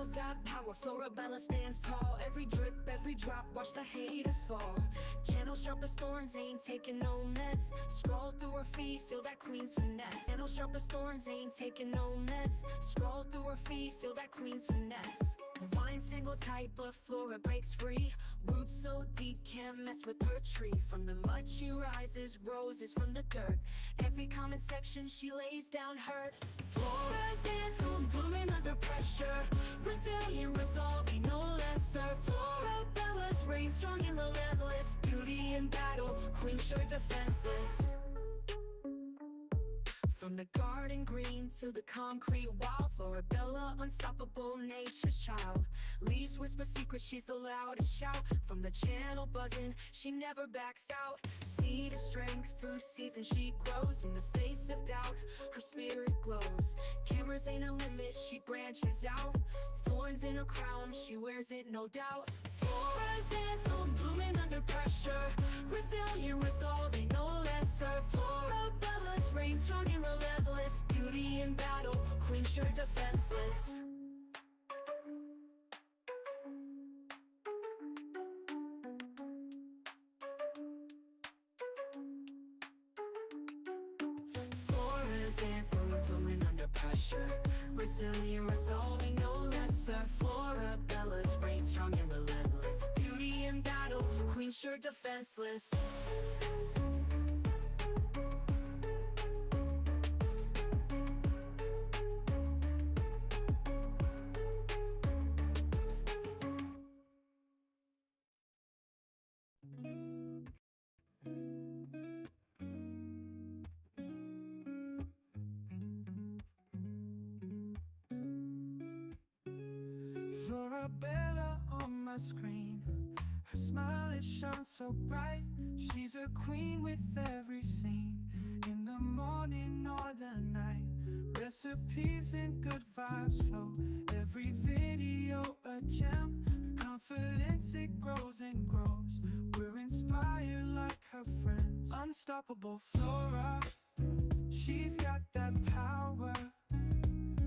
girl's got power, Florabella stands tall. Every drip, every drop, watch the haters fall. Channel sharp as thorns, ain't taking no mess. Scroll through her feed, feel that queen's finesse. Channel sharp as thorns, ain't taking no mess. Scroll through her feed, feel that queen's finesse. Vines tangle tight, but Flora breaks free. Roots so deep, can't mess with her tree. From the mud she rises, roses from the dirt. Every comment section she lays down hurt. Flora's anthem, blooming under pressure. Resilient, resolving, no lesser. Florabella's reign strong and relentless. Beauty in battle, queen sure defenseless. From the garden green to the concrete wall, Florabella, unstoppable, nature's child. Leaves whisper secrets, she's the loudest shout. From the channel buzzing, she never backs out. Seed of strength, through seasons she grows. In the face of doubt, her spirit glows. Cameras ain't a limit, she branches out. Thorns in her crown, she wears it no doubt. Flora's anthem, blooming under pressure. Resilient, resolving, no lesser. Florabella's reign strong and relentless. Beauty in battle, queen sure defenseless. Flora's anthem, blooming under pressure. Resilient, resolving, no lesser. Florabella's reign strong and relentless. Beauty in battle, queen sure defenseless. Florabella on my screen. Her smile, it shines so bright. She's a queen with every scene. In the morning or the night, recipes and good vibes flow. Every video a gem. Her confidence, it grows and grows. We're inspired like her friends. Unstoppable Flora, she's got that power.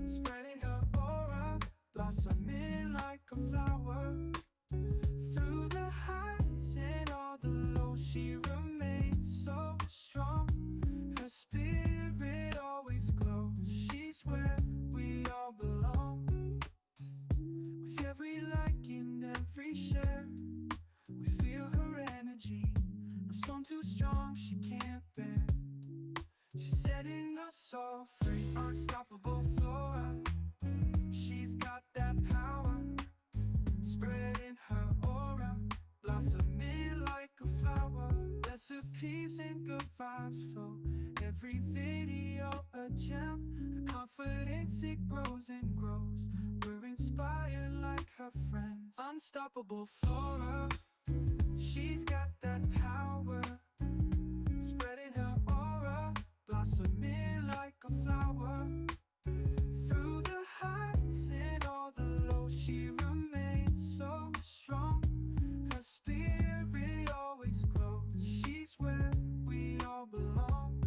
Spreading her aura, blossoming like a flower. Through the highs and all the lows, she remains so strong. Her spirit always glows. She's where we all belong. With every like and every share, we feel her energy. No storm too strong, she can't bear. She's setting us all free. Unstoppable Flora, she's got that power. Spreading her aura, blossoming like a flower. Recipes and good vibes flow. Every video a gem. Her confidence, it grows and grows. We're inspired like her friends. Unstoppable Flora, she's got that power. Spreading her aura, blossoming like a flower. Through the highs and all the lows, she remains so strong. Her spirit always glows. She's where we all belong.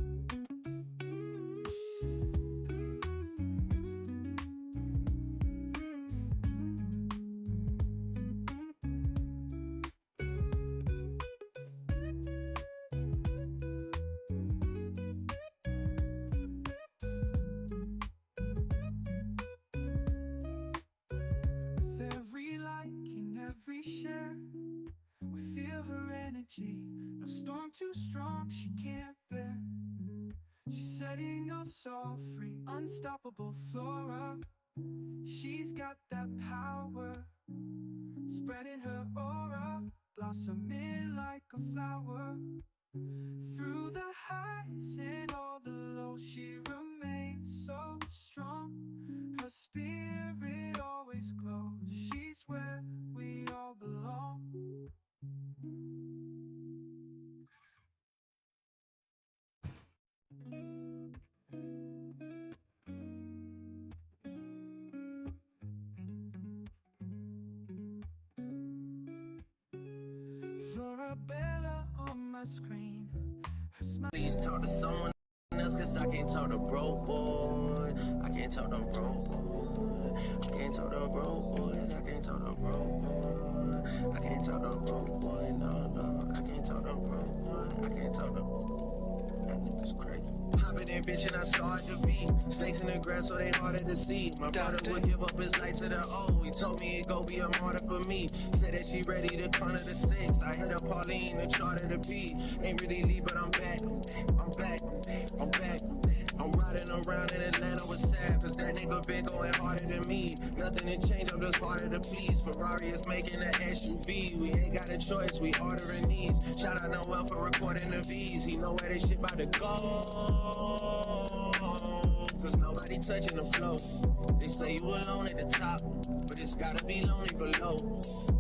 With every like and every share, we feel her energy. No storm too strong, she can't bear. She's setting us all free. Unstoppable Flora, she's got that power. Spreading her aura, blossoming like a flower. Through the highs and all the lows, she remains so strong. Her spirit always glows. She's where we all belong. Florabella on my screen. Her smile. Please talk to someone else, cause I can't talk to bro boy. I can't talk to bro boy. I can't talk to bro boy. no broke boy, no. I can't talk no broke boy. I can't talk no. That nigga's crazy. Hopping in, bitch, and I saw it to be. Snakes in the grass, so they harder to see. My brother would give up his life to the O. He told me he'd go be a martyr for me. Said that she ready to corner the 6. I hit up Pauline and charter the P. Ain't really leave, but I'm back. I'm back. I'm riding around in Atlanta with Sad, cause that nigga been going harder than me. Nothing to change, I'm just harder to please. Ferrari is making an SUV. We ain't got a choice, we ordering these. Shout out Noel for recording the V's. He know where this shit about to go. Cause nobody touching the flow. They say you alone at the top, but it's gotta be lonely below.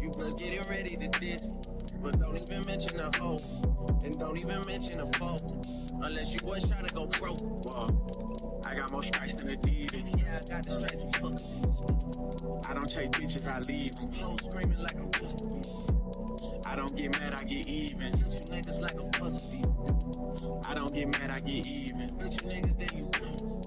You was getting ready to diss, but don't even mention a hoe. And don't even mention a foe, unless you was trying to go pro. Whoa, I got more strikes than Adidas. Yeah, I got the stripes and fuck. I don't chase bitches, I leave them. Flow screaming like I'm I don't get mad, I get even. Bitch, you niggas like a puzzle. I don't get mad, I get even. Bitch, you niggas, then you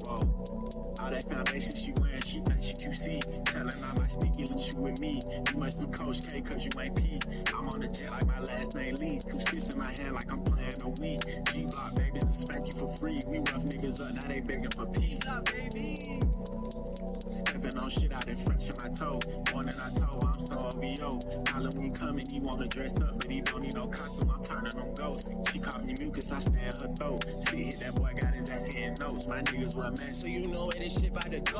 Whoa, all that foundation she wearing, she thinks she QC. Telling I might sneak in with you with me. You must be Coach K, cause you ain't P. I'm on the jet like my last name Lee. 2 sticks in my hand like I'm playing a Wii. G-Block babies will spank you for free. We rough niggas up, now they begging for peace. baby. Stepping on shit out in French in my toe. Morning I told I'm so OVO. Halloween coming, he wanna dress up, but he don't need no costume. I'm turning on ghosts. She called me mucus, I stay at her throat. Still hit that boy, got his ass hitting notes. My niggas were mad, So you know where this shit about to go.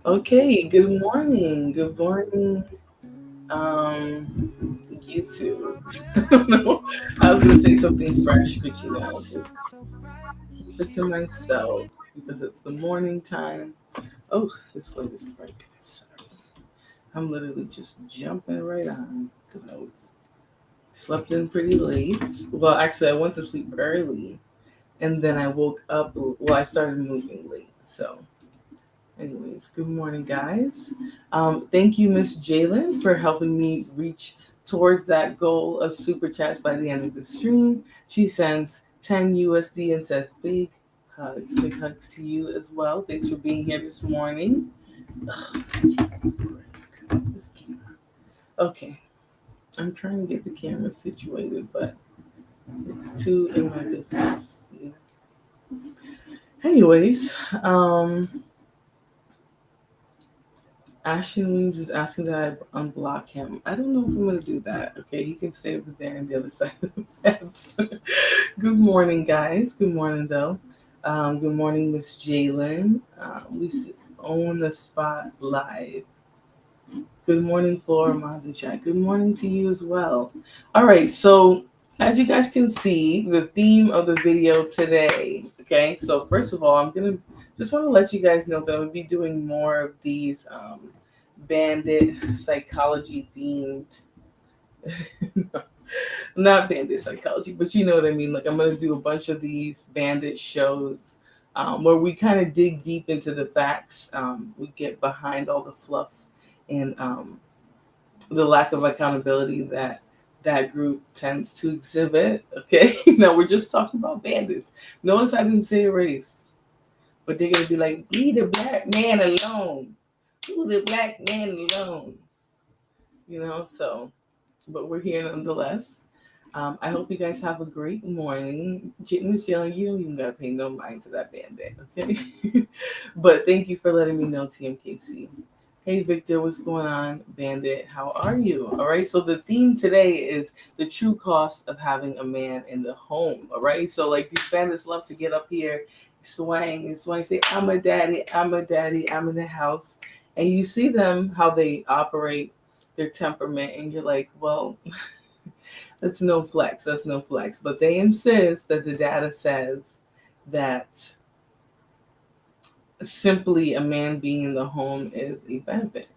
Okay, good morning. Good morning, YouTube. I was gonna say something fresh, but just keep it to myself because it's the morning time. Oh, this light is bright. Sorry. I'm literally just jumping right on because I slept in pretty late. Well, actually, I went to sleep early, and then I woke up. Well, I started moving late, so. Anyways, good morning, guys. Thank you, Miss Jalen, for helping me reach towards that goal of super chats by the end of the stream. She sends 10 USD and says big hugs to you as well. Thanks for being here this morning. Ugh, Jesus Christ, guys, this camera. Okay, I'm trying to get the camera situated, but it's too in my business. Anyways, Ashton Williams is asking that I unblock him. I don't know if I'm going to do that. Okay, he can stay over there on the other side of the fence. Good morning, guys. Good morning, though. Good morning, Miss Jalen. We own the spot live. Good morning, Flora Mazuchak. Good morning to you as well. All right, so as you guys can see, the theme of the video today. Okay, so first of all, I'm going to just want to let you guys know that I'll be doing more of these bandit psychology themed, not bandit psychology, but you know what I mean. Like I'm going to do a bunch of these bandit shows where we kind of dig deep into the facts. We get behind all the fluff and the lack of accountability that group tends to exhibit. Okay, now we're just talking about bandits. Notice I didn't say race. But they're going to be like, leave the black man alone. Leave the black man alone. So, but we're here nonetheless. I hope you guys have a great morning. Miss Yellen, you don't even got to pay no mind to that bandit, okay? But thank you for letting me know, TMKC. Hey, Victor, what's going on? Bandit, how are you? All right, so the theme today is the true cost of having a man in the home, all right? So, like, these bandits love to get up here swang, say, I'm a daddy, I'm in the house. And you see them, how they operate, their temperament, and you're like, well, that's no flex. But they insist that the data says that simply a man being in the home is a benefit.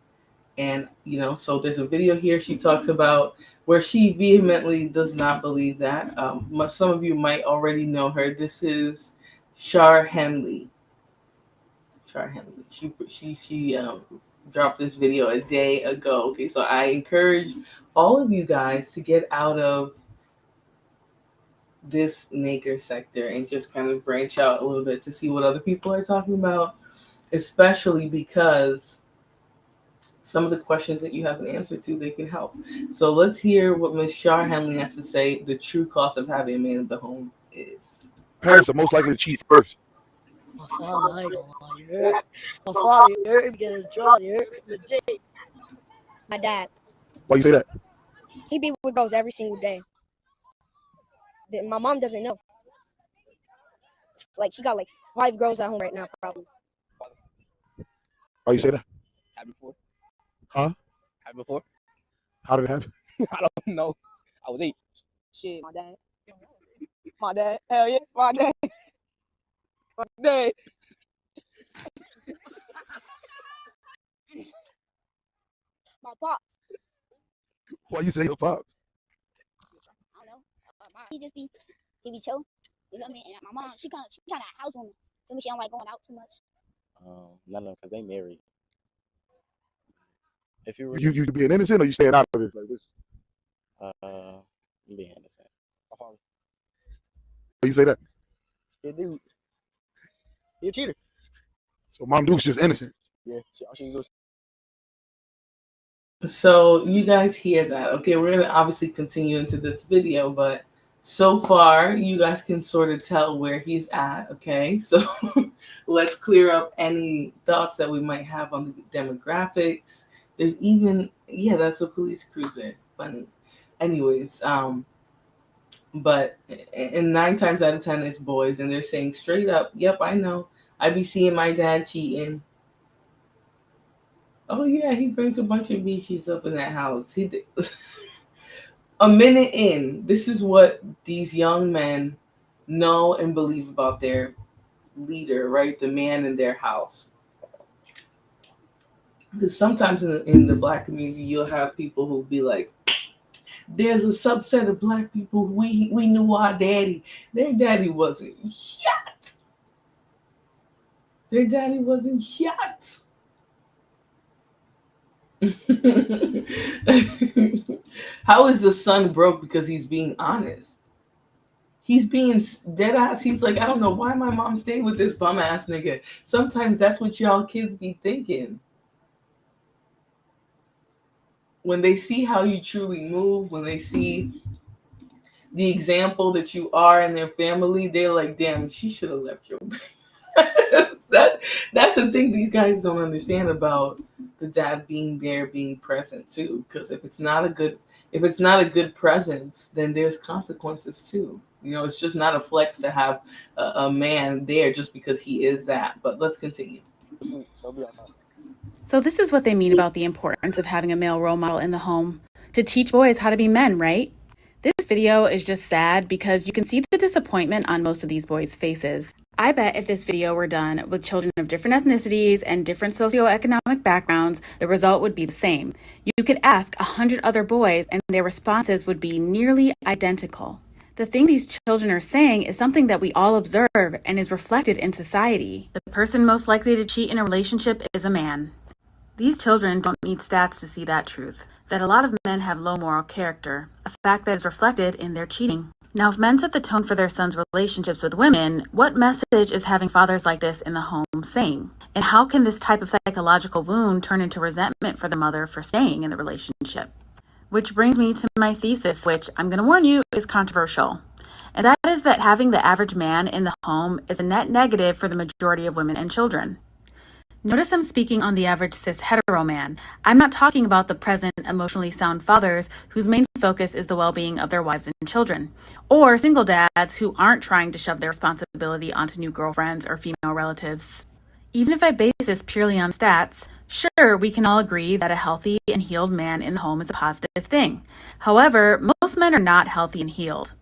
And, so there's a video here she talks about where she vehemently does not believe that. Some of you might already know her. This is Char Henley. She dropped this video a day ago. Okay, so I encourage all of you guys to get out of this nigger sector and just kind of branch out a little bit to see what other people are talking about. especially because some of the questions that you have an answer to, they can help. So let's hear what Ms. Shar Henley has to say the true cost of having a man in the home is. Parents are most likely to cheat first. My father, I ain't gonna lie, you heard? My father, you heard me get in trouble, you heard? Legit. My dad, Why you say that? he be with girls every single day. My mom doesn't know. It's like he got like 5 girls at home right now, probably. Why you say that? Happened before. Huh? Happened before. How did it happen? I don't know. I was 8. Shit, my dad. My dad. Hell yeah. My dad. My dad. My pops. Why you say your pop? I don't know. He be chill. You know what I mean? And my mom, she kind of a housewoman. So she don't like going out too much. None of them, because they married. If you were, You being innocent or you staying out of it? Like this? you being innocent. Why you say that? Yeah, dude. He a cheater. So Mom Duke's just innocent. Yeah, she was. So you guys hear that. Okay, we're going to obviously continue into this video, but so far you guys can sort of tell where he's at. Okay, so let's clear up any thoughts that we might have on the demographics. There's even, yeah, that's a police cruiser. Funny. Anyways, but and 9 times out of 10 it's boys, and they're saying straight up, yep, I know. I be seeing my dad cheating. Oh yeah, he brings a bunch of bitches up in that house. He did. A minute in, this is what these young men know and believe about their leader, right? The man in their house. Because sometimes in the Black community, you'll have people who'll be like, there's a subset of Black people, we knew our daddy. Their daddy wasn't shot. Their daddy wasn't shot. How is the son broke? Because he's being honest. He's being dead ass. He's like, I don't know why my mom stayed with this bum ass nigga. Sometimes that's what y'all kids be thinking. When they see how you truly move, when they see the example that you are in their family, they're like, damn, she should have left your that's the thing these guys don't understand about the dad being there, being present too. Because if it's not a good presence, then there's consequences too. You know, it's just not a flex to have a man there just because he is that. But let's continue. So this is what they mean about the importance of having a male role model in the home, to teach boys how to be men, right? This video is just sad because you can see the disappointment on most of these boys' faces. I bet if this video were done with children of different ethnicities and different socioeconomic backgrounds, the result would be the same. You could ask 100 other boys and their responses would be nearly identical. The thing these children are saying is something that we all observe and is reflected in society. The person most likely to cheat in a relationship is a man. These children don't need stats to see that truth, that a lot of men have low moral character, a fact that is reflected in their cheating. Now, if men set the tone for their sons' relationships with women, what message is having fathers like this in the home saying? And how can this type of psychological wound turn into resentment for the mother for staying in the relationship? Which brings me to my thesis, which I'm going to warn you is controversial. And that is that having the average man in the home is a net negative for the majority of women and children. Notice I'm speaking on the average cis hetero man. I'm not talking about the present emotionally sound fathers whose main focus is the well-being of their wives and children, or single dads who aren't trying to shove their responsibility onto new girlfriends or female relatives. Even if I base this purely on stats, sure, we can all agree that a healthy and healed man in the home is a positive thing. However, most men are not healthy and healed.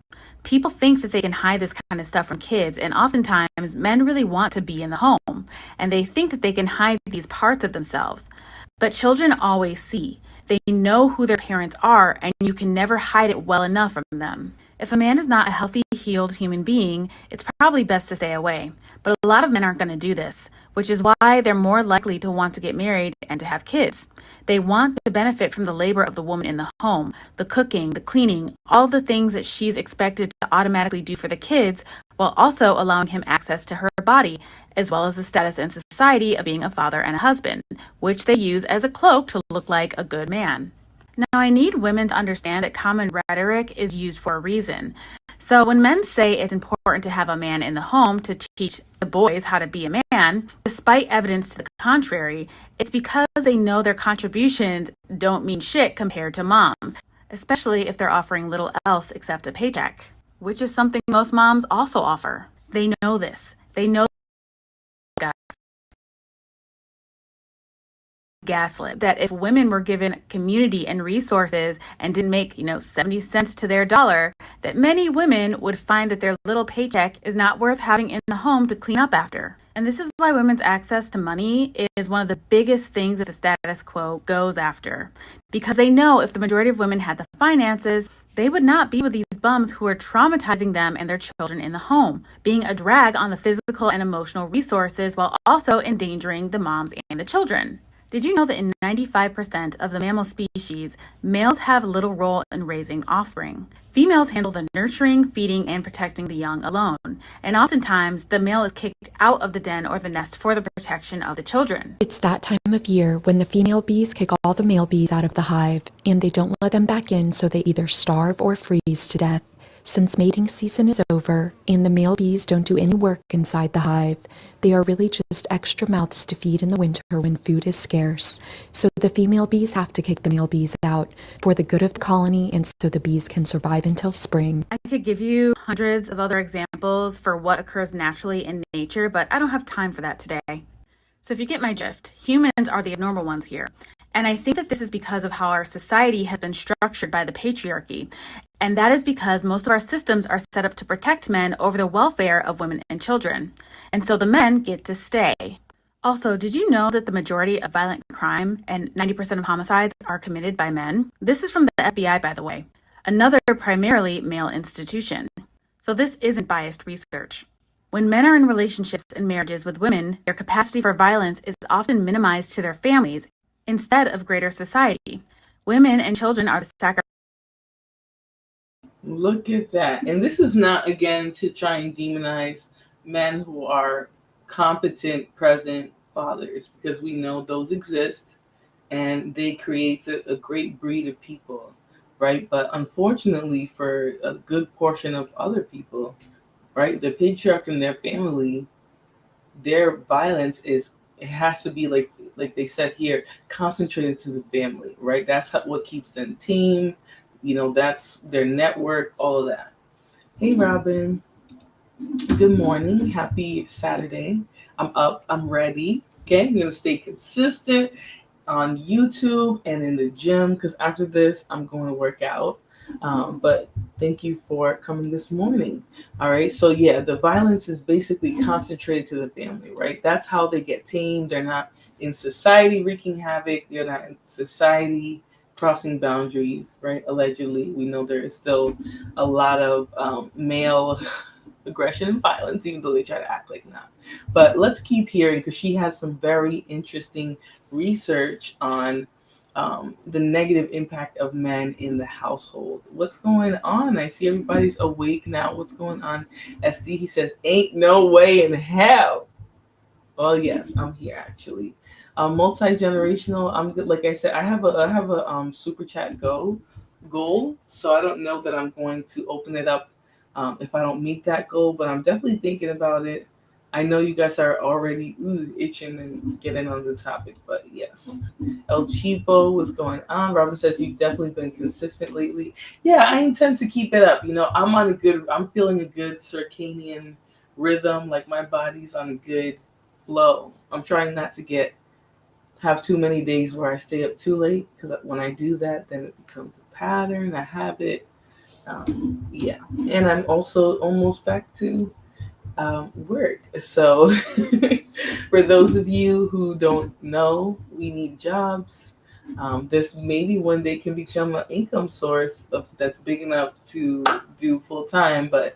People think that they can hide this kind of stuff from kids, and oftentimes men really want to be in the home, and they think that they can hide these parts of themselves. But children always see. They know who their parents are, and you can never hide it well enough from them. If a man is not a healthy, healed human being, it's probably best to stay away. But a lot of men aren't going to do this, which is why they're more likely to want to get married and to have kids. They want to benefit from the labor of the woman in the home, the cooking, the cleaning, all the things that she's expected to automatically do for the kids, while also allowing him access to her body, as well as the status in society. society of being a father and a husband, which they use as a cloak to look like a good man. Now, I need women to understand that common rhetoric is used for a reason. So when men say it's important to have a man in the home to teach the boys how to be a man, despite evidence to the contrary, it's because they know their contributions don't mean shit compared to moms, especially if they're offering little else except a paycheck, which is something most moms also offer. They know this. They know gaslit that if women were given community and resources and didn't make 70 cents to their dollar, that many women would find that their little paycheck is not worth having in the home to clean up after. And this is why women's access to money is one of the biggest things that the status quo goes after, because they know if the majority of women had the finances, they would not be with these bums who are traumatizing them and their children in the home, being a drag on the physical and emotional resources while also endangering the moms and the children. Did you know that in 95% of the mammal species, males have little role in raising offspring? Females handle the nurturing, feeding, and protecting the young alone, and oftentimes the male is kicked out of the den or the nest for the protection of the children. It's that time of year when the female bees kick all the male bees out of the hive, and they don't let them back in, so they either starve or freeze to death. Since mating season is over and the male bees don't do any work inside the hive, they are really just extra mouths to feed in the winter when food is scarce. So the female bees have to kick the male bees out for the good of the colony and so the bees can survive until spring. I could give you hundreds of other examples for what occurs naturally in nature, but I don't have time for that today. So if you get my drift, humans are the abnormal ones here. And I think that this is because of how our society has been structured by the patriarchy. And that is because most of our systems are set up to protect men over the welfare of women and children. And so the men get to stay. Also, did you know that the majority of violent crime and 90% of homicides are committed by men? This is from the FBI, by the way, another primarily male institution. So this isn't biased research. When men are in relationships and marriages with women, their capacity for violence is often minimized to their families instead of greater society. Women and children are the sacrifice. Look at that. And this is not, again, to try and demonize men who are competent, present fathers, because we know those exist and they create a great breed of people, right? But unfortunately, for a good portion of other people, right, the patriarch and their family, their violence it has to be like they said here, concentrated to the family, right? That's what keeps them team. That's their network, all of that. Hey, Robin. Good morning. Happy Saturday. I'm up. I'm ready. Okay. I'm going to stay consistent on YouTube and in the gym because after this, I'm going to work out. But thank you for coming this morning. All right. So, yeah, the violence is basically concentrated to the family, right? That's how they get tamed. They're not in society wreaking havoc. They're not in society crossing boundaries, right? Allegedly, we know there is still a lot of male aggression and violence, even though they try to act like not. But let's keep hearing because she has some very interesting research on the negative impact of men in the household. What's going on? I see everybody's awake now. What's going on? SD, he says, ain't no way in hell. Well, yes, I'm here actually. Multi-generational. I'm good. Like I said, I have a super chat goal, so I don't know that I'm going to open it up if I don't meet that goal, but I'm definitely thinking about it. I know you guys are already itching and getting on the topic, but yes. El Chipo, what's going on? Robin says you've definitely been consistent lately. Yeah, I intend to keep it up. I'm feeling a good circadian rhythm, like my body's on a good flow. I'm trying not to have too many days where I stay up too late, because when I do that, then it becomes a pattern, a habit. Yeah, and I'm also almost back to work. So for those of you who don't know, we need jobs. This maybe one day can become an income source that's big enough to do full time, but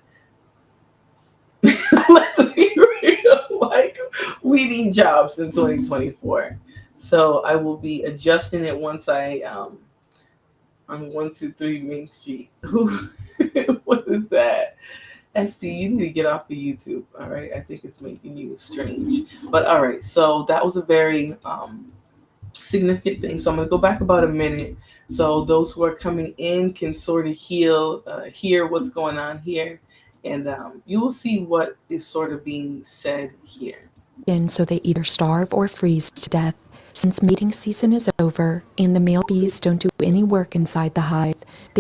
let's be real, like we need jobs in 2024. So I will be adjusting it once I on 123 Main Street. What is that? SD, you need to get off of YouTube. All right, I think it's making you strange. But all right, so that was a very significant thing. So I'm gonna go back about a minute, so those who are coming in can sort of hear what's going on here, and you will see what is sort of being said here. And so they either starve or freeze to death. Since mating season is over and the male bees don't do any work inside the hive,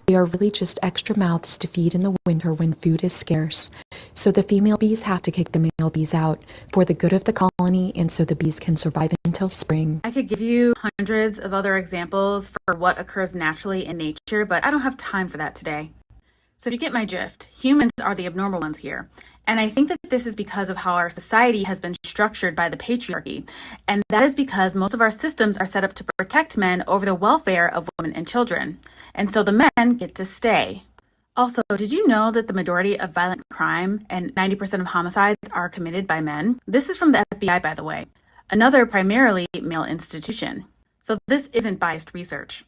they are really just extra mouths to feed in the winter when food is scarce. So the female bees have to kick the male bees out for the good of the colony and so the bees can survive until spring. I could give you hundreds of other examples for what occurs naturally in nature, but I don't have time for that today. So if you get my drift, humans are the abnormal ones here. And I think that this is because of how our society has been structured by the patriarchy. And that is because most of our systems are set up to protect men over the welfare of women and children. And so the men get to stay. Also, did you know that the majority of violent crime and 90% of homicides are committed by men? This is from the FBI, by the way, another primarily male institution. So this isn't biased research.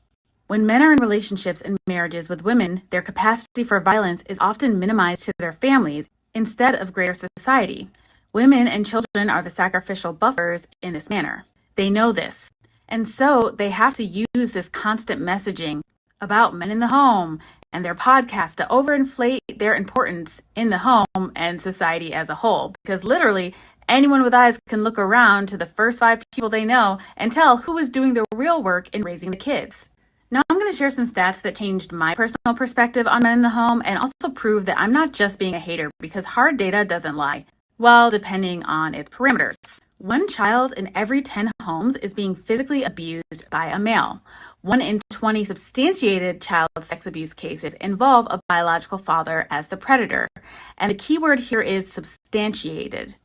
When men are in relationships and marriages with women, their capacity for violence is often minimized to their families instead of greater society. Women and children are the sacrificial buffers in this manner. They know this. And so they have to use this constant messaging about men in the home and their podcast to overinflate their importance in the home and society as a whole. Because literally, anyone with eyes can look around to the first 5 people they know and tell who is doing the real work in raising the kids. Now I'm going to share some stats that changed my personal perspective on men in the home and also prove that I'm not just being a hater because hard data doesn't lie. Well, depending on its parameters. 1 child in every 10 homes is being physically abused by a male. 1 in 20 substantiated child sex abuse cases involve a biological father as the predator. And the key word here is substantiated.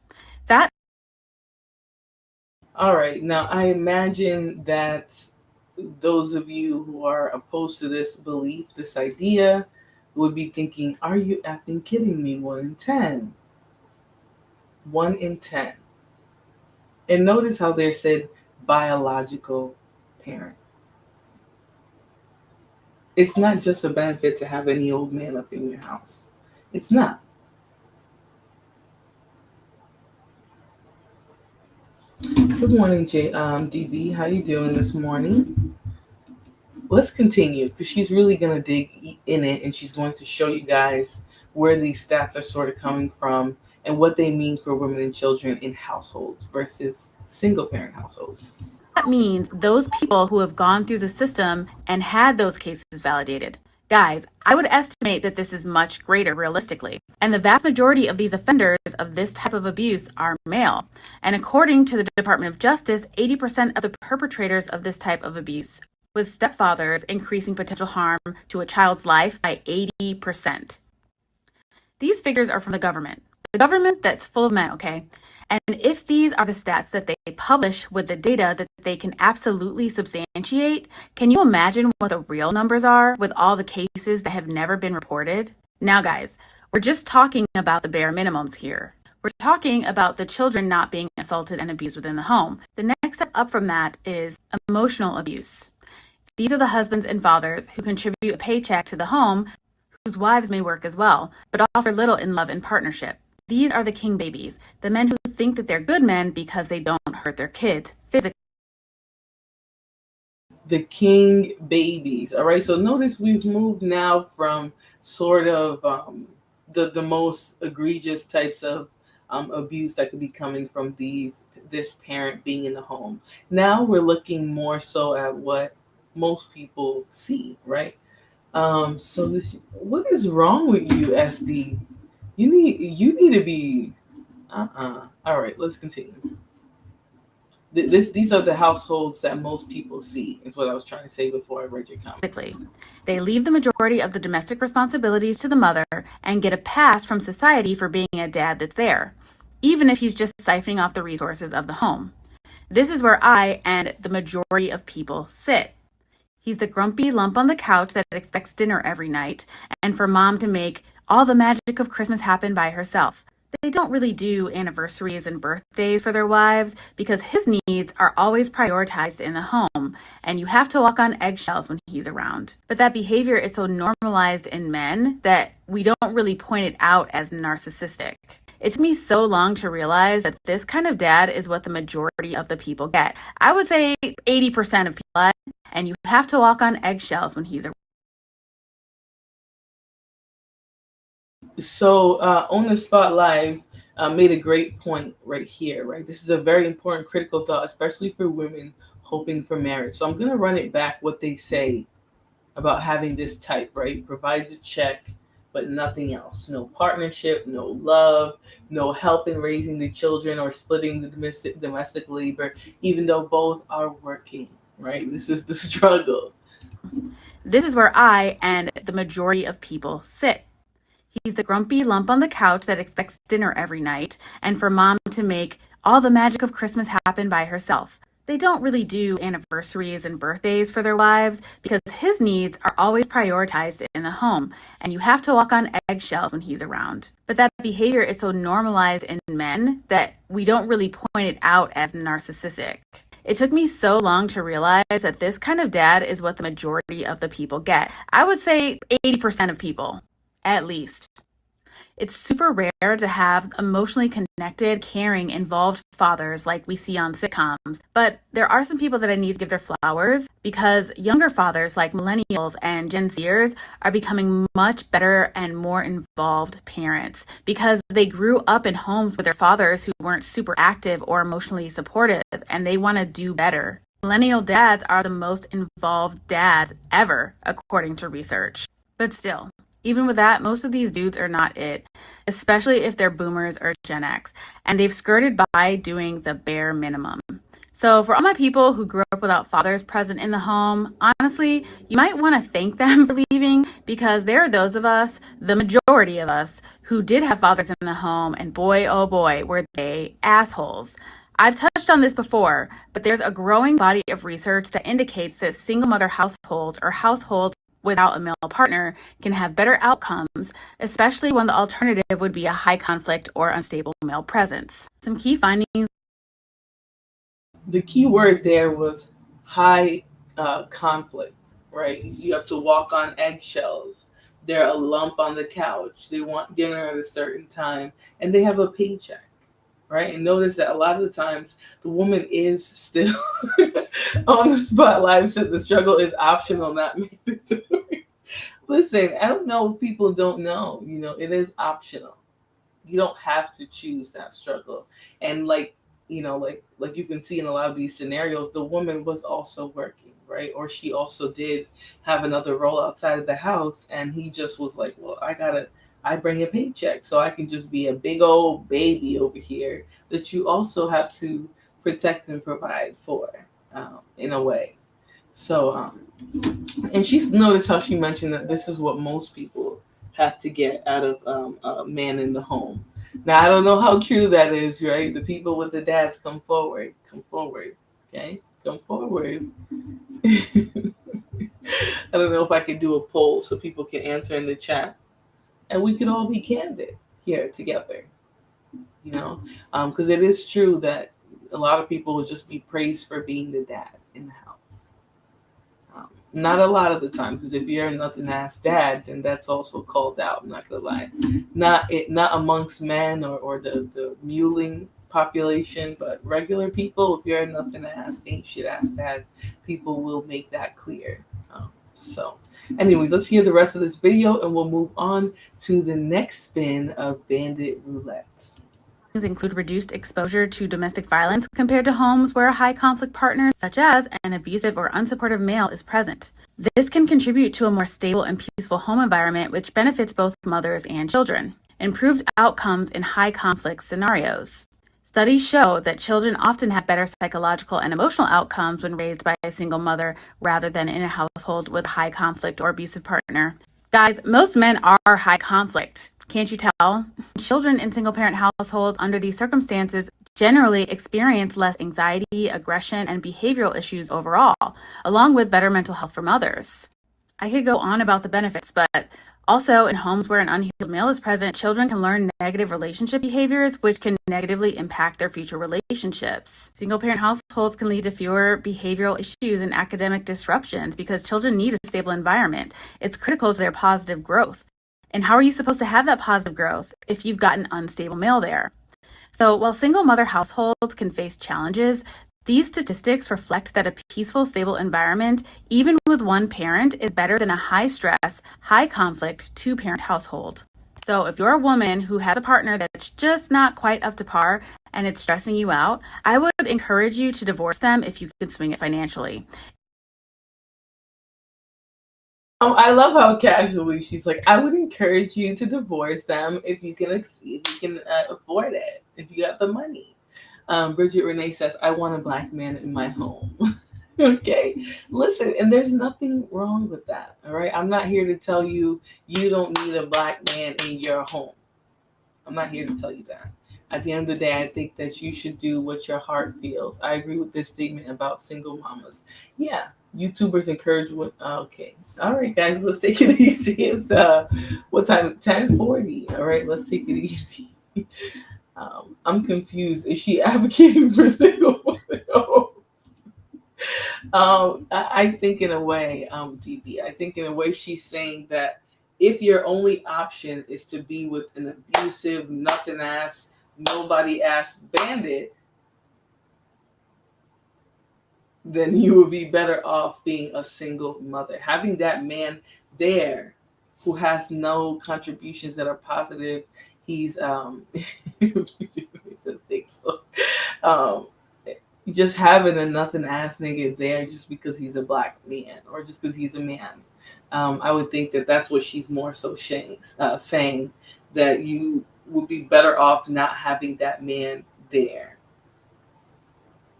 All right, now I imagine that those of you who are opposed to this belief, this idea, would be thinking, are you effing kidding me? 1 in 10. 1 in 10. And notice how they said biological parent. It's not just a benefit to have any old man up in your house. It's not. Good morning, DB. How you doing this morning? Let's continue because she's really going to dig in it and she's going to show you guys where these stats are sort of coming from and what they mean for women and children in households versus single parent households. That means those people who have gone through the system and had those cases validated. Guys, I would estimate that this is much greater realistically. And the vast majority of these offenders of this type of abuse are male. And according to the Department of Justice, 80% of the perpetrators of this type of abuse, with stepfathers increasing potential harm to a child's life by 80%. These figures are from the government that's full of men, okay? And if these are the stats that they publish with the data that they can absolutely substantiate, can you imagine what the real numbers are with all the cases that have never been reported? Now, guys, we're just talking about the bare minimums here. We're talking about the children not being assaulted and abused within the home. The next step up from that is emotional abuse. These are the husbands and fathers who contribute a paycheck to the home, whose wives may work as well, but offer little in love and partnership. These are the king babies, the men who think that they're good men because they don't hurt their kids physically. The king babies. All right, so notice we've moved now from sort of the most egregious types of abuse that could be coming from this parent being in the home. Now we're looking more so at what most people see, right? So what is wrong with you, SD? You need to be All right, let's continue. These are the households that most people see, is what I was trying to say before I read your comment. They leave the majority of the domestic responsibilities to the mother and get a pass from society for being a dad that's there, even if he's just siphoning off the resources of the home. This is where I and the majority of people sit. He's the grumpy lump on the couch that expects dinner every night and for mom to make all the magic of Christmas happen by herself. They don't really do anniversaries and birthdays for their wives because his needs are always prioritized in the home, and you have to walk on eggshells when he's around. But that behavior is so normalized in men that we don't really point it out as narcissistic. It took me so long to realize that this kind of dad is what the majority of the people get. I would say 80% of people, and you have to walk on eggshells when he's around. So On the Spot Live made a great point right here, right? This is a very important critical thought, especially for women hoping for marriage. So I'm going to run it back what they say about having this type, right? Provides a check, but nothing else. No partnership, no love, no help in raising the children or splitting the domestic labor, even though both are working, right? This is the struggle. This is where I and the majority of people sit. He's the grumpy lump on the couch that expects dinner every night, and for mom to make all the magic of Christmas happen by herself. They don't really do anniversaries and birthdays for their wives because his needs are always prioritized in the home, and you have to walk on eggshells when he's around. But that behavior is so normalized in men that we don't really point it out as narcissistic. It took me so long to realize that this kind of dad is what the majority of the people get. I would say 80% of people. At least. It's super rare to have emotionally connected, caring, involved fathers like we see on sitcoms. But there are some people that I need to give their flowers because younger fathers like millennials and Gen Zers are becoming much better and more involved parents because they grew up in homes with their fathers who weren't super active or emotionally supportive, and they want to do better. Millennial dads are the most involved dads ever, according to research. But still, even with that, most of these dudes are not it, especially if they're boomers or Gen X, and they've skirted by doing the bare minimum. So for all my people who grew up without fathers present in the home, honestly, you might want to thank them for leaving because there are those of us, the majority of us, who did have fathers in the home, and boy, oh boy, were they assholes. I've touched on this before, but there's a growing body of research that indicates that single mother households or households without a male partner can have better outcomes, especially when the alternative would be a high conflict or unstable male presence. Some key findings. The key word there was high conflict, right? You have to walk on eggshells. They're a lump on the couch. They want dinner at a certain time, and they have a paycheck, right? And notice that a lot of the times the woman is still on the spotlight, so the struggle is optional, not mandatory. Listen, I don't know if people don't know, it is optional. You don't have to choose that struggle. And like you can see in a lot of these scenarios, the woman was also working, right? Or she also did have another role outside of the house, and he just was like, well, I bring a paycheck, so I can just be a big old baby over here that you also have to protect and provide for, in a way. So, and she's noticed how she mentioned that this is what most people have to get out of a man in the home. Now, I don't know how true that is, right? The people with the dads, come forward, okay? Come forward. I don't know if I could do a poll so people can answer in the chat. And we could all be candid here together, because it is true that a lot of people will just be praised for being the dad in the house. Not a lot of the time, because if you're a nothing-ass dad, then that's also called out. I'm not gonna lie, not amongst men or the muling population, but regular people. If you're a nothing-ass, ain't shit-ass dad, people will make that clear. So. Anyways, let's hear the rest of this video and we'll move on to the next spin of Bandit Roulette. Include reduced exposure to domestic violence compared to homes where a high conflict partner, such as an abusive or unsupportive male, is present. This can contribute to a more stable and peaceful home environment, which benefits both mothers and children. Improved outcomes in high conflict scenarios. Studies show that children often have better psychological and emotional outcomes when raised by a single mother rather than in a household with a high conflict or abusive partner. Guys, most men are high conflict. Can't you tell? Children in single-parent households under these circumstances generally experience less anxiety, aggression, and behavioral issues overall, along with better mental health for mothers. I could go on about the benefits, but also in homes where an unhealed male is present, children can learn negative relationship behaviors, which can negatively impact their future relationships. Single parent households can lead to fewer behavioral issues and academic disruptions because children need a stable environment. It's critical to their positive growth. And how are you supposed to have that positive growth if you've got an unstable male there? So while single mother households can face challenges, these statistics reflect that a peaceful, stable environment, even with one parent, is better than a high stress, high conflict two-parent household. So if you're a woman who has a partner that's just not quite up to par and it's stressing you out, I would encourage you to divorce them if you can swing it financially. I love how casually she's like, I would encourage you to divorce them if you can afford it, if you got the money. Bridget Renee says, I want a black man in my home. Okay, listen, and there's nothing wrong with that. All right, I'm not here to tell you you don't need a black man in your home. I'm not here to tell you that. At the end of the day, I think that you should do what your heart feels. I agree with this statement about single mamas. Yeah, YouTubers encourage what. Okay, all right, guys, let's take it easy. It's what time? 10:40. All right, let's take it easy. I'm confused. Is she advocating for single women? I think in a way, DB, I think in a way she's saying that if your only option is to be with an abusive, nothing ass, nobody ass bandit, then you would be better off being a single mother. Having that man there who has no contributions that are positive. He's just having a nothing ass nigga there just because he's a black man or just because he's a man. I would think that that's what she's more so saying, that you would be better off not having that man there.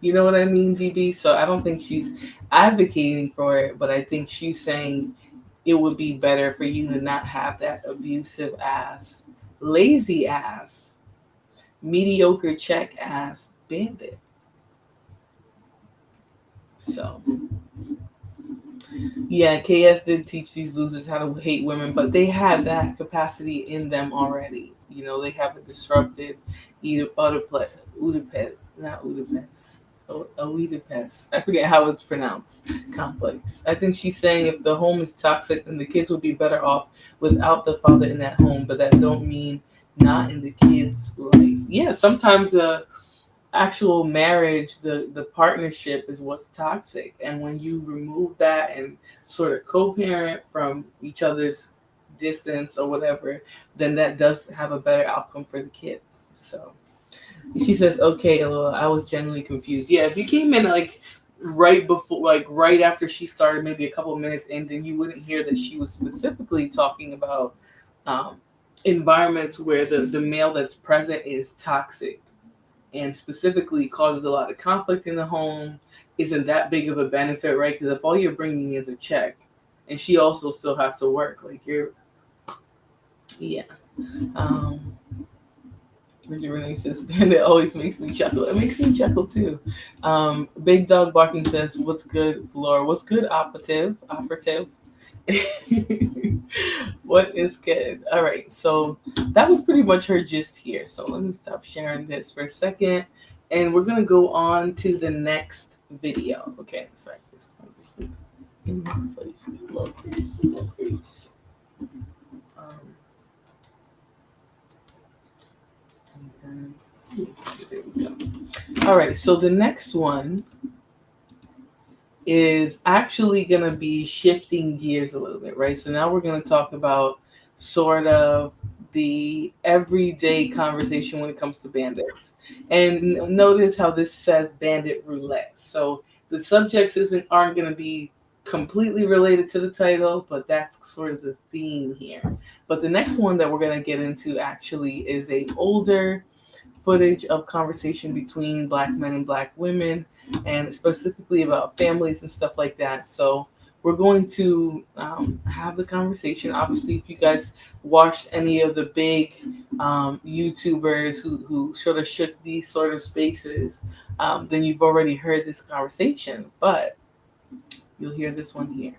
You know what I mean, DB? So I don't think she's advocating for it, but I think she's saying it would be better for you to not have that abusive ass, lazy ass, mediocre check ass bandit. So, yeah, KS did teach these losers how to hate women, but they had that capacity in them already. You know, they have a disrupted Oedipus. I forget how it's pronounced. Complex. I think she's saying if the home is toxic, then the kids will be better off without the father in that home, but that don't mean not in the kids' life. Yeah, sometimes the actual marriage, the partnership is what's toxic. And when you remove that and sort of co-parent from each other's distance or whatever, then that does have a better outcome for the kids. So she says, okay, Lola, I was genuinely confused. Yeah, if you came in like right before, like right after she started, maybe a couple of minutes in, then you wouldn't hear that she was specifically talking about environments where the male that's present is toxic and specifically causes a lot of conflict in the home. Isn't that big of a benefit, right? Because if all you're bringing is a check, and she also still has to work, like yeah. Renee says, Bandit always makes me chuckle. It makes me chuckle too. Big Dog Barking says, what's good, Flora? What's good, operative? What is good? All right, so that was pretty much her gist here. So let me stop sharing this for a second, and we're gonna go on to the next video. Okay, sorry, just in my face. There we go. All right, so the next one is actually going to be shifting gears a little bit, right? So now we're going to talk about sort of the everyday conversation when it comes to bandits. And notice how this says bandit roulette. So the subjects aren't going to be completely related to the title, but that's sort of the theme here. But the next one that we're going to get into actually is a older footage of conversation between black men and black women, and specifically about families and stuff like that. So we're going to have the conversation. Obviously, if you guys watched any of the big YouTubers who sort of shook these sort of spaces, then you've already heard this conversation, but you'll hear this one here.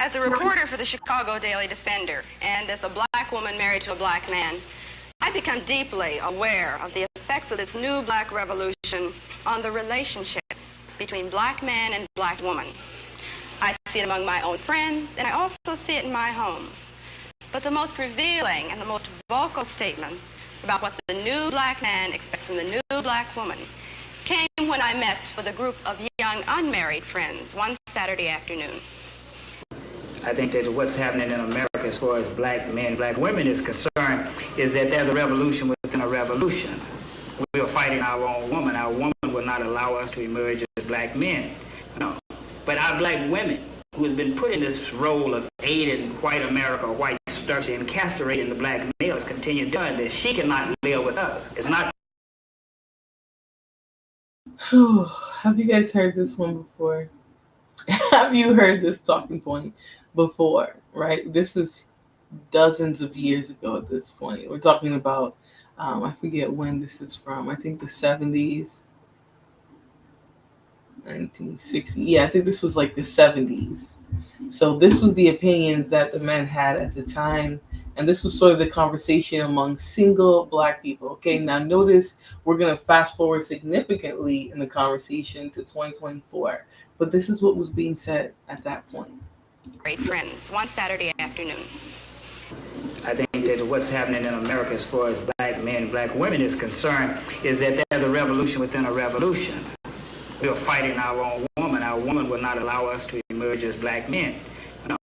As a reporter for the Chicago Daily Defender, and as a black woman married to a black man, I become deeply aware of the effects of this new black revolution on the relationship between black man and black woman. I see it among my own friends, and I also see it in my home. But the most revealing and the most vocal statements about what the new black man expects from the new black woman came when I met with a group of young unmarried friends one Saturday afternoon. I think that what's happening in America as far as black men, black women is concerned is that there's a revolution within a revolution. We are fighting our own woman. Our woman will not allow us to emerge as black men. No. But our black women, who has been put in this role of aiding white America, white structure, and castrating the black males, continue doing this. She cannot live with us. It's not. Have you guys heard this one before? Have you heard this talking point before, right? This is dozens of years ago at this point. We're talking about, I forget when this is from. I think the 70s, 1960. Yeah, I think this was like the 70s. So this was the opinions that the men had at the time. And this was sort of the conversation among single black people. Okay, now notice we're going to fast forward significantly in the conversation to 2024. But this is what was being said at that point. Great friends, one Saturday afternoon. I think that what's happening in America as far as black men, black women is concerned is that there's a revolution within a revolution. We are fighting our own woman. Our woman will not allow us to emerge as black men. No.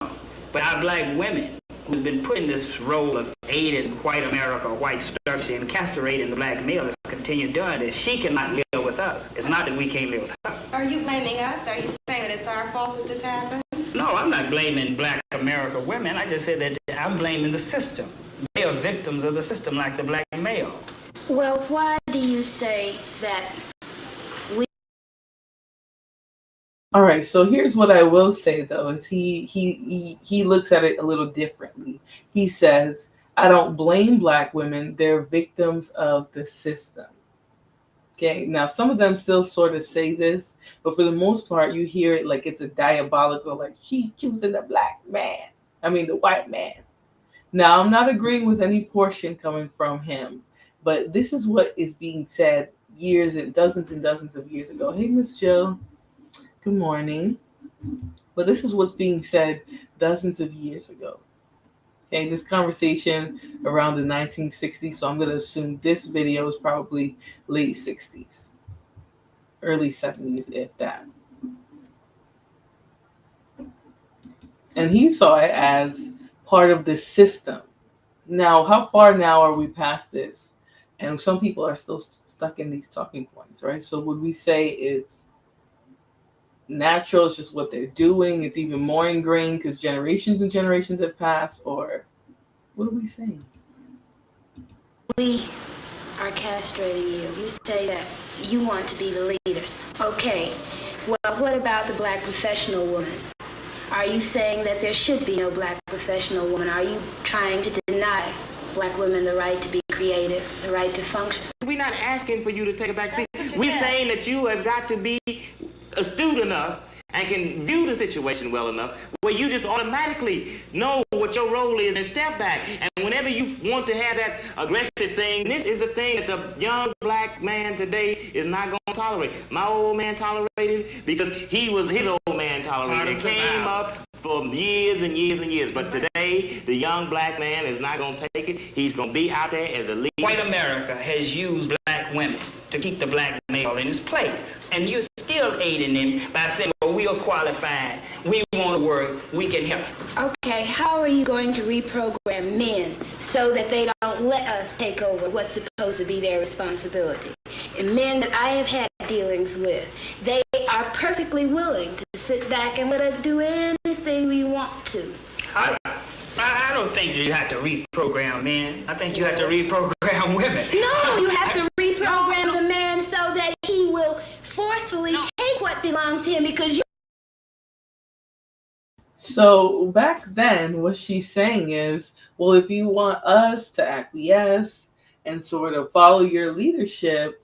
But our black women, who's been put in this role of aiding white America, white structure, and castrating the black male, has continued doing this. She cannot live with us. It's not that we can't live with her. Are you blaming us? Are you saying that it's our fault that this happened? No, I'm not blaming black America women. I just said that I'm blaming the system. They are victims of the system like the black male. Well, why do you say that we... All right, so here's what I will say, though, is he looks at it a little differently. He says, I don't blame black women. They're victims of the system. Okay, now some of them still sort of say this, but for the most part, you hear it like it's a diabolical, like she's choosing the black man. The white man. Now, I'm not agreeing with any portion coming from him, but this is what is being said years and dozens of years ago. Hey, Miss Jill. Good morning. But this is what's being said dozens of years ago. Okay, this conversation around the 1960s, so I'm going to assume this video is probably late 60s, early 70s, if that. And he saw it as part of the system. Now, how far now are we past this? And some people are still stuck in these talking points, right? So would we say it's natural, it's just what they're doing, it's even more ingrained because generations and generations have passed, or what are we saying? We are castrating you. You say that you want to be the leaders. Okay, well, what about the black professional woman? Are you saying that there should be no black professional woman? Are you trying to deny black women the right to be creative, the right to function? We're not asking for you to take a back seat. We're saying that you have got to be astute enough and can view the situation well enough where you just automatically know what your role is and step back. And whenever you want to have that aggressive thing, this is the thing that the young black man today is not going to tolerate. My old man tolerated because his old man tolerated. It came up for years and years and years. But today, the young black man is not going to take it. He's going to be out there as the leader. White America has used black women to keep the black male in his place. And you're still aiding them by saying, well, we are qualified, we want to work, we can help. Okay, how are you going to reprogram men so that they don't let us take over what's supposed to be their responsibility? And men that I have had dealings with, they are perfectly willing to sit back and let us do anything we want to. I don't think you have to reprogram men. I think you have to reprogram women. No, you have to reprogram the man so that he will forcefully take what belongs to him because you... So back then, what she's saying is, well, if you want us to acquiesce and sort of follow your leadership,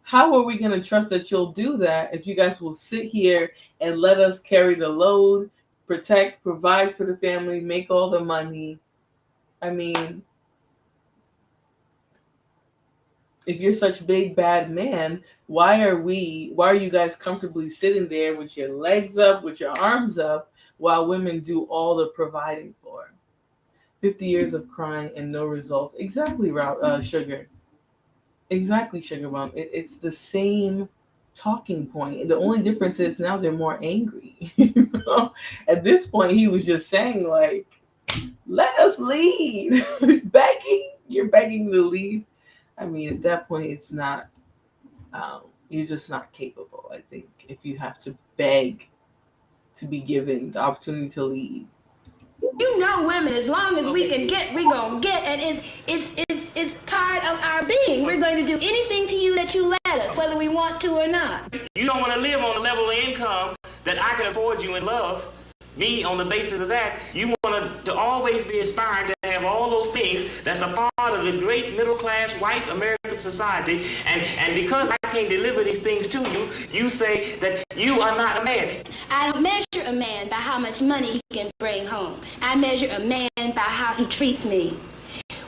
how are we going to trust that you'll do that if you guys will sit here and let us carry the load, protect, provide for the family, make all the money? I mean, if you're such big bad man, why are you guys comfortably sitting there with your legs up, with your arms up, while women do all the providing for? 50 years of crying and no results. Exactly, Sugar. Exactly, Sugar Mom. It's the same talking point. The only difference is now they're more angry. You know? At this point, he was just saying, like, let us lead. Begging. You're begging to lead. I mean, at that point, it's not, you're just not capable, I think, if you have to beg to be given the opportunity to lead. You know, women, as long as we can get, we're going to get, and it's part of our being. We're going to do anything to you that you let us, whether we want to or not. You don't want to live on the level of income that I can afford you and love me on the basis of that. You want to always be aspiring to have all those things that's a part of the great middle-class white American society, and because I can't deliver these things to you, you say that you are not a man. I don't measure a man by how much money he can bring home. I measure a man by how he treats me.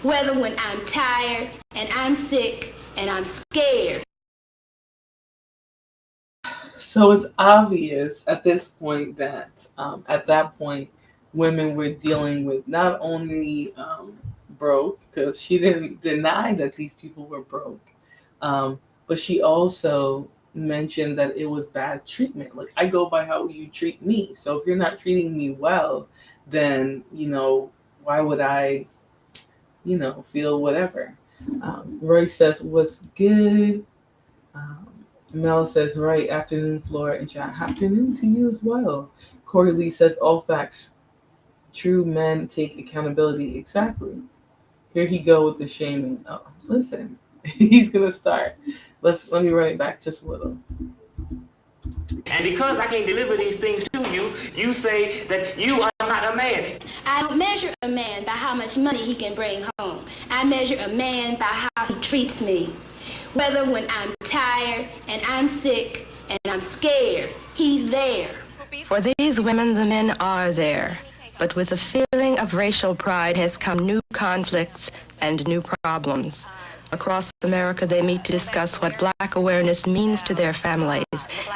Whether when I'm tired and I'm sick and I'm scared. So it's obvious at this point that at that point, women were dealing with not only broke, because she didn't deny that these people were broke, but she also mentioned that it was bad treatment. Like, I go by how you treat me. So if you're not treating me well, then, why would I, feel whatever? Roy says, what's good? Mel says, right, afternoon, Flora and John. Afternoon to you as well. Corey Lee says, all facts. True men take accountability. Exactly. Here he go with the shaming. Oh, listen, he's going to start. Let me run it back just a little. And because I can't deliver these things to you, you say that you are not a man. I don't measure a man by how much money he can bring home. I measure a man by how he treats me. Whether when I'm tired and I'm sick and I'm scared, he's there. For these women, the men are there. But with the feeling of racial pride has come new conflicts and new problems. Across America, they meet to discuss what Black awareness means to their families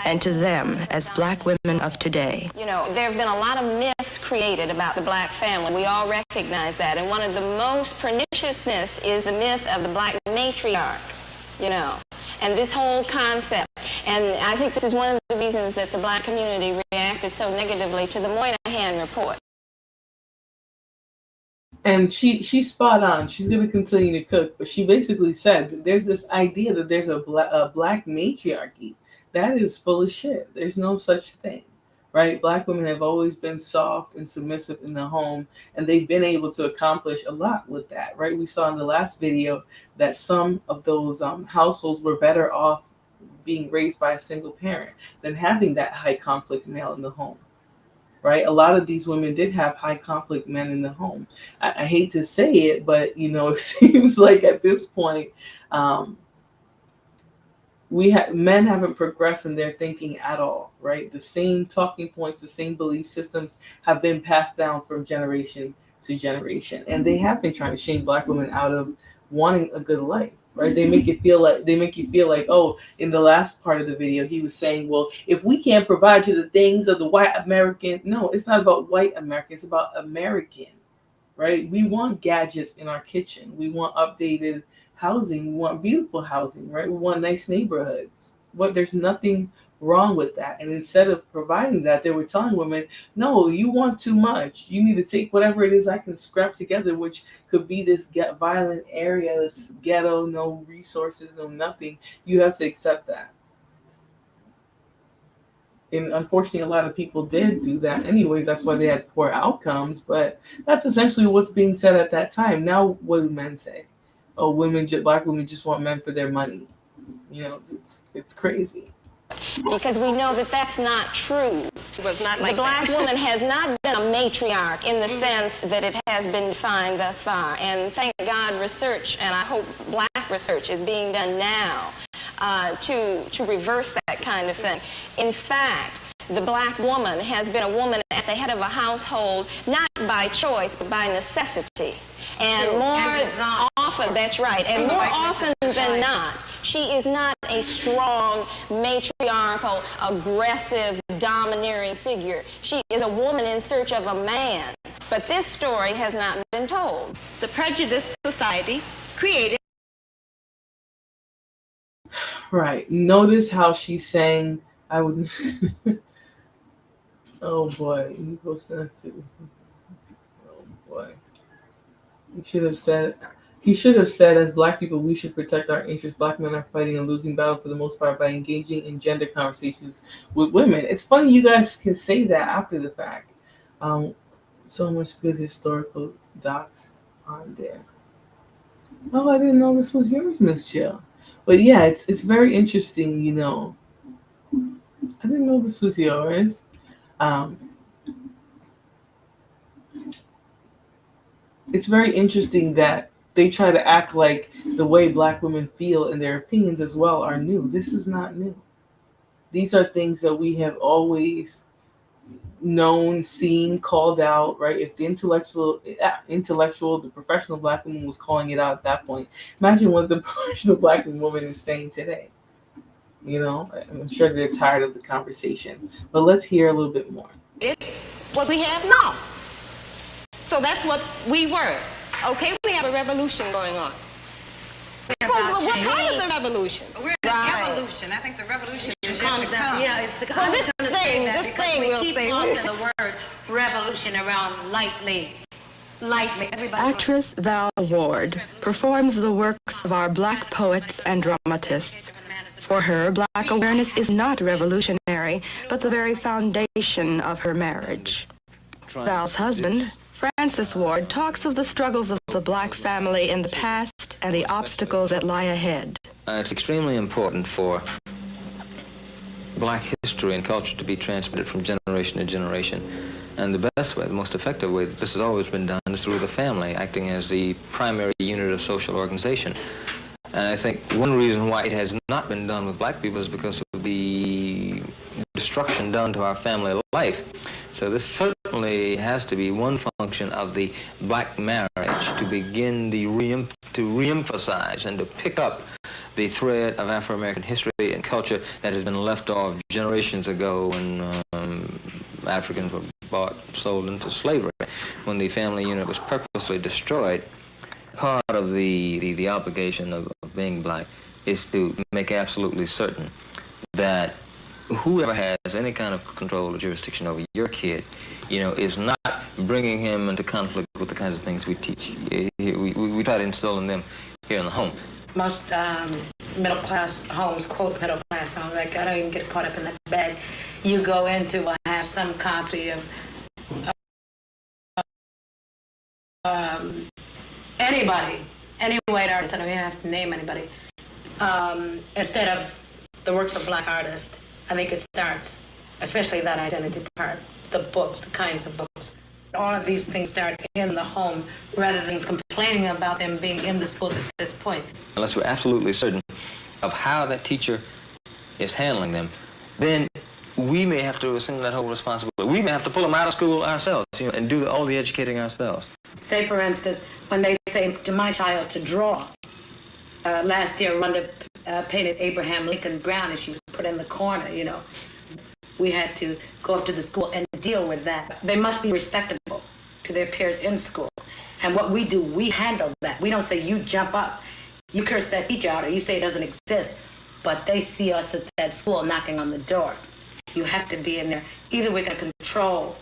and to them as Black women of today. You know, there have been a lot of myths created about the Black family. We all recognize that. And one of the most pernicious myths is the myth of the Black matriarch, and this whole concept. And I think this is one of the reasons that the Black community reacted so negatively to the Moynihan report. And she's spot on. She's going to continue to cook, but she basically said that there's this idea that there's a black matriarchy. That is full of shit. There's no such thing, right? Black women have always been soft and submissive in the home, and they've been able to accomplish a lot with that, right? We saw in the last video that some of those households were better off being raised by a single parent than having that high conflict male in the home. Right? A lot of these women did have high conflict men in the home. I hate to say it, but it seems like at this point, men haven't progressed in their thinking at all. Right? The same talking points, the same belief systems have been passed down from generation to generation, and they have been trying to shame Black women out of wanting a good life. Right? They make you feel like, oh, in the last part of the video, he was saying, well, if we can't provide you the things of the white American, no, it's not about white American, it's about American, right? We want gadgets in our kitchen. We want updated housing. We want beautiful housing, right? We want nice neighborhoods. There's nothing wrong with that. And instead of providing that, they were telling women, no, you want too much. You need to take whatever it is I can scrap together, which could be this violent area, this ghetto, no resources, no nothing. You have to accept that. And unfortunately, a lot of people did do that anyways. That's why they had poor outcomes. But that's essentially what's being said at that time. Now, what do men say? Oh, Black women just want men for their money. It's crazy. Because we know that that's not true. The Black woman has not been a matriarch in the sense that it has been defined thus far. And thank God research, and I hope Black research, is being done now to reverse that kind of thing. In fact, the black woman has been a woman at the head of a household, not by choice, but by necessity. And more often, that's right, and more often than not, she is not a strong, matriarchal, aggressive, domineering figure. She is a woman in search of a man. But this story has not been told. The prejudiced society created. Right. Notice how she's saying, I would. Oh boy. Ego sensitive. Oh boy. He should have said, as black people, we should protect our interests. Black men are fighting a losing battle for the most part by engaging in gender conversations with women. It's funny you guys can say that after the fact. So much good historical docs on there. Oh, I didn't know this was yours, Miss Jill. But yeah, it's very interesting, you know. I didn't know this was yours. It's very interesting that they try to act like the way black women feel and their opinions as well are new. This is not new. These are things that we have always known, seen, called out, right? If the intellectual, the professional black woman was calling it out at that point, imagine what the professional black woman is saying today. You know, I'm sure they're tired of the conversation. But let's hear a little bit more. What we have now. So that's what we were. Okay, we have a revolution going on. Well, what kind of a revolution? We're in an evolution. I think the revolution is yet to come. Yeah, it's the well, this thing we will keep tossing the word revolution around lightly. Actress Val Ward performs the works of our black poets and dramatists. For her, black awareness is not revolutionary, but the very foundation of her marriage. Val's husband, Francis Ward, talks of the struggles of the black family in the past and the obstacles that lie ahead. It's extremely important for black history and culture to be transmitted from generation to generation. And the best way, the most effective way that this has always been done is through the family, acting as the primary unit of social organization. And I think one reason why it has not been done with black people is because of the destruction done to our family life. So this certainly has to be one function of the black marriage, to begin to reemphasize and to pick up the thread of Afro-American history and culture that has been left off generations ago when Africans were bought, sold into slavery, when the family unit was purposely destroyed. Part of the obligation of being black is to make absolutely certain that whoever has any kind of control or jurisdiction over your kid, you know, is not bringing him into conflict with the kinds of things we teach. We try to instill in them here in the home. Most middle-class homes, quote middle-class homes, like I don't even get caught up in that bag. You go into will have some copy of anybody, any white artist, I don't even have to name anybody, instead of the works of black artists. I think it starts, especially that identity part, the books, the kinds of books. All of these things start in the home rather than complaining about them being in the schools at this point. Unless we're absolutely certain of how that teacher is handling them, then we may have to assume that whole responsibility. We may have to pull them out of school ourselves, you know, and do all the educating ourselves. Say, for instance, when they say to my child to draw, last year Rhonda painted Abraham Lincoln Brown and she was put in the corner, you know. We had to go up to the school and deal with that. They must be respectable to their peers in school. And what we do, we handle that. We don't say, you jump up, you curse that teacher out, or you say it doesn't exist. But they see us at that school knocking on the door. You have to be in there. Either we can control,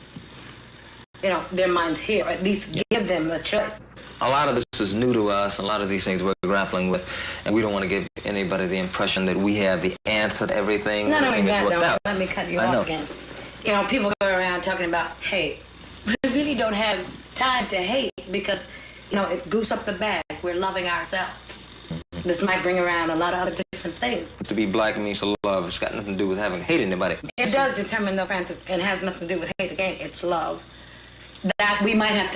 you know, their minds here, or at least give them the choice. A lot of this is new to us, a lot of these things we're grappling with, and we don't want to give anybody the impression that we have the answer to everything. Not only that, let me cut you off again. You know, people go around talking about hate. We really don't have time to hate because, you know, it goose up the bag. We're loving ourselves. This might bring around a lot of other different things. To be black means to love. It's got nothing to do with having hate anybody. It does determine, though, Francis, and has nothing to do with hate again. It's love. That we might have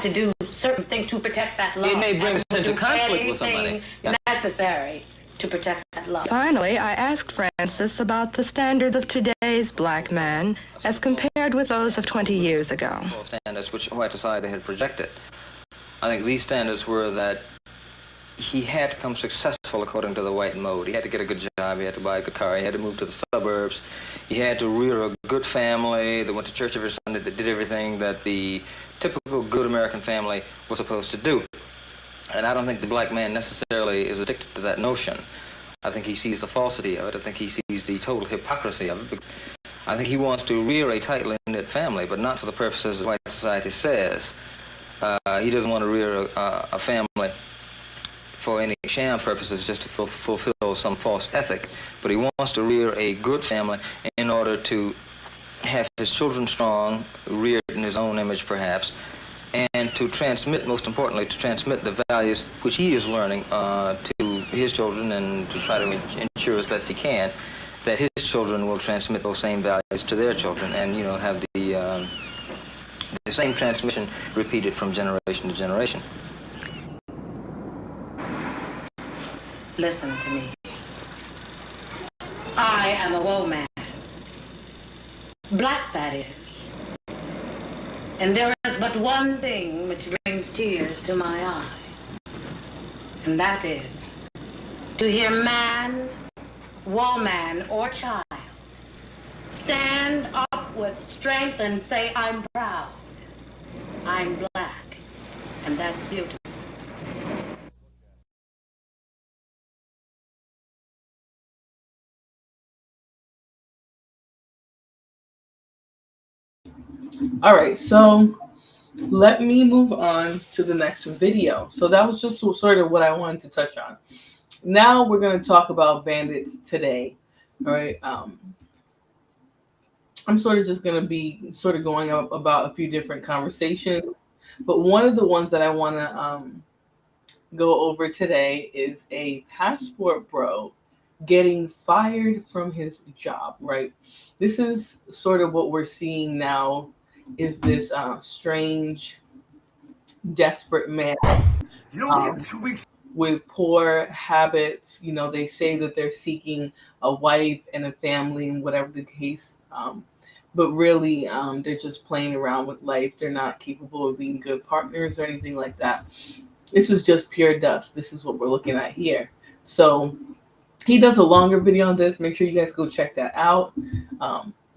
to do certain things to protect that love. It may bring us into conflict with somebody. Necessary to protect that that love. Finally, I asked Francis about the standards of today's black man as compared with those of 20 years ago. Standards which white society had projected. I think these standards were that he had to become successful according to the white mode. He had to get a good job, he had to buy a good car, he had to move to the suburbs, he had to rear a good family that went to church every Sunday, that did everything that the typical good American family was supposed to do. And I don't think the black man necessarily is addicted to that notion. I think he sees the falsity of it. I think he sees the total hypocrisy of it. I think he wants to rear a tightly knit family, but not for the purposes white society says. He doesn't want to rear a family for any sham purposes, just to fulfill some false ethic. But he wants to rear a good family in order to have his children strong, reared in his own image perhaps, and to transmit, most importantly, to transmit the values which he is learning to his children, and to try to ensure as best he can that his children will transmit those same values to their children, and, you know, have the same transmission repeated from generation to generation. Listen to me. I am a woman. Black, that is. And there is but one thing which brings tears to my eyes. And that is to hear man, woman, or child stand up with strength and say, I'm proud. I'm black. And that's beautiful. All right, so let me move on to the next video. So that was just sort of what I wanted to touch on. Now we're going to talk about bandits today. All right. I'm sort of just going to be sort of going up about a few different conversations, but one of the ones that I want to go over today is a passport bro getting fired from his job, right? This is sort of what we're seeing now, is this strange, desperate man You don't get 2 weeks with poor habits. You know, they say that they're seeking a wife and a family and whatever the case, but really they're just playing around with life. They're not capable of being good partners or anything like that. This is just pure dust. This is what we're looking at here. So he does a longer video on this. Make sure you guys go check that out.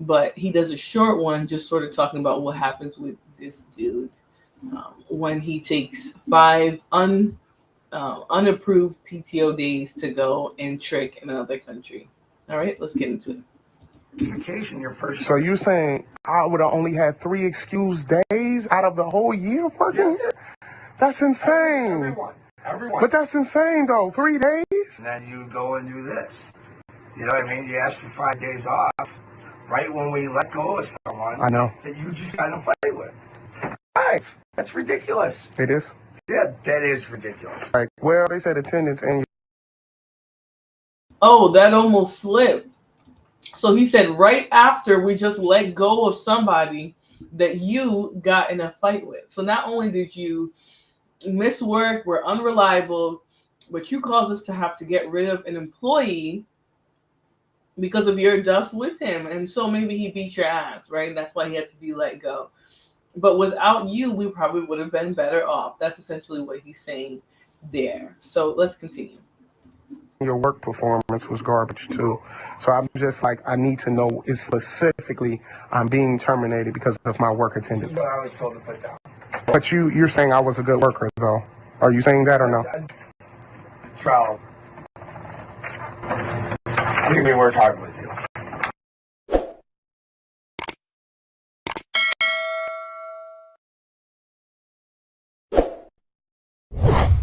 But he does a short one just sort of talking about what happens with this dude when he takes 5 unapproved PTO days to go and trick in another country. All right, let's get into it. vacation your first. So you're saying I would have only had 3 excused days out of the whole year of working? Yes. That's insane. Everyone. But that's insane though. 3 days? And then you go and do this. You know what I mean? You ask for 5 days off, right when we let go of someone. I know. That you just got to fight with. 5. That's ridiculous. It is? Yeah, that is ridiculous. Like, well, they said attendance and... Oh, that almost slipped. So he said right after we just let go of somebody that you got in a fight with. So not only did you miss work, we're unreliable, but you caused us to have to get rid of an employee because of your dust with him. And so maybe he beat your ass, right? That's why he had to be let go. But without you, we probably would have been better off. That's essentially what he's saying there. So let's continue. Your work performance was garbage too. So I'm just like, I need to know if specifically I'm being terminated because of my work attendance. This is what I was told to put down. But you're saying I was a good worker though. Are you saying that or no? Trout. I think we were talking with you.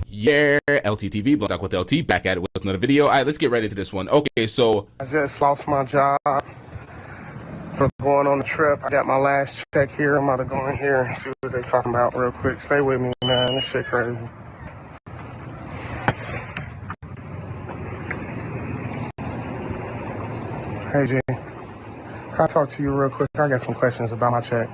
Yeah, LTTV, Black with LT, back at it with another video. All right, let's get right into this one. Okay, so I just lost my job for going on the trip. I got my last check here. I'm about to go in here and see what they're talking about real quick. Stay with me, man. This shit crazy. Hey, G. Can I talk to you real quick? I got some questions about my check.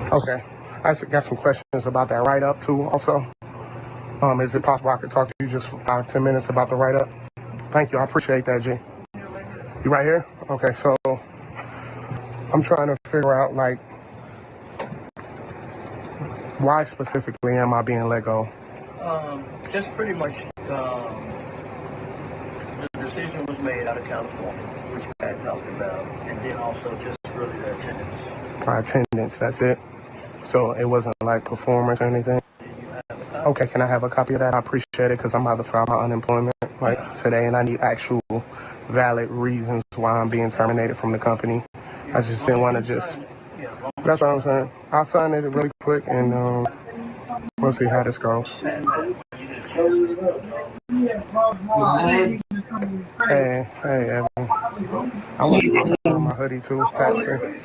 Okay. I got some questions about that write-up too also. Is it possible I could talk to you just for 5-10 minutes about the write-up? Thank you. I appreciate that, G. You right here? Okay, so I'm trying to figure out, like, why specifically am I being let go? Just pretty much the decision was made out of California, which we had talked about, and then also just really the attendance. My attendance, that's it. So it wasn't like performance or anything? Okay, can I have a copy of that? I appreciate it because I'm about to file my unemployment today, and I need actual valid reasons why I'm being terminated from the company. I just didn't want to just... That's what I'm saying. I'll sign it really quick, and we'll see how this goes. Hey, Evan. I want to go on my hoodie too, Patrick.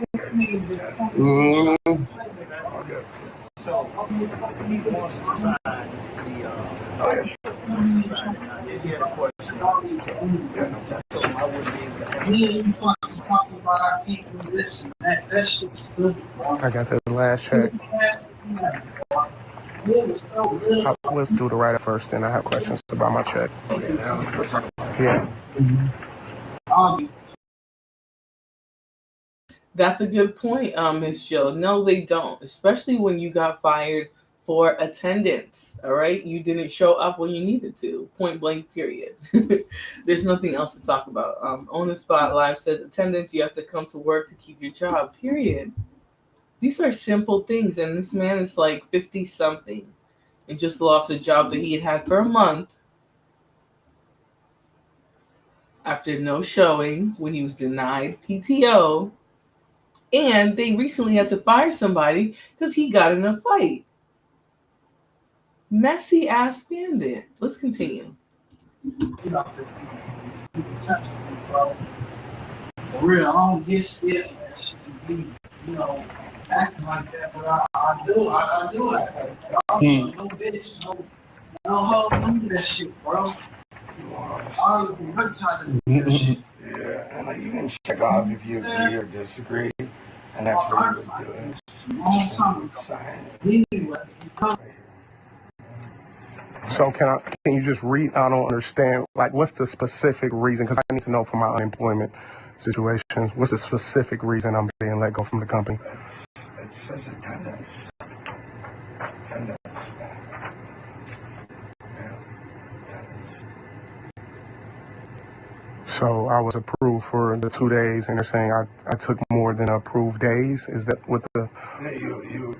So he wants to sign the he had a question. So I wouldn't be able to I got this last check. Let's do the write-up first, then I have questions about my check. Okay, now let's go talk about it. Yeah. That's a good point, Miss Jill. No, they don't, especially when you got fired for attendance. All right, you didn't show up when you needed to. Point blank. Period. There's nothing else to talk about. On the Spot Live says attendance. You have to come to work to keep your job. Period. These are simple things, and this man is like 50 something, and just lost a job that he had for a month after no showing when he was denied PTO. And they recently had to fire somebody because he got in a fight. Messy ass bandit. Let's continue. For real, I don't get scared of that shit. Acting like that, but I do it. No bitch, no hoe, none of that shit, bro. I don't try to do that shit. Yeah, and like you can check off if you agree or disagree, and that's what you would do it. Long time ago. So can you just read? I don't understand. Like, what's the specific reason? Because I need to know for my unemployment situations. What's the specific reason I'm being let go from the company? It says attendance. Attendance. Yeah, attendance. So I was approved for the 2 days, and they're saying I took more than approved days. Is that what the? Yeah, you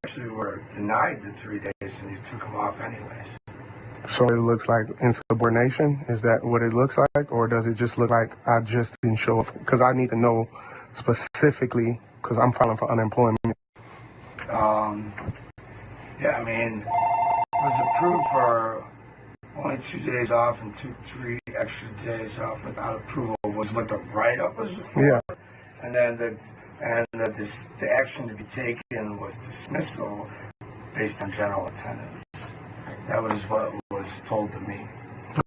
actually were denied the 3 days, and you took them off anyways. So it looks like insubordination? Is that what it looks like? Or does it just look like I just didn't show up? Because I need to know specifically, because I'm filing for unemployment. Yeah, I mean, it was approved for only 2 days off and 3 extra days off without approval was what the write-up was for. Yeah. And then the action to be taken was dismissal based on general attendance. That was what was told to me.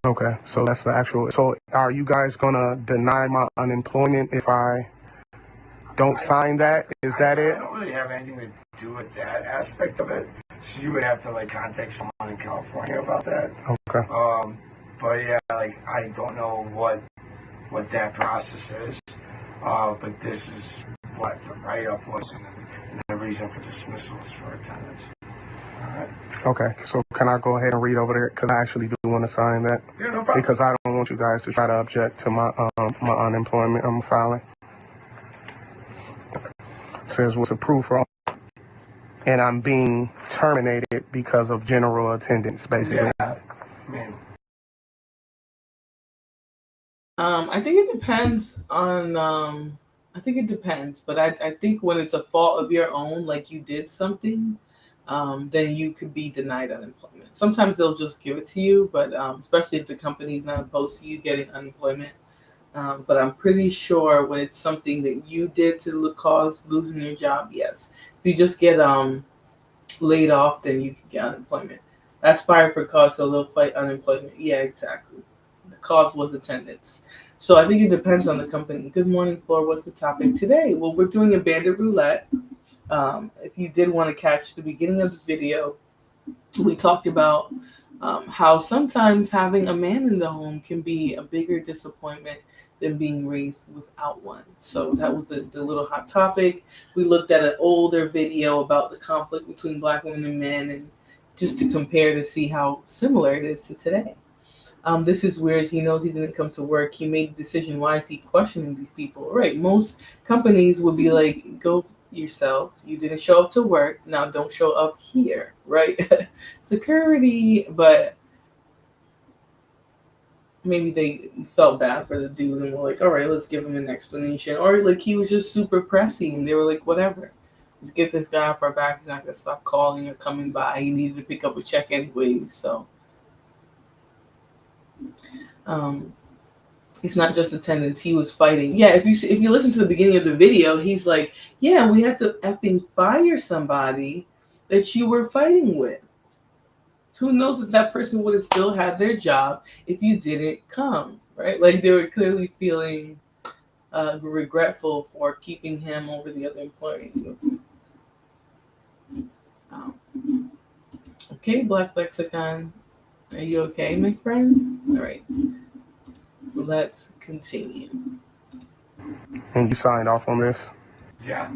Okay, so that's the actual. So are you guys gonna deny my unemployment if I don't sign that? Is that it? I don't really have anything to do with that aspect of it. So you would have to contact someone in California about that. Okay. But yeah, I don't know what that process is. But this is what the write-up was, and the reason for dismissal is for attendance. All right. Okay, so can I go ahead and read over there? Because I actually do want to sign that. Yeah, no problem. Because I don't want you guys to try to object to my unemployment I'm filing. It says was approved for, and I'm being terminated because of general attendance, basically. Yeah, man. I think it depends on. I think it depends, but I think when it's a fault of your own, like you did something, then you could be denied unemployment. Sometimes they'll just give it to you, but especially if the company's not opposed to you getting unemployment. But I'm pretty sure when it's something that you did to cause losing your job, yes. If you just get laid off, then you can get unemployment. That's fire for cause, so they'll fight unemployment. Yeah, exactly. The cause was attendance. So I think it depends on the company. Good morning, Floor. What's the topic today? Well, we're doing a bandit roulette. If you did want to catch the beginning of the video, we talked about how sometimes having a man in the home can be a bigger disappointment than being raised without one. So that was the little hot topic. We looked at an older video about the conflict between Black women and men, and just to compare to see how similar it is to today. This is weird. He knows he didn't come to work. He made the decision. Why is he questioning these people? Right. Most companies would be like, go yourself. You didn't show up to work. Now don't show up here. Right. Security. But maybe they felt bad for the dude and were like, all right, let's give him an explanation. Or like he was just super pressy and they were like, whatever. Let's get this guy off our back. He's not going to stop calling or coming by. He needed to pick up a check anyways. So it's not just attendance. He was fighting. Yeah, if you listen to the beginning of the video, he's like, yeah, we had to effing fire somebody that you were fighting with. Who knows if that person would have still had their job if you didn't come, right? Like they were clearly feeling regretful for keeping him over the other employee. Okay, Black Lexicon. Are you okay, my friend? All right. Let's continue. And you signed off on this? Yeah.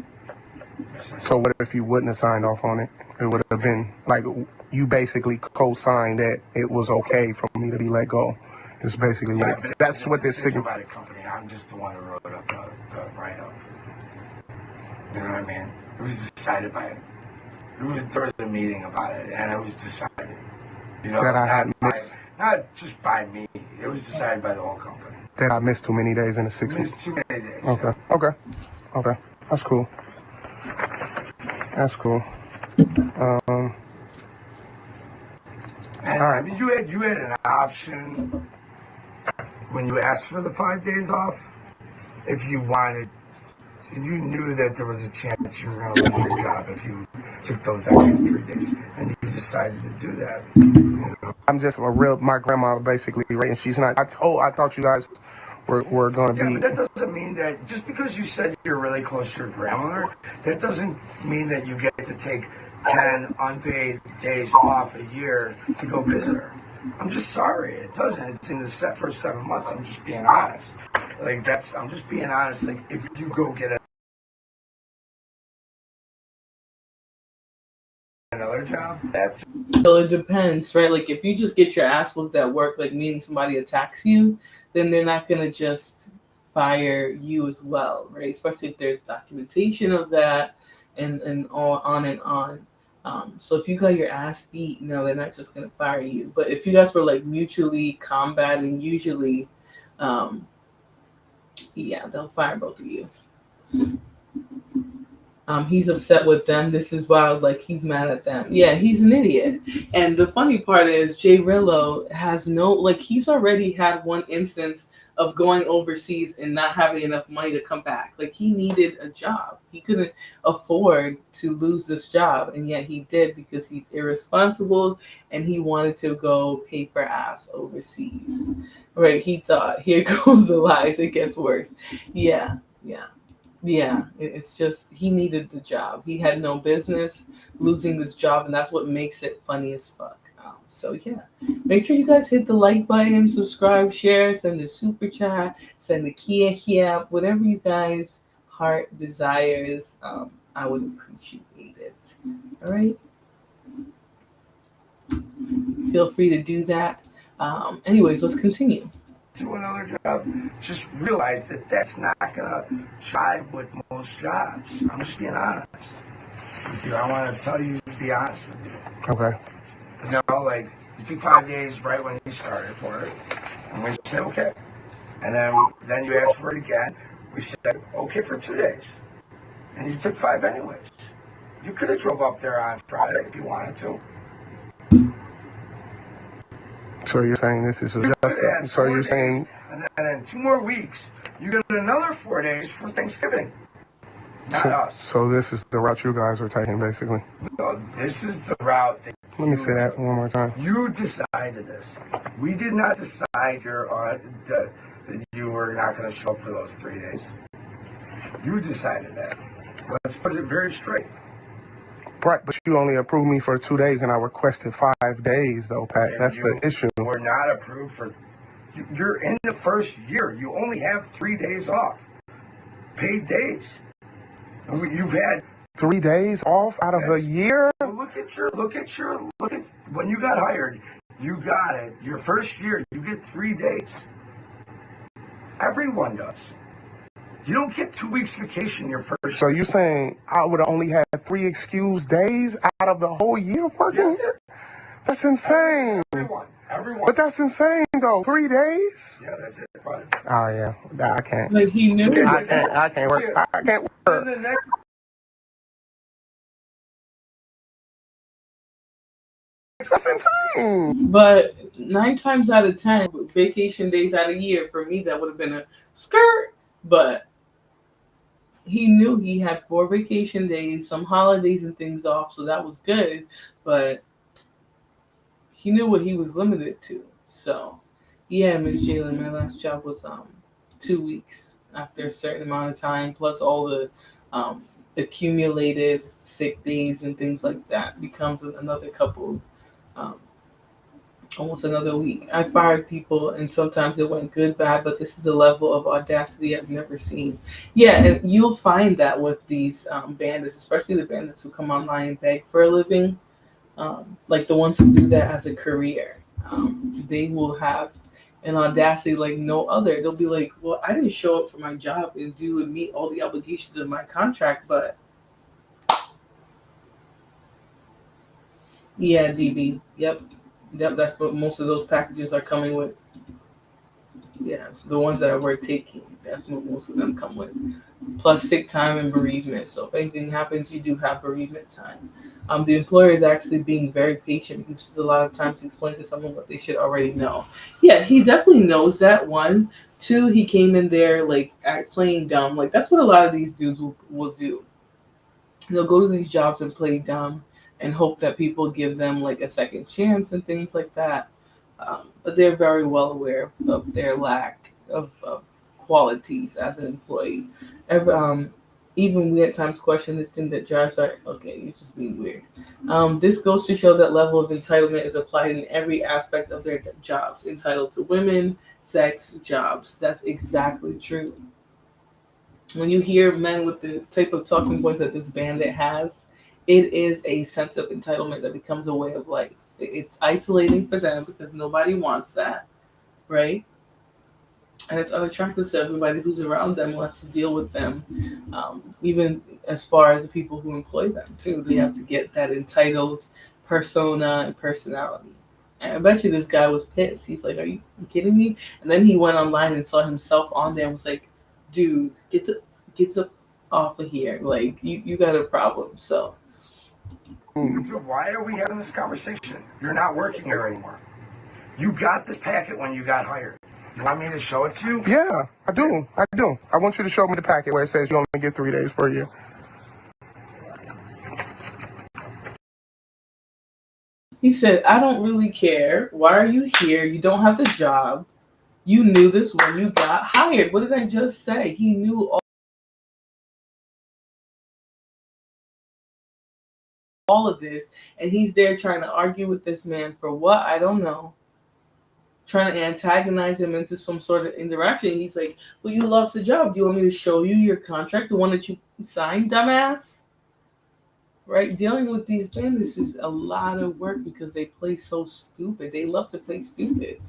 So what if you wouldn't have signed off on it? It would have been like you basically co-signed that it was okay for me to be let go. It's basically Yeah, what that's what this decision signal. by the company. I'm just the one who wrote up the write-up. You know what I mean? It was decided by it. There was a meeting about it, and it was decided. You know, That I had not just by me. It was decided by the whole company. That I missed too many days in the 6 weeks. Missed too many days. Okay. Okay. That's cool. And all right. I mean, you had an option when you asked for the 5 days off, if you wanted, and you knew that there was a chance you were going to lose your job if you took those extra 3 days, and you decided to do that. You know? I'm just my grandma basically, right? And she's not. I thought you guys were going to be. Yeah, but that doesn't mean that just because you said you're really close to your grandmother, that doesn't mean that you get to take 10 unpaid days off a year to go visit her. I'm just sorry, it doesn't. It's in the first 7 months. I'm just being honest. I'm just being honest. Like, if you go get another job, So it depends, right? Like if you just get your ass whooped at work, like meaning somebody attacks you, then they're not gonna just fire you as well, right? Especially if there's documentation of that and all on and on. So if you got your ass beat, no, they're not just gonna fire you. But if you guys were like mutually combating, usually, yeah, they'll fire both of you. He's upset with them. This is wild. Like he's mad at them. Yeah, he's an idiot. And the funny part is Jay Rillo has he's already had one instance of going overseas and not having enough money to come back. Like he needed a job. He couldn't afford to lose this job. And yet he did because he's irresponsible and he wanted to go pay for ass overseas. Right. He thought, here goes the lies. It gets worse. Yeah. It's just he needed the job. He had no business losing this job, and that's what makes it funny as fuck. So yeah, make sure you guys hit the like button, subscribe, share, send a super chat, send a kia, whatever you guys heart desires. I would appreciate it. All right, feel free to do that. Anyways, let's continue. to another job, just realize that that's not gonna jive with most jobs. I'm just being honest with you. I want to tell you to be honest with you. Okay. You know, like you took 5 days right when you started for it, and we said okay, and then you asked for it again. We said okay for 2 days, and you took 5 anyways. You could have drove up there on Friday if you wanted to. So you're saying this is adjusted? So you're saying... And then in 2 more weeks, you get another 4 days for Thanksgiving. Not us. So this is the route you guys are taking, basically? No, this is the route that Let me say that one more time. You decided this. We did not decide that you were not going to show up for those 3 days. You decided that. Let's put it very straight. Right, but you only approved me for 2 days, and I requested 5 days, though, Pat. And That's the issue. We're not approved for. You're in the first year. You only have 3 days off, paid days. You've had 3 days off out of a year. Well, look at when you got hired. You got it. Your first year, you get 3 days. Everyone does. You don't get 2 weeks vacation your first. So you saying I would have only had 3 excused days out of the whole year of working? Yes, sir. That's insane. Everyone. But that's insane, though. 3 days? Yeah, that's it. Right. Oh, yeah. I can't. Like he knew. I can't work. I can't work. Then the next. That's insane. But 9 times out of 10, vacation days out of year, for me, that would have been a skirt. But he knew he had 4 vacation days, some holidays and things off, so that was good. But he knew what he was limited to. So, yeah, Miss Jalen, my last job was 2 weeks after a certain amount of time, plus all the accumulated sick days and things like that becomes another couple, almost another week. I fired people, and sometimes it went good, bad, but this is a level of audacity I've never seen. Yeah, and you'll find that with these bandits, especially the bandits who come online and beg for a living, like the ones who do that as a career. They will have an audacity like no other. They'll be like, well, I didn't show up for my job and do and meet all the obligations of my contract, but yeah, DB. Yep, that's what most of those packages are coming with. Yeah, the ones that we're taking, that's what most of them come with. Plus sick time and bereavement. So if anything happens, you do have bereavement time. The employer is actually being very patient because it's a lot of times to explain to someone what they should already know. Yeah, he definitely knows that. 1, 2, he came in there like playing dumb. Like that's what a lot of these dudes will do. They'll go to these jobs and play dumb and hope that people give them like a second chance and things like that. But they're very well aware of their lack of qualities as an employee. Even we at times question this thing that drives our, okay, you're just being weird. This goes to show that level of entitlement is applied in every aspect of their jobs. Entitled to women, sex, jobs. That's exactly true. When you hear men with the type of talking points that this bandit has, it is a sense of entitlement that becomes a way of life. It's isolating for them because nobody wants that, right? And it's unattractive to everybody who's around them, wants to deal with them. Even as far as the people who employ them, too. They have to get that entitled persona and personality. And I bet you this guy was pissed. He's like, are you kidding me? And then he went online and saw himself on there and was like, dude, get the off of here. Like, you got a problem, so. So why are we having this conversation? You're not working here anymore. You got this packet when you got hired. You want me to show it to you? Yeah, I do. I want you to show me the packet where it says you only get 3 days per year. He said, I don't really care. Why are you here? You don't have the job. You knew this when you got hired. What did I just say? He knew all of this, and he's there trying to argue with this man for what? I don't know. Trying to antagonize him into some sort of interaction. He's like, well, you lost the job. Do you want me to show you your contract, the one that you signed, dumbass? Right? Dealing with these bandits is a lot of work because they play so stupid. They love to play stupid.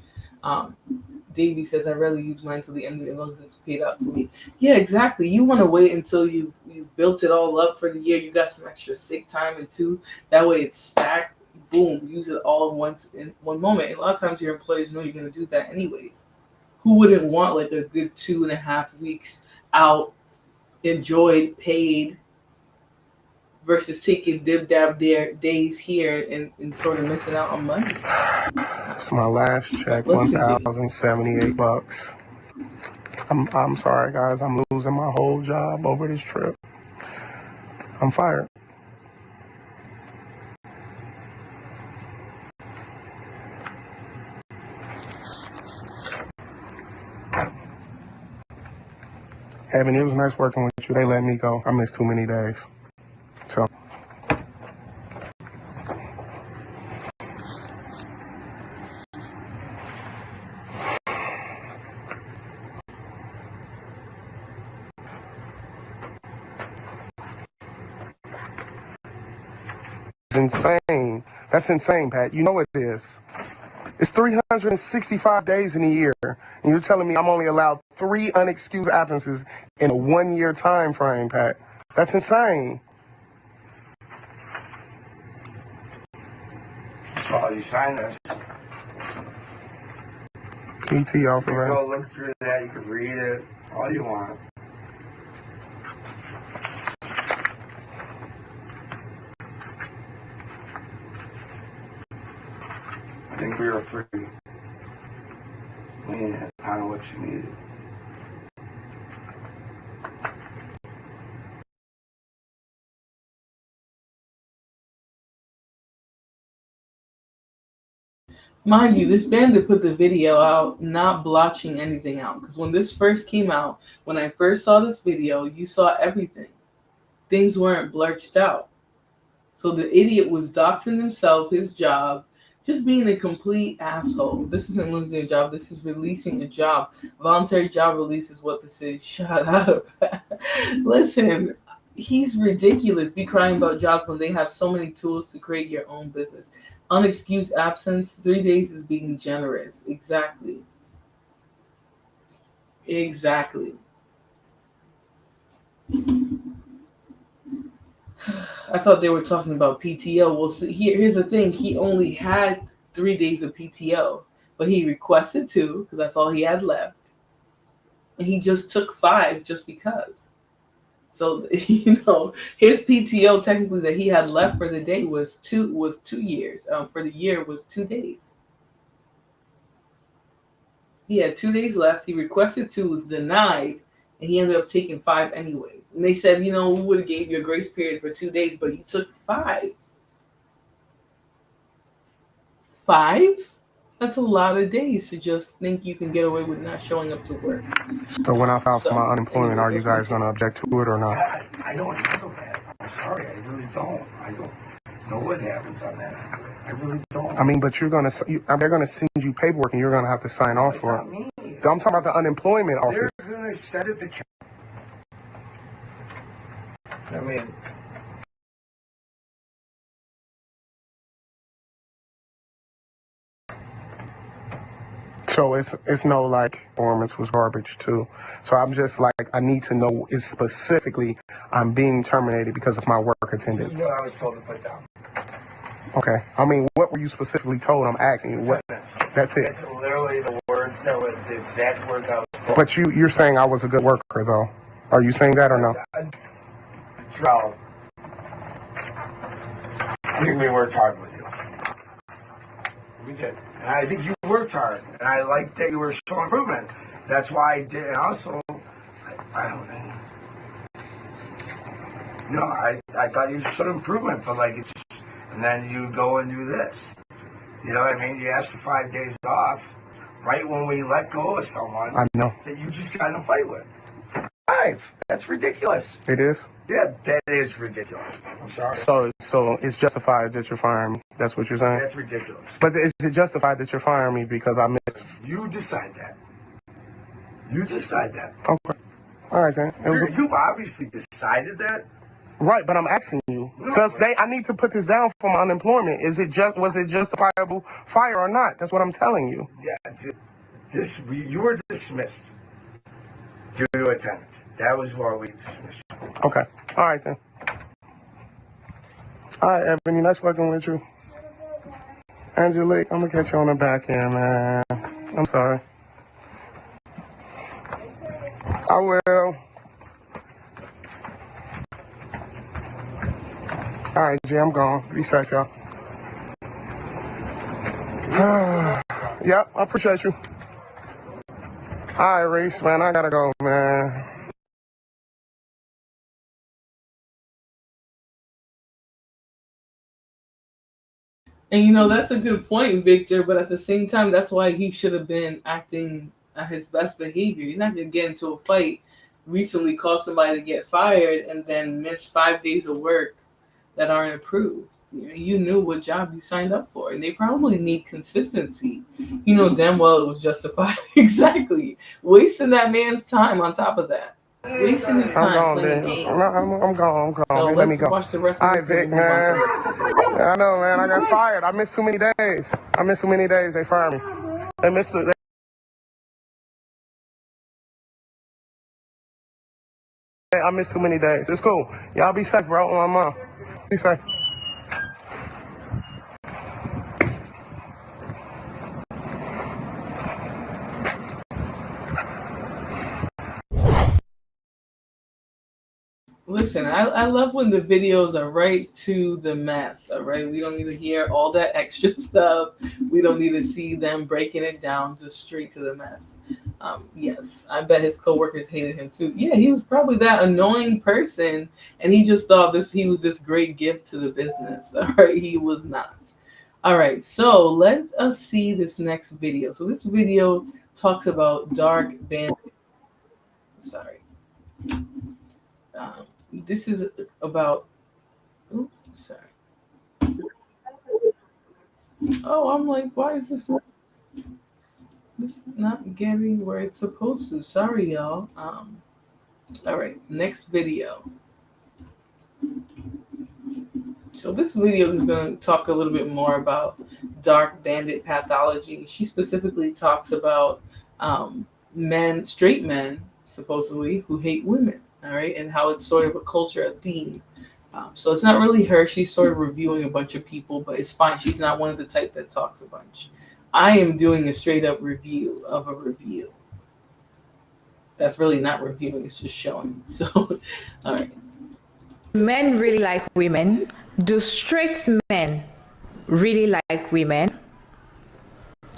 Davey says, I'd rather use mine till the end of it as long as it's paid out to me. Yeah, exactly. You want to wait until you've built it all up for the year. You got some extra sick time and 2. That way it's stacked. Boom, use it all in one moment. And a lot of times your employers know you're going to do that anyways. Who wouldn't want like a good 2.5 weeks out, enjoyed, paid, versus taking dib-dab days here and sort of missing out on money? It's my last check, $1,078. I'm sorry, guys. I'm losing my whole job over this trip. I'm fired. Evan, it was nice working with you. They let me go. I missed too many days. So. insane. That's insane, Pat. You know it is. It's 365 days in a year, and you're telling me I'm only allowed 3 unexcused absences in a 1-year time frame, Pat. That's insane. So you sign this. PTO You for can that. go look through that. You can read it all you want. I think we were pretty lenient on what you needed. Mind you, this bandit put the video out not blotching anything out. Because when this first came out, when I first saw this video, you saw everything. Things weren't blurched out. So the idiot was doxing himself, his job, just being a complete asshole. This isn't losing a job. This is releasing a job. Voluntary job release is what this is. Shut up. Listen, he's ridiculous. Be crying about jobs when they have so many tools to create your own business. Unexcused absence, 3 days is being generous. Exactly. Exactly. I thought they were talking about PTO. Well, see, here's the thing. He only had 3 days of PTO, but he requested 2 because that's all he had left. And he just took 5 just because. So, his PTO technically that he had left for the day was 2 years. For the year was 2 days. He had 2 days left. He requested 2, was denied, and he ended up taking 5 anyways. And they said, we would have gave you a grace period for 2 days, but you took 5. 5? That's a lot of days to just think you can get away with not showing up to work. So when I file for my unemployment, are you guys going to object to it or not? I don't handle that. I'm sorry. I really don't. I don't know what happens on that. I really don't. I mean, but they're going to send you paperwork and you're going to have to sign off for it. I'm talking about the unemployment office. They're going to send it to. I mean. So it's no performance was garbage too. So I'm just I need to know is specifically I'm being terminated because of my work attendance. This is what I was told to put down. Okay. I mean, what were you specifically told? I'm asking you. What? That's it. That's literally the words that were the exact words I was told. But you're saying I was a good worker though. Are you saying that or no? Bro, I think we worked hard with you. We did. And I think you worked hard. And I like that you were showing improvement. That's why I did. And also, I don't know. I thought you showed improvement, but and then you go and do this. You know what I mean? You asked for 5 days off right when we let go of someone I know. that you just got in a fight with. 5. That's ridiculous. It is? Yeah, that is ridiculous. I'm sorry. So it's justified that you're firing me. That's what you're saying? That's ridiculous. But is it justified that you're firing me because I missed? You decide that. You decide that. Okay. All right, then. You've obviously decided that. Right, but I'm asking you because I need to put this down for my unemployment. Was it justifiable fire or not? That's what I'm telling you. Yeah, you were dismissed due to attendance. That was why we dismissed you. Okay. All right then. All right, Ebony. Nice working with you. Angelique, I'm gonna catch you on the back end, man. I'm sorry. I will. All right, G, I'm gone. Be safe, y'all. Yep, I appreciate you. All right, Reese, man, I gotta go, man. And that's a good point, Victor, but at the same time, that's why he should have been acting at his best behavior. You're not going to get into a fight, recently cause somebody to get fired, and then miss 5 days of work that aren't approved. You knew what job you signed up for, and they probably need consistency. Damn well it was justified. Exactly. Wasting that man's time on top of that. wasting his I'm time gone, playing dude. games. I'm gone. So Let me let's go. watch the rest All of right, this, then Vic, we'll move on to man. the next. I know, man. I got fired. I missed too many days. They fired me. They missed it. I missed too many days. It's cool. Y'all be safe, bro. On my mom. Be safe. Listen, I love when the videos are right to the mess, all right? We don't need to hear all that extra stuff. We don't need to see them breaking it down, just straight to the mess. Yes, I bet his coworkers hated him too. Yeah, he was probably that annoying person, and he just thought he was this great gift to the business, all right? He was not. All right, so let us see this next video. So this video talks about dark bandit. Sorry. This is about. Oops, sorry. Oh, I'm like, why is this not getting where it's supposed to? Sorry, y'all. All right, next video. So this video is going to talk a little bit more about dark bandit pathology. She specifically talks about straight men, supposedly, who hate women. All right, and how it's sort of a culture, a theme. So it's not really her. She's sort of reviewing a bunch of people, but it's fine. She's not one of the type that talks a bunch. I am doing a straight up review of a review. That's really not reviewing, it's just showing. So, all right. Men really like women. Do straight men really like women?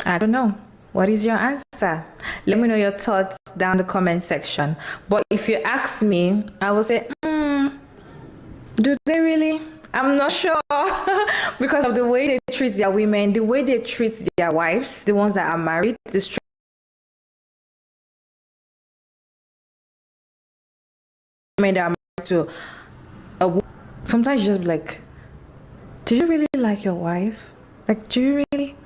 I don't know. What is your answer? Let me know your thoughts down the comment section. But if you ask me, I will say, do they really? I'm not sure because of the way they treat their women, the way they treat their wives, the ones that are married, the straight men that are married to a woman. Sometimes you just be like, do you really like your wife? Like, do you really?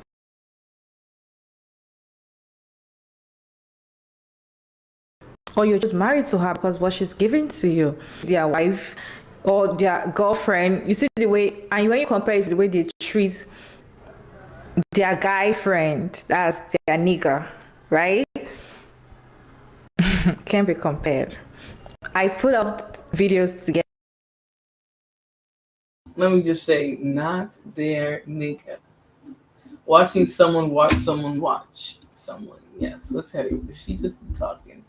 Or you're just married to her because what she's giving to you, their wife or their girlfriend. You see the way, and when you compare it to the way they treat their guy friend, that's their nigger, right? Can't be compared. I put up videos together. Let me just say, not their nigga. Watching someone watch someone watch someone. Yes, let's have it. She just been talking.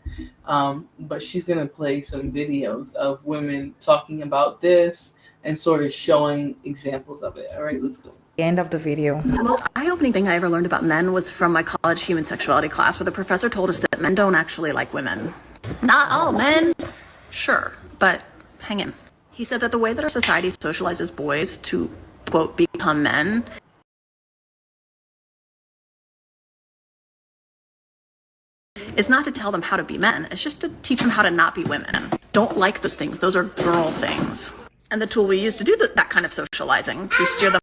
But she's going to play some videos of women talking about this and sort of showing examples of it. All right, let's go. End of the video. The most eye-opening thing I ever learned about men was from my college human sexuality class, where the professor told us that men don't actually like women. Not all men. Sure, but hang in. He said that the way that our society socializes boys to, quote, become men is not to tell them how to be men. It's just to teach them how to not be women. Don't like those things. Those are girl things. And the tool we use to do that kind of socializing, to steer them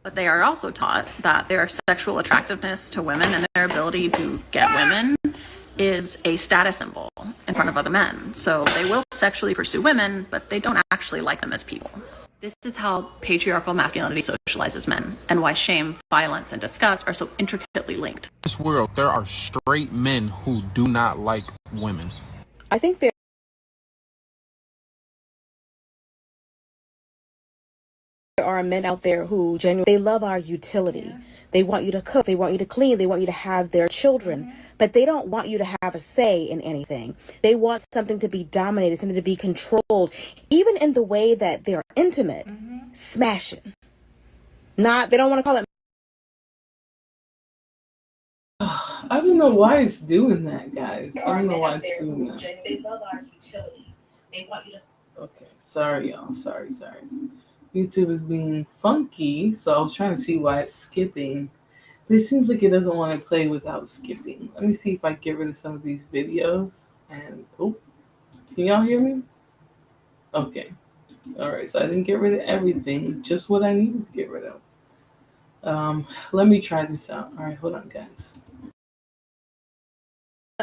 but they are also taught that their sexual attractiveness to women and their ability to get women is a status symbol in front of other men. So they will sexually pursue women, but they don't actually like them as people. This is how patriarchal masculinity socializes men, and why shame, violence, and disgust are so intricately linked. In this world, there are straight men who do not like women. I think there are men out there who genuinely, they love our utility. They want you to cook, they want you to clean, they want you to have their children, but they don't want you to have a say in anything. They want something to be dominated, something to be controlled, even in the way that they're intimate, smashing. They don't want to call it. I don't know why it's doing that, guys. I don't know why it's doing that. They love our utility. They want you to. Okay, sorry, y'all. Sorry. YouTube is being funky, so I was trying to see why it's skipping. But it seems like it doesn't want to play without skipping. Let me see if I get rid of some of these videos. And, can y'all hear me? Okay. All right, so I didn't get rid of everything, just what I needed to get rid of. Let me try this out. All right, hold on, guys.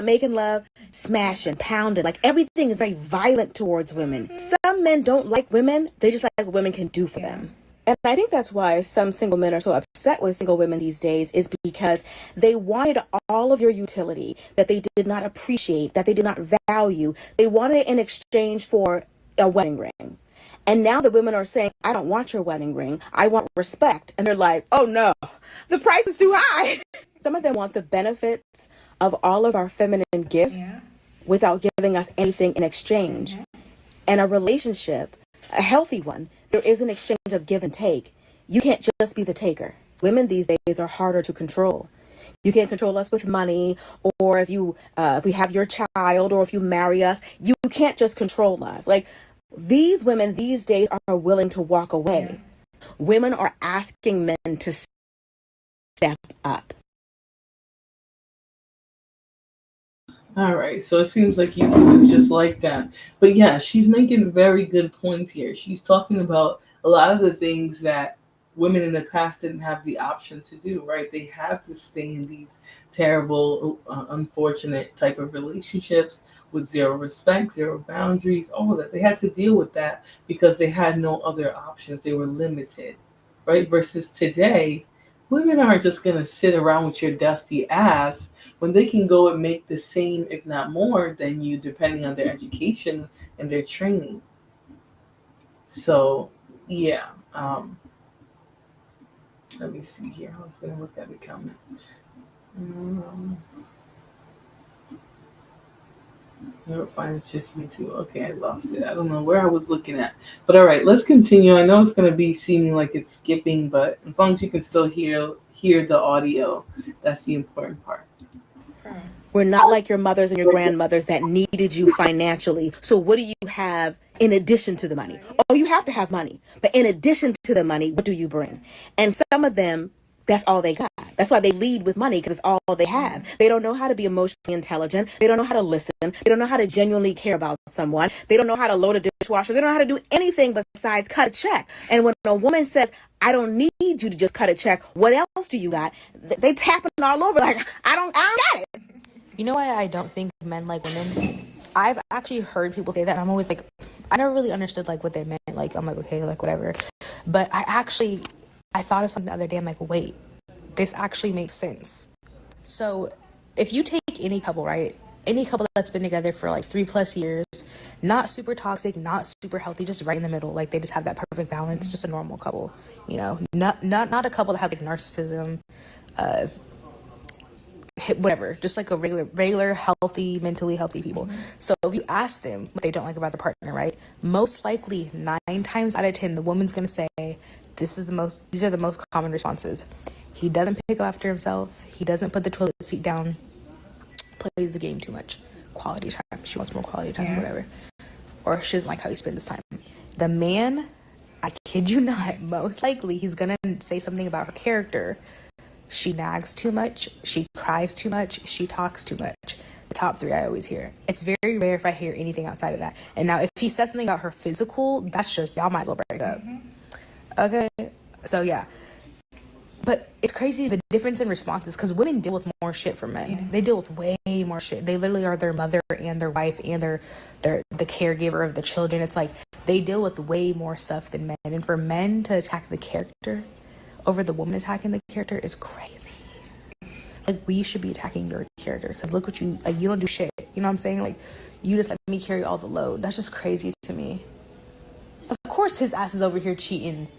Making love, smashing, pounding, like everything is very violent towards women. Some men don't like women, they just like what women can do for them. And I think that's why some single men are so upset with single women these days, is because they wanted all of your utility that they did not appreciate, that they did not value. They wanted it in exchange for a wedding ring. And now the women are saying, I don't want your wedding ring. I want respect. And they're like, oh no, the price is too high. Some of them want the benefits of all of our feminine gifts without giving us anything in exchange. And a relationship, a healthy one, there is an exchange of give and take. You can't just be the taker. Women these days are harder to control. You can't control us with money, or if we have your child, or if you marry us, you can't just control us. Like, these women these days are willing to walk away. Women are asking men to step up. All right, so it seems like YouTube is just like that. But yeah, she's making very good points here. She's talking about a lot of the things that women in the past didn't have the option to do, right? They had to stay in these terrible, unfortunate type of relationships with zero respect, zero boundaries, all of that. They had to deal with that because they had no other options. They were limited, right? Versus today, women aren't just going to sit around with your dusty ass when they can go and make the same, if not more, than you, depending on their education and their training. So, yeah. Let me see here. I was going to look at the comment. Never find it's just YouTube. Okay, I lost it. I don't know where I was looking at. But all right, let's continue. I know it's going to be seeming like it's skipping, but as long as you can still hear the audio, that's the important part. We're not like your mothers and your grandmothers that needed you financially. So what do you have in addition to the money? Oh, you have to have money. But in addition to the money, what do you bring? And some of them, that's all they got. That's why they lead with money, because it's all they have. They don't know how to be emotionally intelligent. They don't know how to listen. They don't know how to genuinely care about someone. They don't know how to load a dishwasher. They don't know how to do anything besides cut a check. And when a woman says, I don't need you to just cut a check, what else do you got? They tapping all over like, I don't got it. You know why I don't think men like women? I've actually heard people say that, and I'm always like, I never really understood like what they meant. Like, I'm like, okay, like whatever. But I thought of something the other day. I'm like, wait, this actually makes sense. So if you take any couple, right? Any couple that's been together for like 3+ years, not super toxic, not super healthy, just right in the middle. Like, they just have that perfect balance, just a normal couple, you know, not a couple that has like narcissism, whatever, just like a regular healthy, mentally healthy people. So if you ask them what they don't like about the partner, right, most likely 9 times out of 10 the woman's gonna say these are the most common responses. He doesn't pick up after himself, he doesn't put the toilet seat down, plays the game too much, quality time, she wants more quality time, whatever, or she doesn't like how he spends his time. The man, I kid you not, most likely he's gonna say something about her character. She nags too much, she cries too much, she talks too much. The top 3 I always hear. It's very rare if I hear anything outside of that. And now if he says something about her physical, that's just, y'all might as well break up. Okay, so yeah. But it's crazy the difference in responses, because women deal with more shit from men. They deal with way more shit. They literally are their mother and their wife and they're the caregiver of the children. It's like they deal with way more stuff than men. And for men to attack the character over the woman attacking the character is crazy. Like, we should be attacking your character, because look what you, like, you don't do shit. You know what I'm saying? Like, you just let me carry all the load. That's just crazy to me. Of course his ass is over here cheating.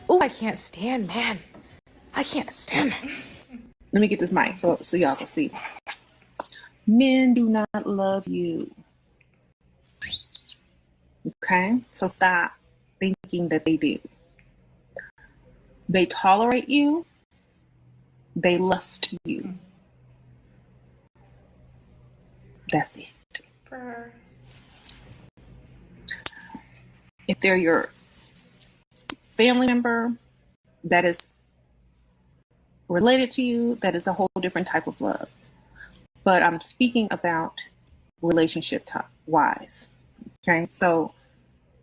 Oh, I can't stand, man. I can't stand. Let me get this mic so y'all can see. Men do not love you. Okay? So stop thinking that they do. They tolerate you. They lust you. That's it. If they're your family member that is related to you, that is a whole different type of love. But I'm speaking about relationship wise. Okay, so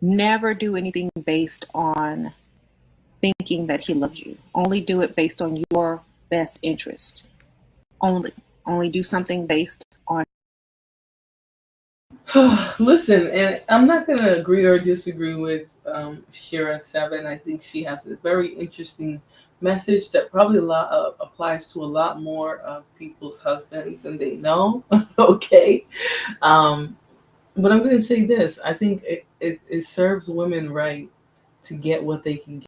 Never do anything based on thinking that he loves you. Only do it based on your best interest. Only do something based on. Listen, and I'm not going to agree or disagree with Shira Seven. I think she has a very interesting message that probably applies to a lot more of people's husbands than they know. Okay. But I'm going to say this. I think it serves women right to get what they can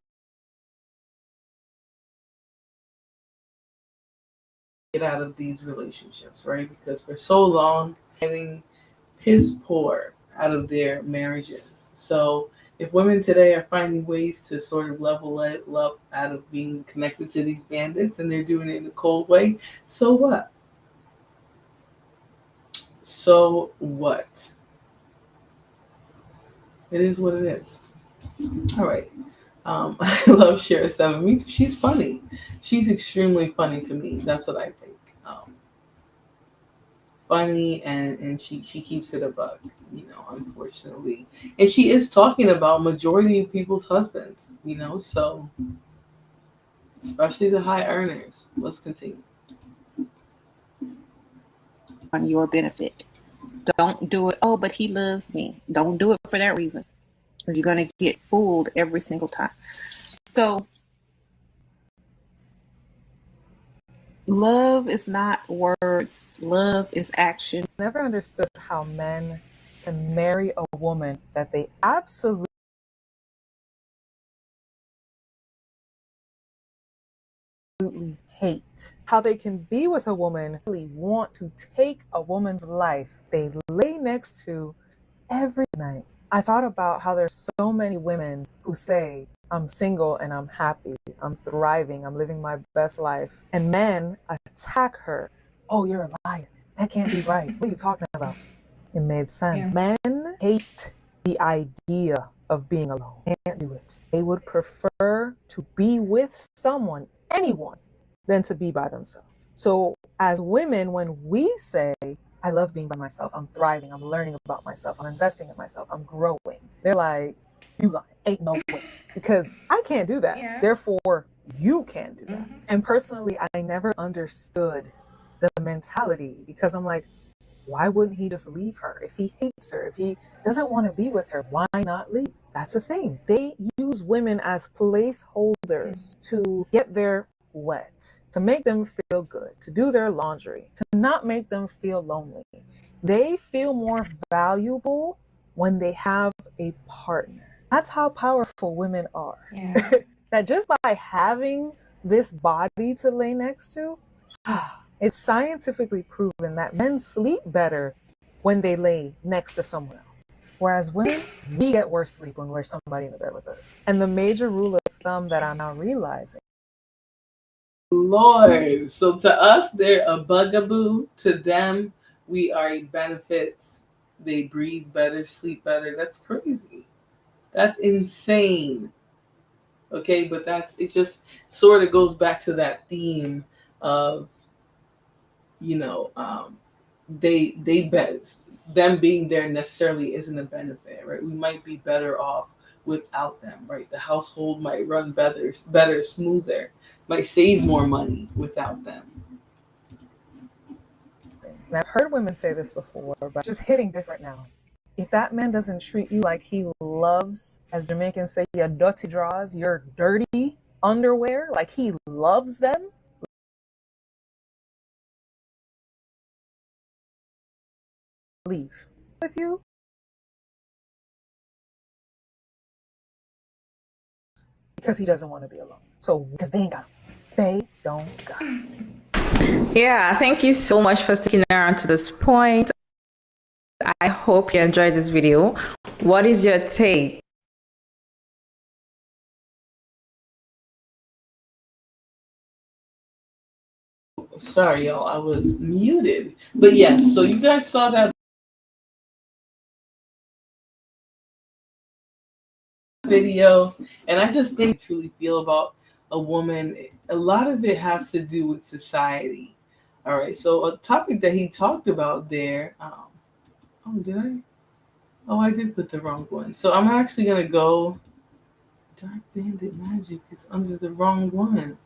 get out of these relationships, right? Because for so long, getting piss poor out of their marriages. So if women today are finding ways to sort of level it up out of being connected to these bandits and they're doing it in a cold way, so what? So what? It is what it is. All right. I love Shara Seven. Me too. She's funny. She's extremely funny to me. That's what I think. Funny and she keeps it a buck, unfortunately. And she is talking about majority of people's husbands, so especially the high earners. Let's continue. On your benefit. Don't do it. Oh, but he loves me. Don't do it for that reason. Because you're going to get fooled every single time. So, love is not words. Love is action. Never understood how men can marry a woman that they absolutely hate. How they can be with a woman who really want to take a woman's life they lay next to every night. I thought about how there's so many women who say, I'm single and I'm happy, I'm thriving, I'm living my best life. And men attack her. Oh, you're a liar. That can't be right. What are you talking about? It made sense. Yeah. Men hate the idea of being alone. Can't do it. They would prefer to be with someone, anyone, than to be by themselves. So as women, when we say, I love being by myself, I'm thriving, I'm learning about myself, I'm investing in myself, I'm growing, they're like, you lying, ain't no way. Because I can't do that. Yeah. Therefore, you can't do that. Mm-hmm. And personally, I never understood the mentality because I'm like, why wouldn't he just leave her? If he hates her, if he doesn't want to be with her, why not leave? That's a thing. They use women as placeholders to get their wet, to make them feel good, to do their laundry, to not make them feel lonely. They feel more valuable when they have a partner. That's how powerful women are. Yeah. That just by having this body to lay next to, it's scientifically proven that men sleep better when they lay next to someone else. Whereas women, we get worse sleep when we're somebody in the bed with us. And the major rule of thumb that I'm now realizing. Lord, so to us, they're a bugaboo. To them, we are a benefit. They breathe better, sleep better. That's crazy. That's insane. Okay, but it just sort of goes back to that theme of, they bet them being there necessarily isn't a benefit, right? We might be better off without them, right? The household might run better, smoother, might save more money without them. And I've heard women say this before, but it's just hitting different now. If that man doesn't treat you like he loves, as Jamaicans say, your dirty drawers, your dirty underwear, like he loves them, leave with you. Because he doesn't want to be alone. So, because they ain't got him. They don't got him. Yeah, thank you so much for sticking around to this point. I hope you enjoyed this video. What is your take? Sorry, y'all, I was muted. But yes, so you guys saw that video, and I just think I truly feel about a woman, a lot of it has to do with society. All right, so a topic that he talked about there, did I? Oh, I did put the wrong one. So I'm actually gonna go. Dark Bandit Magic is under the wrong one.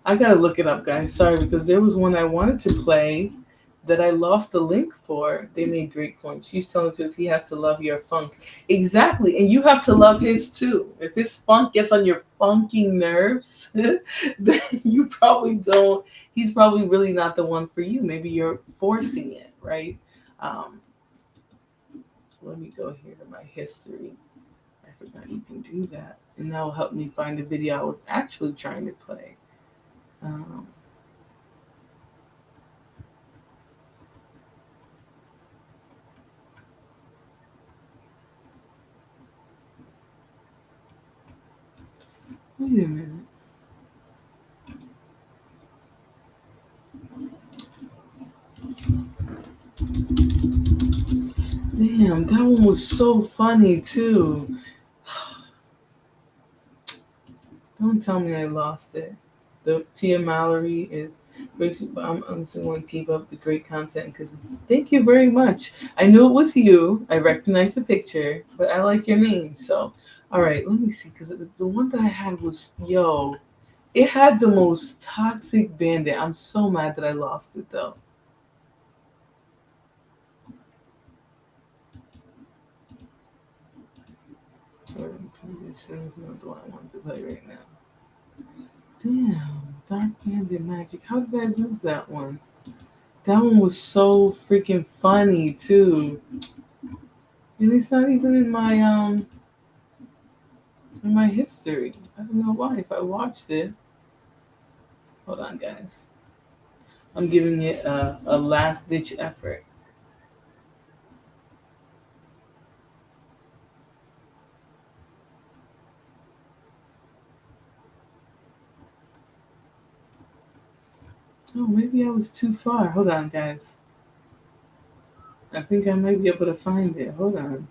I gotta look it up, guys. Sorry, because there was one I wanted to play that I lost the link for. They made great points. She's telling you if he has to love your funk. Exactly. And you have to love his too. If his funk gets on your funky nerves, then you probably don't. He's probably really not the one for you. Maybe you're forcing it, right? Um, Let me go here to my history. I forgot you can do that. And that will help me find the video I was actually trying to play. Um, Wait a minute. Damn, that one was so funny too. Don't tell me I lost it. The Tia Mallory is great. I'm just going to keep up the great content because thank you very much. I knew it was you. I recognized the picture, but I like your name. So, all right, let me see because the one that I had was it had the most toxic bandit. I'm so mad that I lost it though. This is not the one I want to play right now. Damn, Dark Bandit Magic. How did I lose that one? That one was so freaking funny too. And it's not even in my history. I don't know why. If I watched it. Hold on guys. I'm giving it a last ditch effort. Oh, maybe I was too far. Hold on guys. I think I might be able to find it. Hold on.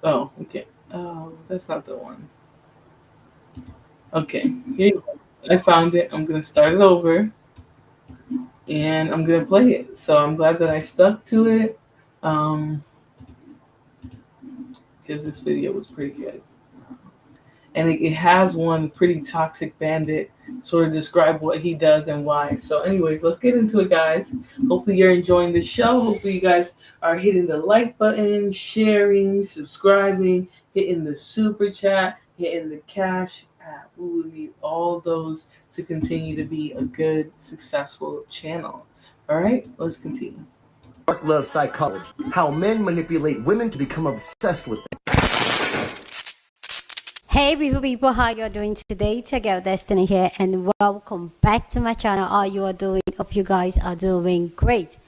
Oh, okay. Oh, that's not the one. Okay, here you go. I found it. I'm gonna start it over, and I'm gonna play it. So I'm glad that I stuck to it, because this video was pretty good. And it has one pretty toxic bandit sort of describe what he does and why. So, anyways, let's get into it, guys. Hopefully, you're enjoying the show. Hopefully, you guys are hitting the like button, sharing, subscribing, hitting the super chat, hitting the cash app. We will need all those to continue to be a good, successful channel. All right, let's continue. Dark love psychology. How men manipulate women to become obsessed with them. Hey beautiful people, how you're doing today? Take out Destiny here and welcome back to my channel. How you are doing? Hope you guys are doing great.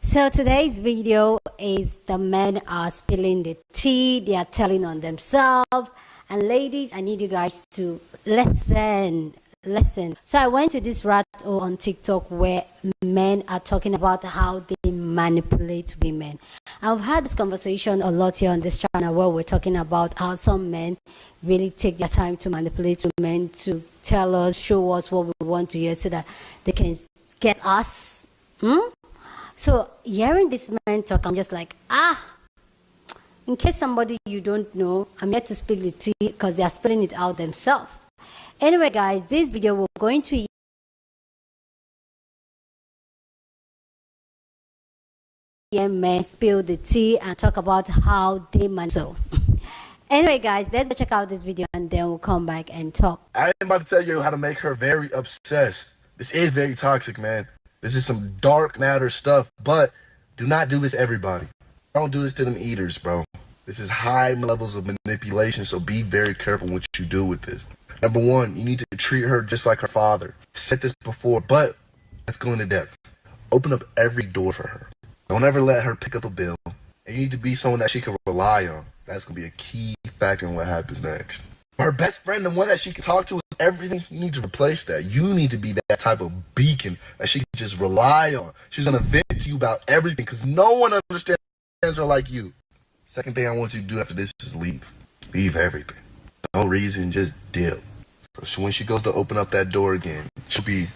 So today's video is the men are spilling the tea. They are telling on themselves. And ladies, I need you guys to listen. So I went to this rat hole on TikTok where men are talking about how they manipulate women. I've had this conversation a lot here on this channel where we're talking about how some men really take their time to manipulate women, to tell us, show us what we want to hear so that they can get us. So hearing this man talk, I'm just like, in case somebody you don't know, I'm here to spill the tea because they are spilling it out themselves. Anyway, guys, this video we're going to hear men spill the tea and talk about how they manipulate. Anyway, guys, let's go check out this video and then we'll come back and talk. I am about to tell you how to make her very obsessed. This is very toxic, man. This is some dark matter stuff, but do not do this to everybody. Don't do this to them eaters, bro. This is high levels of manipulation, so be very careful what you do with this. Number one, you need to treat her just like her father. I've said this before, but let's go into depth. Open up every door for her. Don't ever let her pick up a bill. And you need to be someone that she can rely on. That's going to be a key factor in what happens next. Her best friend, the one that she can talk to with everything, you need to replace that. You need to be that type of beacon that she can just rely on. She's going to vent to you about everything because no one understands her like you. Second thing I want you to do after this is leave. Leave everything. No reason, just dip. So when she goes to open up that door again, she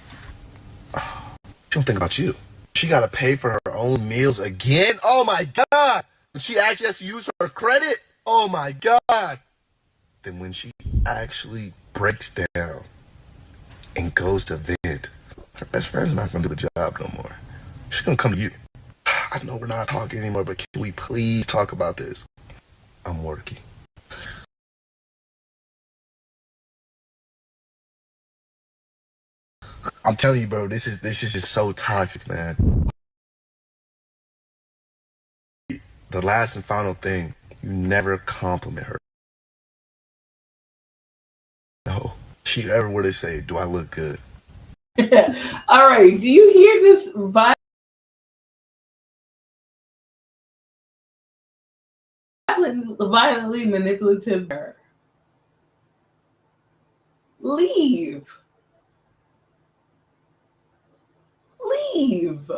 don't think about you. She gotta pay for her own meals again? Oh my God! When she actually has to use her credit? Oh my God! Then when she actually breaks down and goes to vent, her best friend's not gonna do the job no more. She's gonna come to you. I know we're not talking anymore, but can we please talk about this? I'm working. I'm telling you, bro, this is just so toxic, man. The last and final thing, you never compliment her. No. She ever were to say, do I look good? All right. Do you hear this violently manipulative? Leave. Leave.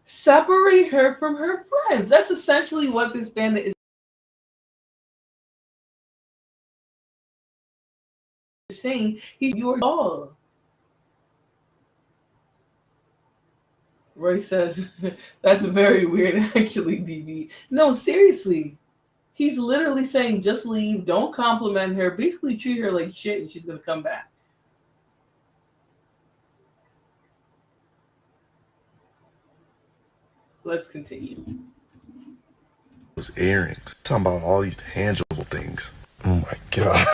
Separate her from her friends. That's essentially what this bandit is saying. He's your dog. Roy says, that's very weird, actually, DB. No, seriously. He's literally saying, just leave, don't compliment her, basically treat her like shit, and she's going to come back. Let's continue. Those earrings. Talking about all these tangible things. Oh my God.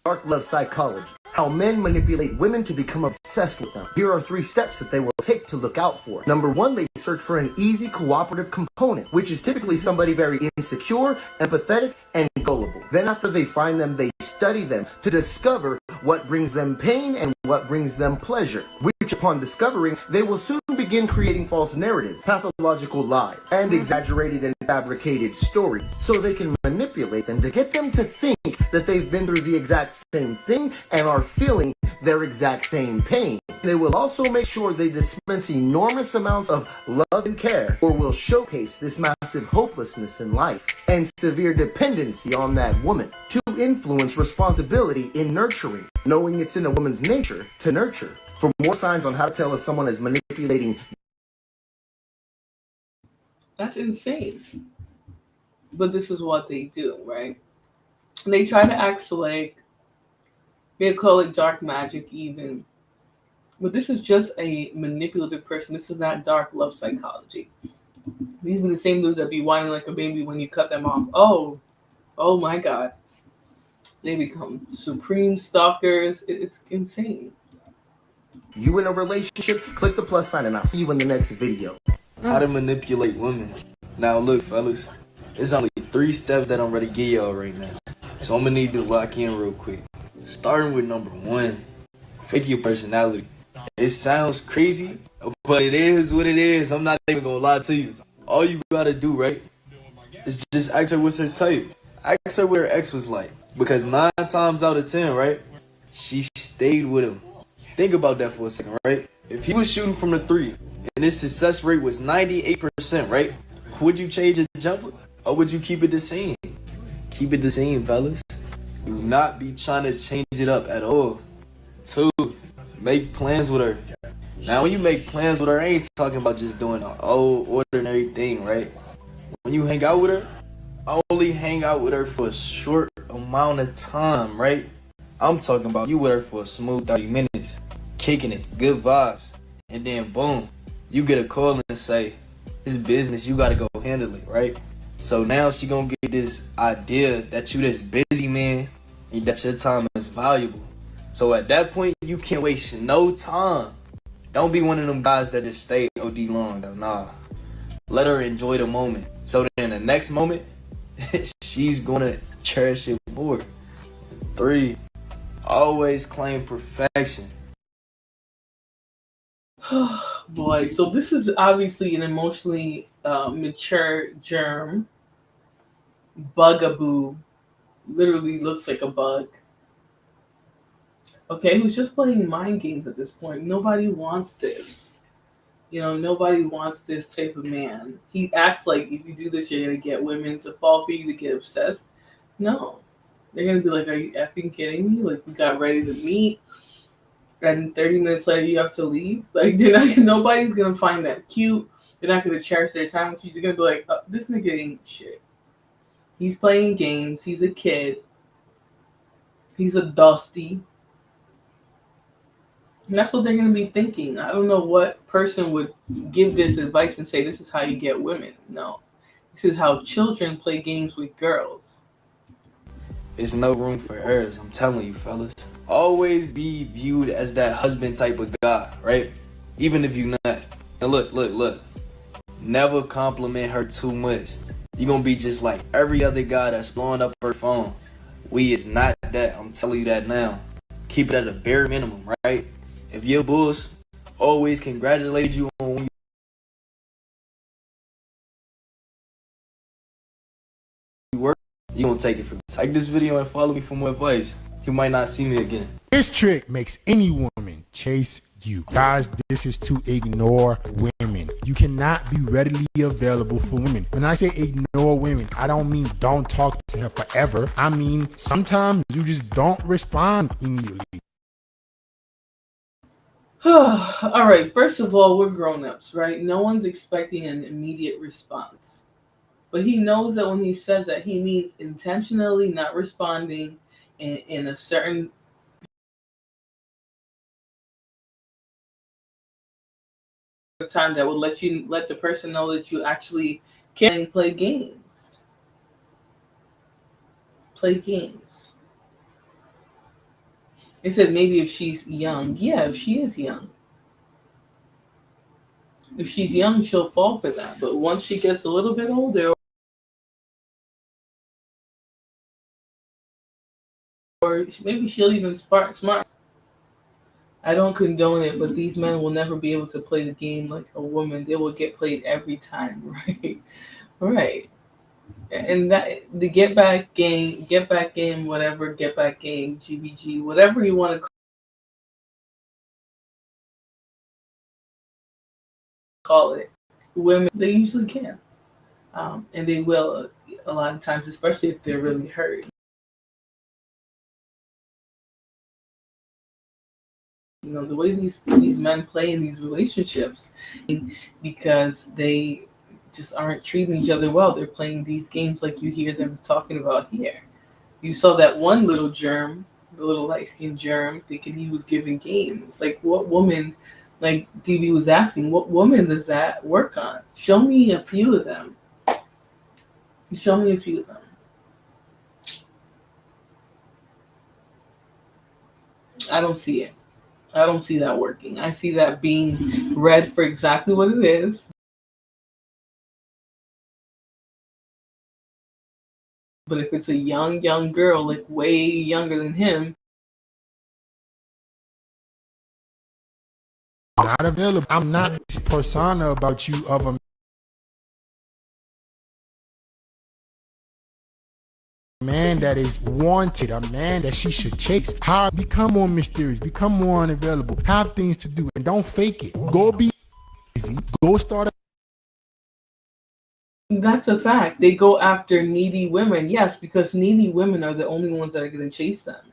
Dark love psychology. How men manipulate women to become obsessed with them. Here are 3 steps that they will take to look out for. Number 1, they search for an easy cooperative component, which is typically somebody very insecure, empathetic, and gullible. Then after they find them, they study them to discover what brings them pain and what brings them pleasure, which upon discovering, they will soon begin creating false narratives, pathological lies, and exaggerated and fabricated stories, so they can manipulate them to get them to think that they've been through the exact same thing and are feeling their exact same pain. They will also make sure they dispense enormous amounts of love and care, or will showcase this massive hopelessness in life and severe dependency on that woman to influence responsibility in nurturing, knowing it's in a woman's nature to nurture. For more signs on how to tell if someone is manipulating. That's insane. But this is what they do, right? They try to act like, they call it dark magic even. But this is just a manipulative person. This is not dark love psychology. These are the same dudes that be whining like a baby when you cut them off. Oh my God. They become supreme stalkers. It's insane. You in a relationship? Click the plus sign and I'll see you in the next video. How to manipulate women. Now look, fellas, there's only 3 steps that I'm ready to give y'all right now. So I'm gonna need to lock in real quick. Starting with number 1, fake your personality. It sounds crazy, but it is what it is. I'm not even gonna lie to you. All you gotta do, right, is just ask her what's her type. Ask her what her ex was like. Because 9 times out of 10, right, she stayed with him. Think about that for a second, right? If he was shooting from the 3 and his success rate was 98%, right, would you change a jumper or would you keep it the same? Keep it the same, fellas. Do not be trying to change it up at all. 2, make plans with her. Now, when you make plans with her, I ain't talking about just doing an old, ordinary thing, right? When you hang out with her, only hang out with her for a short amount of time, right? I'm talking about you with her for a smooth 30 minutes, kicking it, good vibes, and then boom, you get a call and say, it's business, you gotta go handle it, right? So now she gonna get this idea that you this busy man and that your time is valuable. So at that point, you can't waste no time. Don't be one of them guys that just stay OD long though, nah. Let her enjoy the moment. So then the next moment, she's gonna cherish it more. 3, always claim perfection. Boy, so this is obviously an emotionally mature germ. Bugaboo. Literally looks like a bug. Okay, who's just playing mind games at this point. Nobody wants this. Nobody wants this type of man. He acts like if you do this, you're going to get women to fall for you, to get obsessed. No. They're gonna be like, "Are you effing kidding me? Like, we got ready to meet, and 30 minutes later you have to leave." Like, nobody's gonna find that cute. They're not gonna cherish their time with you. They're gonna be like, "This nigga ain't shit. He's playing games. He's a kid. He's a dusty." And that's what they're gonna be thinking. I don't know what person would give this advice and say this is how you get women. No, this is how children play games with girls. There's no room for errors, I'm telling you, fellas. Always be viewed as that husband type of guy, right? Even if you're not. And look. Never compliment her too much. You're gonna be just like every other guy that's blowing up her phone. We is not that, I'm telling you that now. Keep it at a bare minimum, right? If your boss always congratulated you on when you work, you gonna take it from me. Like this video and follow me for more advice. You might not see me again. This trick makes any woman chase you. Guys, this is to ignore women. You cannot be readily available for women. When I say ignore women, I don't mean don't talk to her forever. I mean sometimes you just don't respond immediately. All right, first of all, we're grown-ups, right? No one's expecting an immediate response. But he knows that when he says that, he means intentionally not responding in a certain time that would let the person know that you actually can play games. Play games. They said maybe if she's young. Yeah, if she is young. If she's young, she'll fall for that. But once she gets a little bit older, or maybe she'll even smart. I don't condone it, but these men will never be able to play the game like a woman. They will get played every time, right? Right. And that the get back game, whatever, get back game, GBG, whatever you want to call it, women, they usually can. And they will a lot of times, especially if they're really hurt. You know, the way these men play in these relationships, because they just aren't treating each other well. They're playing these games like you hear them talking about here. You saw that one little germ, the little light-skinned germ, thinking he was giving games. Like, what woman, like DB was asking, what woman does that work on? Show me a few of them. Show me a few of them. I don't see it. I don't see that working. I see that being read for exactly what it is. But if it's a young girl, like way younger than him, Not available. I'm not this persona about you of a man that is wanted, a man that she should chase. How become more mysterious, become more unavailable, have things to do, and don't fake it. Go be easy. Go start a that's a fact. They go after needy women. Yes, because needy women are the only ones that are going to chase them.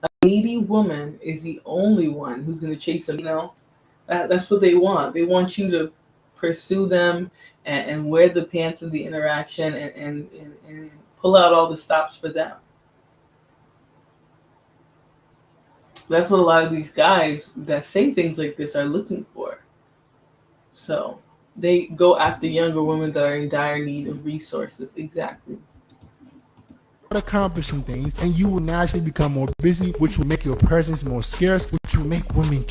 A needy woman is the only one who's going to chase them. You know, that's what they want. They want you to pursue them and wear the pants of the interaction and pull out all the stops for them. That's what a lot of these guys that say things like this are looking for. So they go after younger women that are in dire need of resources. Exactly. accomplishing things, and you will naturally become more busy, which will make your presence more scarce, which will make women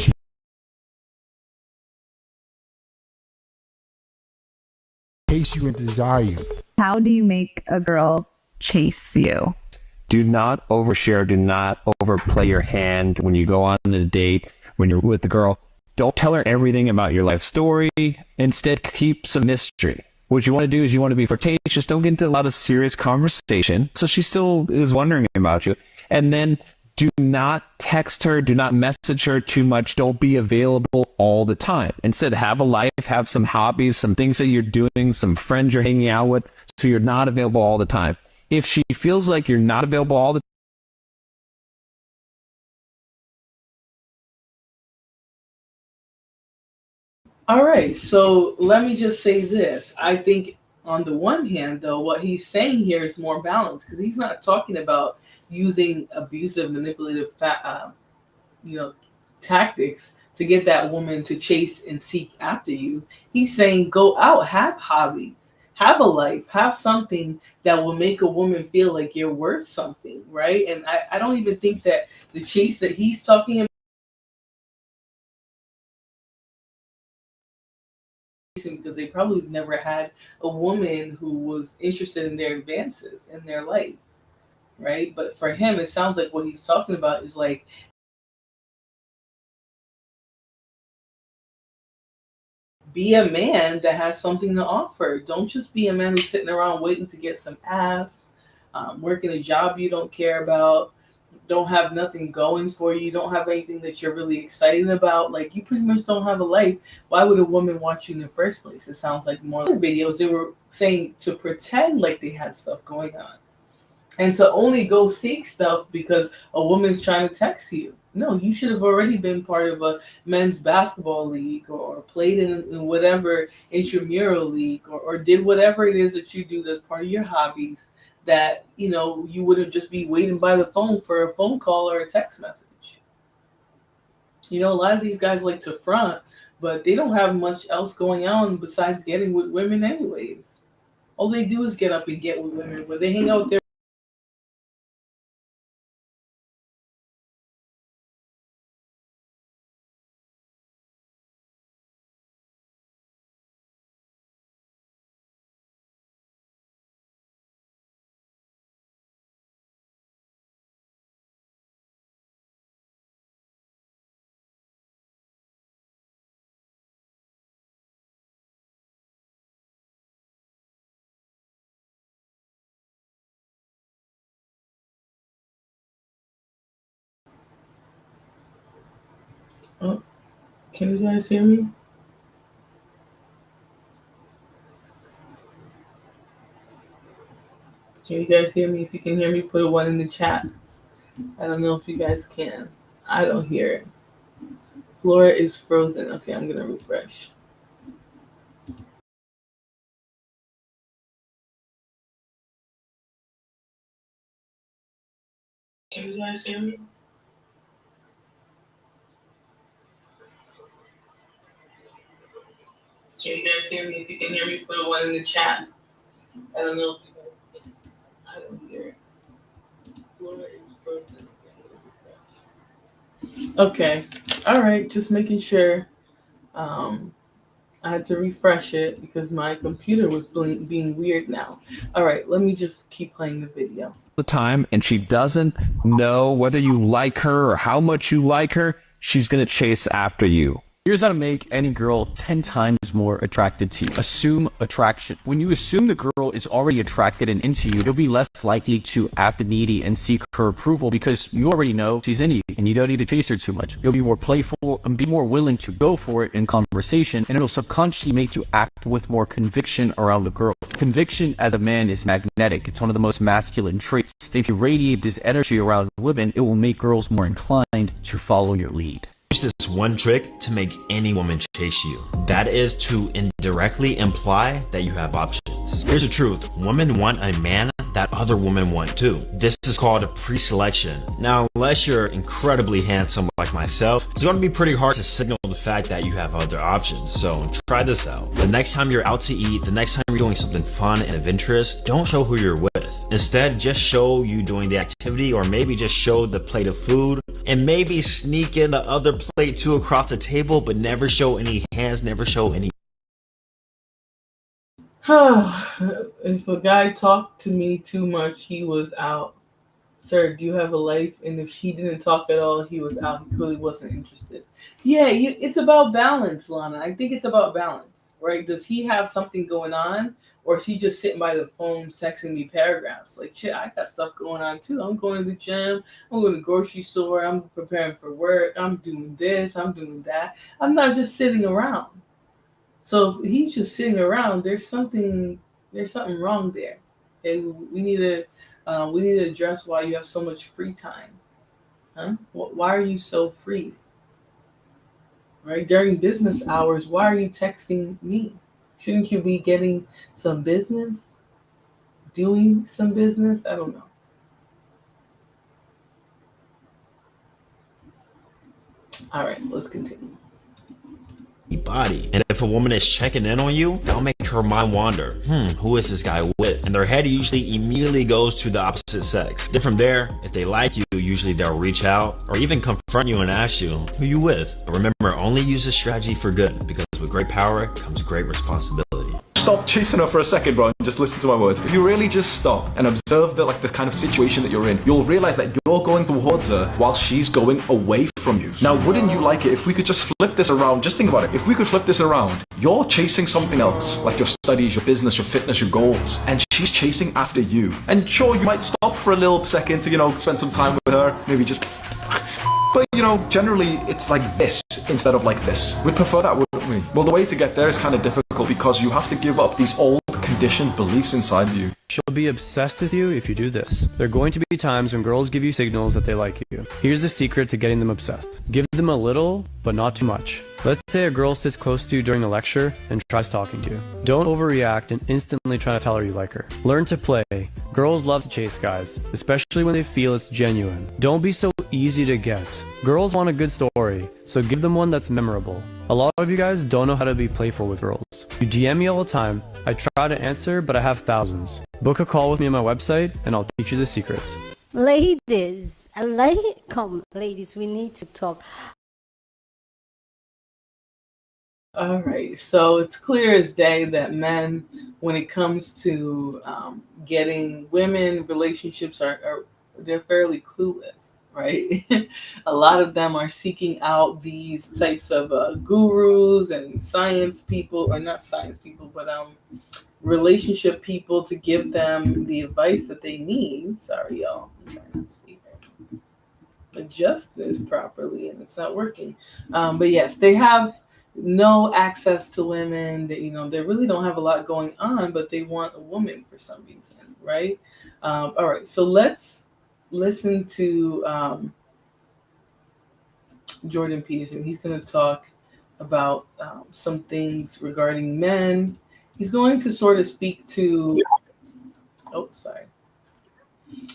chase you and desire you. How do you make a girl chase you? Do not overshare. Do not overplay your hand when you go on a date, when you're with the girl. Don't tell her everything about your life story. Instead, keep some mystery. What you want to do is you want to be flirtatious. Don't get into a lot of serious conversation, so she still is wondering about you. And then Do not text her. Do not message her too much. Don't be available all the time. Instead, have a life, have some hobbies, some things that you're doing, some friends you're hanging out with, so you're not available all the time. If she feels like you're not available all the All right, so let me just say this. I think on the one hand, though, what he's saying here is more balanced because he's not talking about using abusive, manipulative, you know, tactics to get that woman to chase and seek after you. He's saying go out, have hobbies, have a life, have something that will make a woman feel like you're worth something, right? And I don't even think that the chase that he's talking about, because they probably never had a woman who was interested in their advances in their life, right? But for him, it sounds like what he's talking about is like, be a man that has something to offer. Don't just be a man who's sitting around waiting to get some ass, working a job you don't care about, don't have nothing going for you, don't have anything that you're really excited about. Like, you pretty much don't have a life. Why would a woman watch you in the first place? It sounds like more videos they were saying to pretend like they had stuff going on and to only go seek stuff because a woman's trying to text you. No, you should have already been part of a men's basketball league or played in whatever intramural league or did whatever it is that you do that's part of your hobbies, that, you know, you wouldn't just be waiting by the phone for a phone call or a text message. You know, a lot of these guys like to front, but they don't have much else going on besides getting with women anyways. All they do is get up and get with women, where they hang out with their Oh, can you guys hear me? Can you guys hear me? If you can hear me, put a one in the chat. I don't know if you guys can. I don't hear it. Flora is frozen. Okay, I'm gonna refresh. Can you guys hear me? Can you guys hear me? If you can hear me, put a one in the chat. I don't know if you guys can. I don't hear it. Flora is frozen. Okay. All right. Just making sure. I had to refresh it because my computer was being weird now. All right. Let me just keep playing the video. the time and she doesn't know whether you like her or how much you like her, she's going to chase after you. Here's how to make any girl 10 times more attracted to you. Assume attraction. When you assume the girl is already attracted and into you, you'll be less likely to act needy and seek her approval because you already know she's into you and you don't need to chase her too much. You'll be more playful and be more willing to go for it in conversation, and it'll subconsciously make you act with more conviction around the girl. Conviction as a man is magnetic. It's one of the most masculine traits. If you radiate this energy around women, it will make girls more inclined to follow your lead. Use this one trick to make any woman chase you. That is to indirectly imply that you have options. Here's the truth. Women want a man that other women want too. This is called a pre-selection. Now, unless you're incredibly handsome like myself, it's going to be pretty hard to signal the fact that you have other options. So try this out. The next time you're out to eat, the next time you're doing something fun and adventurous, don't show who you're with. Instead, just show you doing the activity, or maybe just show the plate of food, and maybe sneak in the other plate too across the table, but never show any hands, never show any. If a guy talked to me too much, he was out. Sir, do you have a life? And if she didn't talk at all, he was out. He clearly wasn't interested. Yeah, it's about balance, Lana. I think it's about balance, right? Does he have something going on, Or she just sitting by the phone texting me paragraphs. Like, shit, I got stuff going on too. I'm going to the gym. I'm going to the grocery store. I'm preparing for work. I'm doing this. I'm doing that. I'm not just sitting around. So if he's just sitting around, there's something wrong there. Okay, we need to address why you have so much free time. Huh? Why are you so free? Right? During business hours, why are you texting me? Shouldn't you be getting some business? Doing some business? I don't know. All right, let's continue. Body. And if a woman is checking in on you, that'll make her mind wander. Who is this guy with? And their head usually immediately goes to the opposite sex. Then from there, if they like you, usually they'll reach out or even confront you and ask you, who you with? But remember, only use this strategy for good, because with great power comes great responsibility. Stop chasing her for a second, bro, and just listen to my words. If you really just stop and observe the kind of situation that you're in, you'll realize that you're going towards her while she's going away from you. Now, wouldn't you like it if we could just flip this around? Just think about it. If we could flip this around, you're chasing something else, like your studies, your business, your fitness, your goals, and she's chasing after you. And sure, you might stop for a little second to, spend some time with her, maybe just... But, generally, it's like this instead of like this. We'd prefer that, wouldn't we? Well, the way to get there is kind of difficult because you have to give up these old conditioned beliefs inside you. She'll be obsessed with you if you do this. There are going to be times when girls give you signals that they like you. Here's the secret to getting them obsessed. Give them a little, but not too much. Let's say a girl sits close to you during a lecture and tries talking to you. Don't overreact and instantly try to tell her you like her. Learn to play. Girls love to chase guys, especially when they feel it's genuine. Don't be so easy to get. Girls want a good story, so give them one that's memorable. A lot of you guys don't know how to be playful with girls. You DM me all the time. I try to answer, but I have thousands. Book a call with me on my website, and I'll teach you the secrets. Ladies, ladies, we need to talk. All right, so it's clear as day that men, when it comes to getting women, relationships they're fairly clueless, right? A lot of them are seeking out these types of gurus and science people, or not science people, but relationship people to give them the advice that they need. Sorry, y'all. I'm trying to see adjust this properly, and it's not working. But yes, they have no access to women. That they really don't have a lot going on, but they want a woman for some reason, right? All right, so let's listen to Jordan Peterson. He's going to talk about some things regarding men. He's going to sort of speak to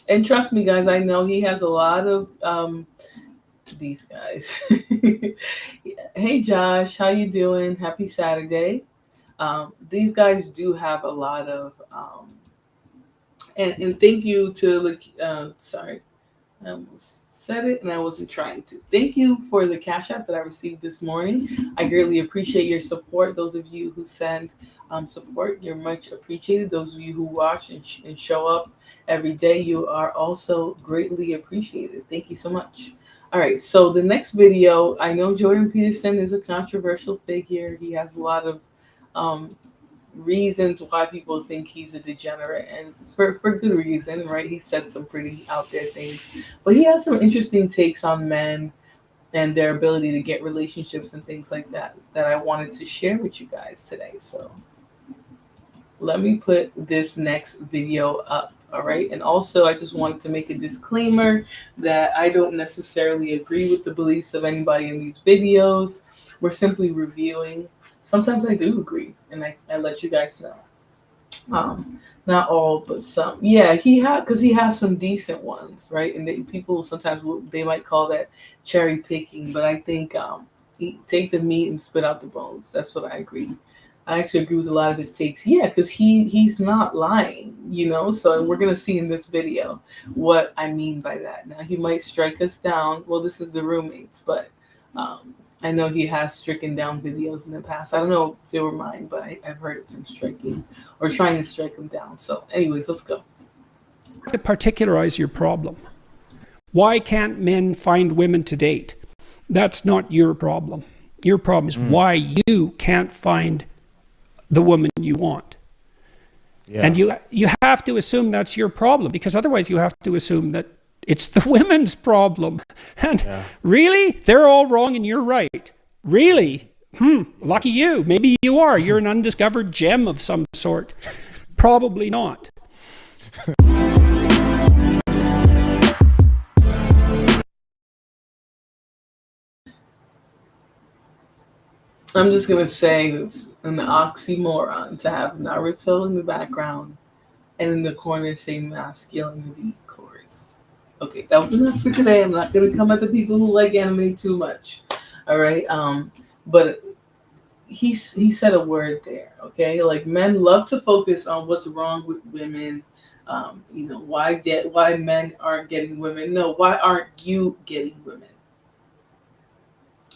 and trust me, guys, I know he has a lot of these guys. Hey Josh, how you doing? Happy Saturday. These guys do have a lot of and thank you to sorry, I almost said it and I wasn't trying to. Thank you for the Cash App that I received this morning. I greatly appreciate your support. Those of you who send support, you're much appreciated. Those of you who watch and show up every day, you are also greatly appreciated. Thank you so much. All right, so the next video, I know Jordan Peterson is a controversial figure. He has a lot of reasons why people think he's a degenerate, and for good reason, right? He said some pretty out there things, but he has some interesting takes on men and their ability to get relationships and things like that I wanted to share with you guys today. So let me put this next video up. All right. And also, I just wanted to make a disclaimer that I don't necessarily agree with the beliefs of anybody in these videos. We're simply reviewing. Sometimes I do agree, and I let you guys know. Not all, but some. Yeah, he has some decent ones, right? And people sometimes they might call that cherry picking, but I think take the meat and spit out the bones. That's what I agree. I actually agree with a lot of his takes. Yeah, because he's not lying, So we're gonna see in this video what I mean by that. Now he might strike us down. Well, this is the roommates, but I know he has stricken down videos in the past. I don't know if they were mine, but I've heard of him striking or trying to strike them down. So, anyways, let's go. To particularize your problem. Why can't men find women to date? That's not your problem. Your problem is why you can't find the woman you want. And you have to assume that's your problem, because otherwise you have to assume that it's the women's problem. And really, they're all wrong and you're right. Really? Lucky you. Maybe you are. You're an undiscovered gem of some sort. Probably not. I'm just gonna say it's an oxymoron to have Naruto in the background and in the corner say masculinity chorus. Okay, that was enough for today. I'm not gonna come at the people who like anime too much. All right. But he said a word there. Okay, like men love to focus on what's wrong with women. Why men aren't getting women? No, why aren't you getting women?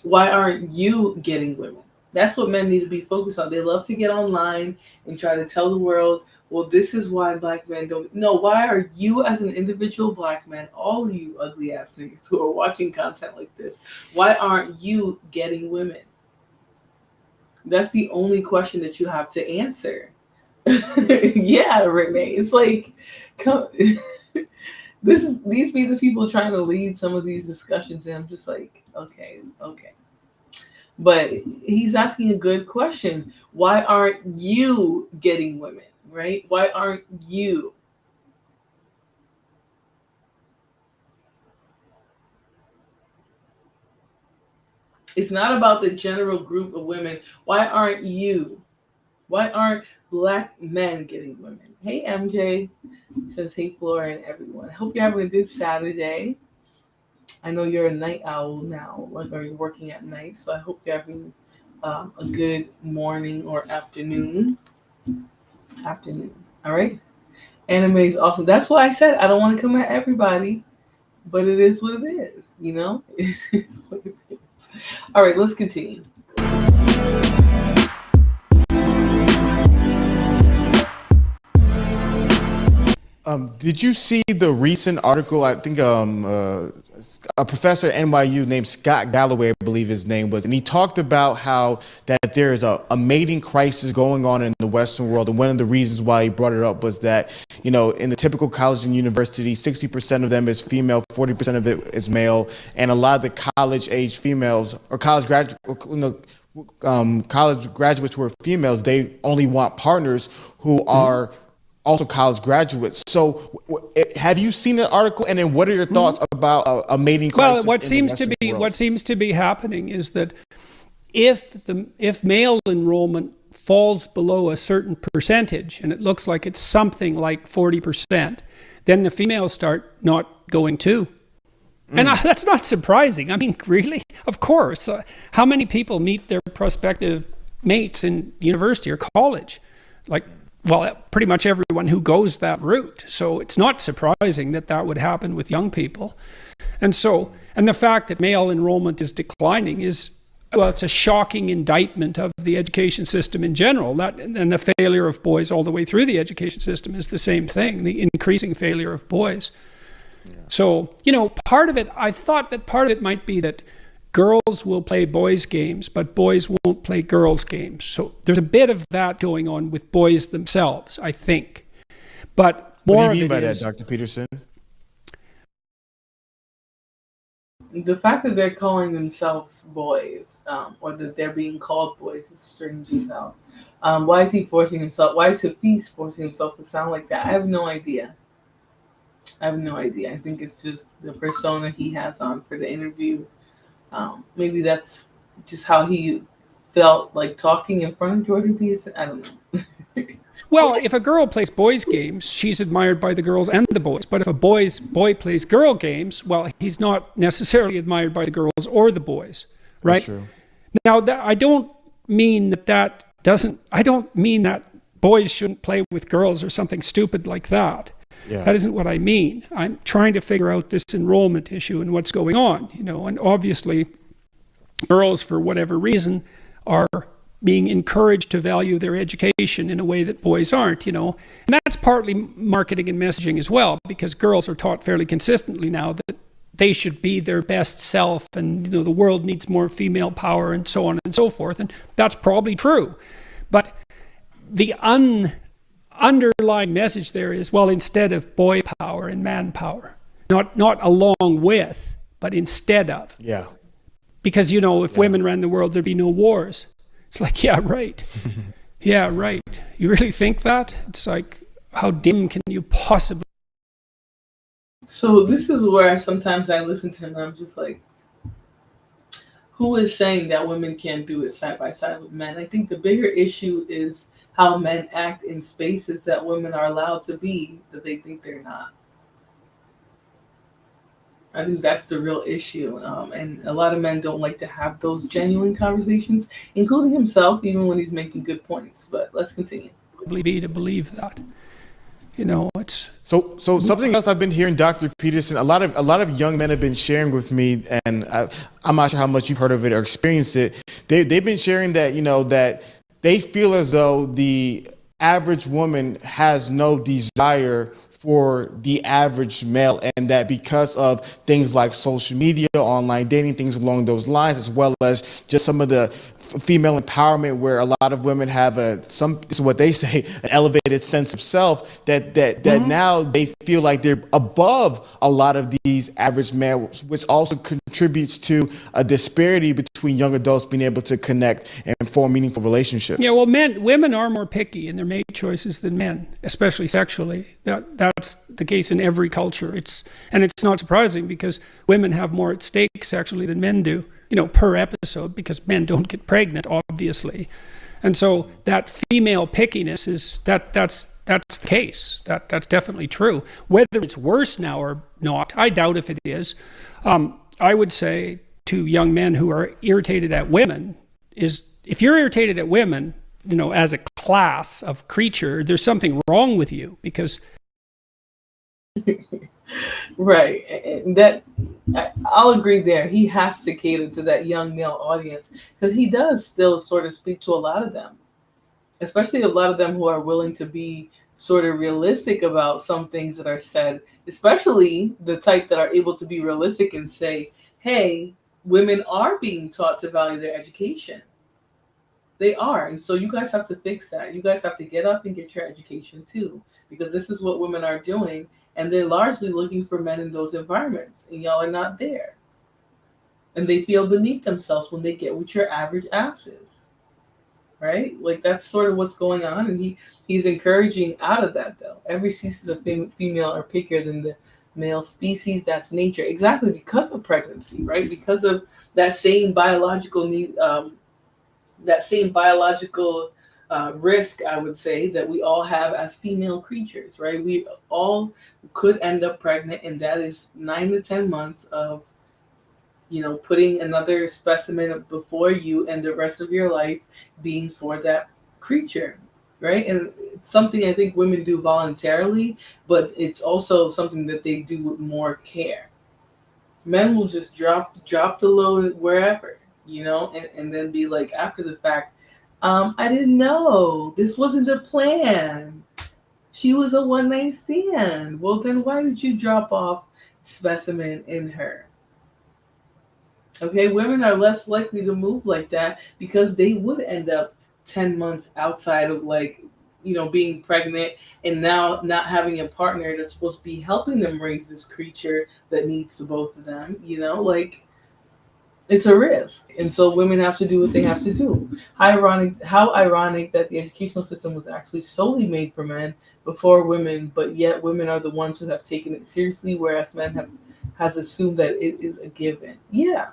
Why aren't you getting women? That's what men need to be focused on. They love to get online and try to tell the world, well, this is why black men don't. No, why are you as an individual black man, all of you ugly ass niggas who are watching content like this, why aren't you getting women? That's the only question that you have to answer. Yeah, Renee. It's like, these be the people trying to lead some of these discussions, and I'm just like, okay. But he's asking a good question. Why aren't you getting women, right? Why aren't you? It's not about the general group of women. Why aren't you? Why aren't black men getting women? Hey, MJ. Says, hey, Flora and everyone. I hope you're having a good Saturday. I know you're a night owl now, or you're working at night, so I hope you're having a good morning or afternoon. All right? Anime is awesome. That's why I said I don't want to come at everybody, but it is what it is, you know? It is what it is. All right, let's continue. Did you see the recent article? I think a professor at NYU named Scott Galloway, I believe his name was, and he talked about how that there is a mating crisis going on in the Western world, and one of the reasons why he brought it up was that, you know, in the typical college and university, 60% of them is female, 40% of it is male, and a lot of the college-age females or college graduates who are females, they only want partners who are also college graduates. So have you seen an article, and then what are your thoughts about a mating crisis? Well, what seems to be happening is that if male enrollment falls below a certain percentage, and it looks like it's something like 40%, then the females start not going too. And that's not surprising. I mean, really? Of course. How many people meet their prospective mates in university or college? Well, pretty much everyone who goes that route. So it's not surprising that that would happen with young people. And the fact that male enrollment is declining is, well, it's a shocking indictment of the education system in general. And the failure of boys all the way through the education system is the same thing, the increasing failure of boys. Yeah. So, you know, I thought that part of it might be that girls will play boys' games, but boys won't play girls' games. So there's a bit of that going on with boys themselves, I think. But more what do you mean by that, Dr. Peterson? The fact that they're calling themselves boys, or that they're being called boys, is strange as hell. Why is he forcing himself? Why is Hafiz forcing himself to sound like that? I have no idea. I think it's just the persona he has on for the interview. Maybe that's just how he felt like talking in front of Jordan Peterson. I don't know. Well, if a girl plays boys' games, she's admired by the girls and the boys. But if a boy plays girl games, well, he's not necessarily admired by the girls or the boys, right? That's true. Now, I don't mean that boys shouldn't play with girls or something stupid like that. Yeah. That isn't what I mean. I'm trying to figure out this enrollment issue and what's going on, you know, and obviously girls, for whatever reason, are being encouraged to value their education in a way that boys aren't, you know. And that's partly marketing and messaging as well, because girls are taught fairly consistently now that they should be their best self, and, you know, the world needs more female power and so on and so forth. And that's probably true. But the underlying message there is, well, instead of boy power and man power, not along with, but instead of. Yeah. Because, you know, if women ran the world, there'd be no wars. It's like, yeah, right. Yeah, right. You really think that? It's like, how dim can you possibly? So this is where sometimes I listen to him and I'm just like, who is saying that women can't do it side by side with men? I think the bigger issue is how men act in spaces that women are allowed to be that they think they're not. I think that's the real issue. And a lot of men don't like to have those genuine conversations, including himself, even when he's making good points. But let's continue. Be to believe that. You know, it's so something else I've been hearing, Dr. Peterson, a lot of young men have been sharing with me, and I'm not sure how much you've heard of it or experienced it. They've been sharing that, you know, that they feel as though the average woman has no desire for the average male, and that because of things like social media, online dating, things along those lines, as well as just some of the female empowerment, where a lot of women have this is what they say, an elevated sense of self, that now they feel like they're above a lot of these average males, which also contributes to a disparity between young adults being able to connect and form meaningful relationships. Yeah, well, women are more picky in their mate choices than men, especially sexually. That's the case in every culture. It's not surprising, because women have more at stake sexually than men do, you know, per episode, because men don't get pregnant, obviously. And so that female pickiness is that's the case. That's definitely true. Whether it's worse now or not, I doubt if it is. I would say to young men who are irritated at women is, if you're irritated at women, you know, as a class of creature, there's something wrong with you, because Right. And I'll agree there. He has to cater to that young male audience, because he does still sort of speak to a lot of them, especially a lot of them who are willing to be sort of realistic about some things that are said, especially the type that are able to be realistic and say, hey, women are being taught to value their education. They are. And so you guys have to fix that. You guys have to get up and get your education too, because this is what women are doing. And they're largely looking for men in those environments, and y'all are not there. And they feel beneath themselves when they get with your average asses, right? Like, that's sort of what's going on. And he's encouraging out of that, though. Every species of female are pickier than the male species. That's nature, exactly because of pregnancy, right? Because of that same biological need, risk, I would say, that we all have as female creatures, right? We all could end up pregnant, and that is 9 to 10 months of, you know, putting another specimen before you, and the rest of your life being for that creature, right? And it's something I think women do voluntarily, but it's also something that they do with more care. Men will just drop the load wherever, you know, and then be like, after the fact, I didn't know. This wasn't the plan. She was a one-night stand. Well, then why did you drop off specimen in her? Okay, women are less likely to move like that, because they would end up 10 months outside of, like, you know, being pregnant, and now not having a partner that's supposed to be helping them raise this creature that needs the both of them, you know, like, it's a risk. And so women have to do what they have to do. How ironic that the educational system was actually solely made for men before women, but yet women are the ones who have taken it seriously, whereas men has assumed that it is a given. Yeah,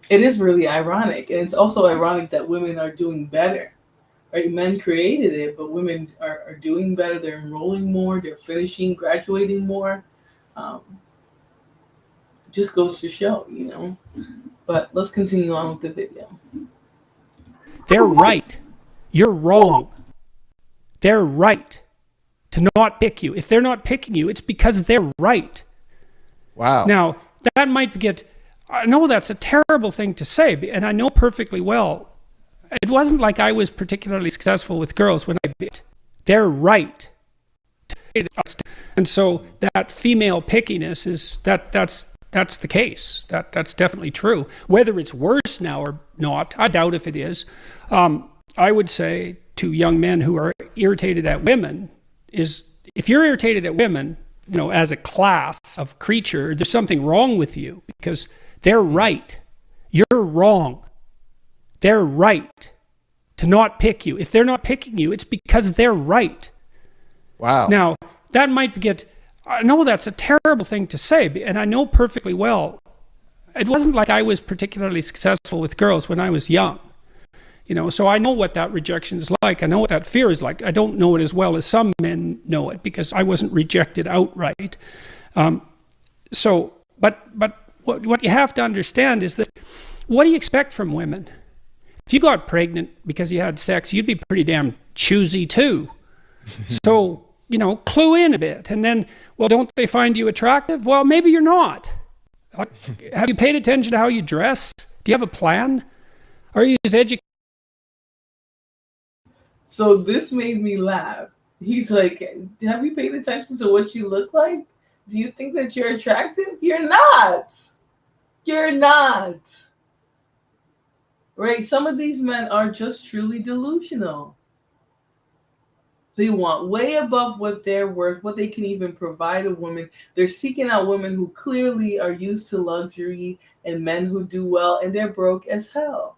it is really ironic. And it's also ironic that women are doing better, right? Men created it, but women are doing better. They're enrolling more, they're finishing, graduating more. Just goes to show, you know. But let's continue on with the video. They're right. You're wrong. They're right to not pick you. If they're not picking you, it's because they're right. Wow. Now, that might get, I know that's a terrible thing to say, and I know perfectly well, it wasn't like I was particularly successful with girls when I bit. They're right. And so that female pickiness is, that's the case. That's definitely true. Whether it's worse now or not, I doubt if it is. I would say to young men who are irritated at women is, if you're irritated at women, you know, as a class of creature, there's something wrong with you, because they're right. You're wrong. They're right to not pick you. If they're not picking you, it's because they're right. Wow. Now, that might get, I know that's a terrible thing to say, and I know perfectly well, it wasn't like I was particularly successful with girls when I was young. You know, so I know what that rejection is like. I know what that fear is like. I don't know it as well as some men know it, because I wasn't rejected outright. But what you have to understand is that, what do you expect from women? If you got pregnant because you had sex, you'd be pretty damn choosy too. So, you know, clue in a bit. And then, well, don't they find you attractive? Well, maybe you're not. Have you paid attention to how you dress? Do you have a plan? Are you as educated? So this made me laugh. He's like, have you paid attention to what you look like? Do you think that you're attractive? You're not. You're not. Right? Some of these men are just truly delusional. They want way above what they're worth, what they can even provide a woman. They're seeking out women who clearly are used to luxury and men who do well, and they're broke as hell.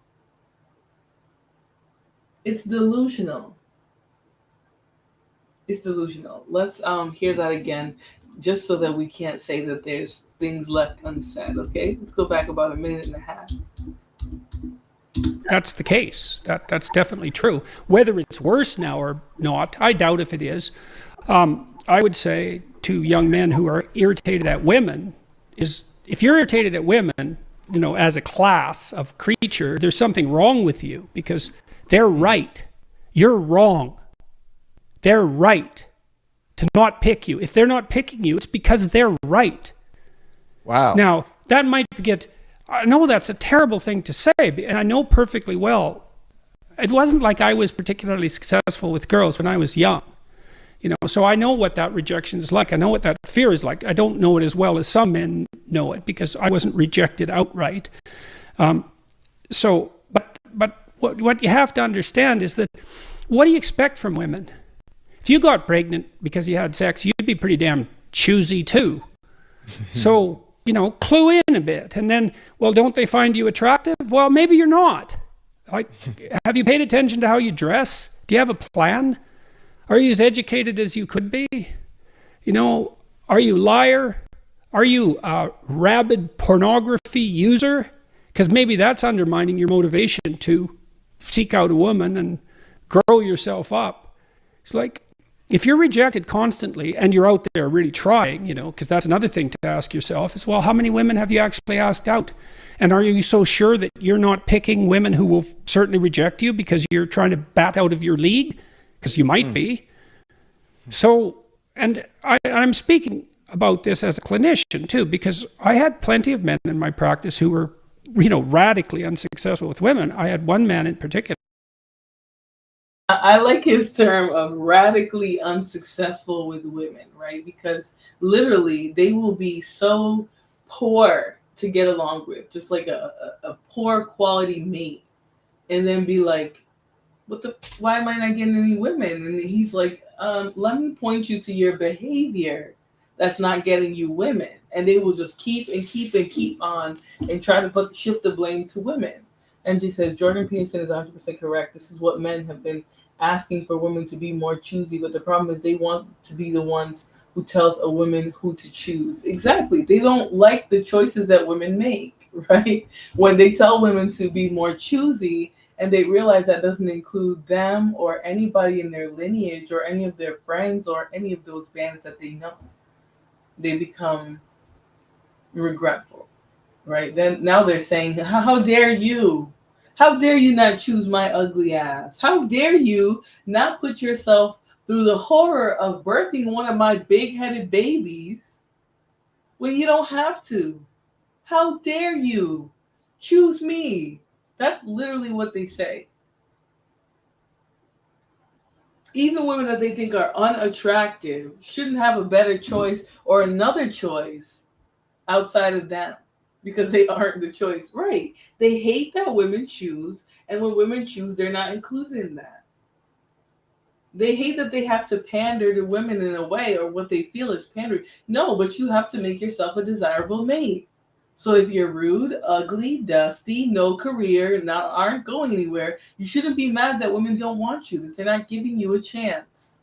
It's delusional. It's delusional. Let's hear that again, just so that we can't say that there's things left unsaid, okay? Let's go back about a minute and a half. That's the case. That's definitely true. Whether it's worse now or not, I doubt if it is. I would say to young men who are irritated at women is, if you're irritated at women, you know, as a class of creature, there's something wrong with you, because they're right. You're wrong. They're right to not pick you. If they're not picking you, it's because they're right. Wow. Now, that might get, I know that's a terrible thing to say, and I know perfectly well, it wasn't like I was particularly successful with girls when I was young. You know, so I know what that rejection is like. I know what that fear is like. I don't know it as well as some men know it, because I wasn't rejected outright. But what you have to understand is that, what do you expect from women? If you got pregnant because you had sex, you'd be pretty damn choosy too. So, you know, clue in a bit. And then, well, don't they find you attractive? Well, maybe you're not. Like, have you paid attention to how you dress? Do you have a plan? Are you as educated as you could be? You know, are you a liar? Are you a rabid pornography user? Because maybe that's undermining your motivation to seek out a woman and grow yourself up. It's like, if you're rejected constantly and you're out there really trying, you know, because that's another thing to ask yourself is, well, how many women have you actually asked out? And are you so sure that you're not picking women who will certainly reject you because you're trying to bat out of your league? Because you might be. So, and I'm speaking about this as a clinician too, because I had plenty of men in my practice who were, you know, radically unsuccessful with women. I had one man in particular. I like his term of radically unsuccessful with women, right? Because literally they will be so poor to get along with, just like a poor quality mate, and then be like, why am I not getting any women? And he's like, let me point you to your behavior that's not getting you women. And they will just keep on and try to shift the blame to women. And she says, Jordan Peterson is 100% correct. This is what men have been asking for women to be more choosy, but the problem is they want to be the ones who tells a woman who to choose. Exactly. They don't like the choices that women make, right? When they tell women to be more choosy and they realize that doesn't include them or anybody in their lineage or any of their friends or any of those bandits that they know, they become regretful, right? Then now they're saying, how dare you? How dare you not choose my ugly ass? How dare you not put yourself through the horror of birthing one of my big-headed babies when you don't have to? How dare you? Choose me. That's literally what they say. Even women that they think are unattractive shouldn't have a better choice or another choice outside of them, because they aren't the choice. Right. They hate that women choose, and when women choose, they're not included in that. They hate that they have to pander to women in a way, or what they feel is pandering. No, but you have to make yourself a desirable mate. So if you're rude, ugly, dusty, no career, aren't going anywhere, you shouldn't be mad that women don't want you, that they're not giving you a chance.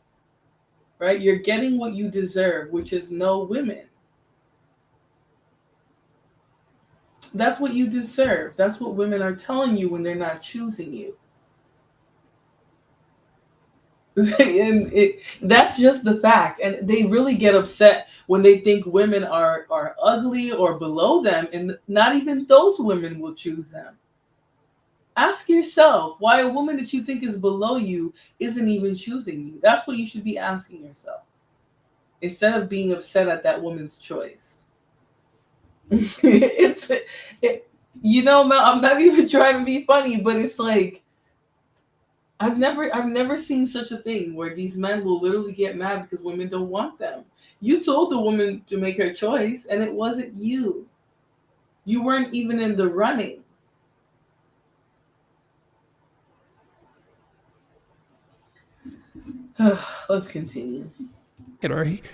Right? You're getting what you deserve, which is no women. That's what you deserve. That's what women are telling you when they're not choosing you. And that's just the fact. And they really get upset when they think women are ugly or below them, and not even those women will choose them. Ask yourself why a woman that you think is below you isn't even choosing you. That's what you should be asking yourself, instead of being upset at that woman's choice. Mel, I'm not even trying to be funny, but it's like, I've never seen such a thing where these men will literally get mad because women don't want them. You told the woman to make her choice, and it wasn't you. You weren't even in the running. Let's continue.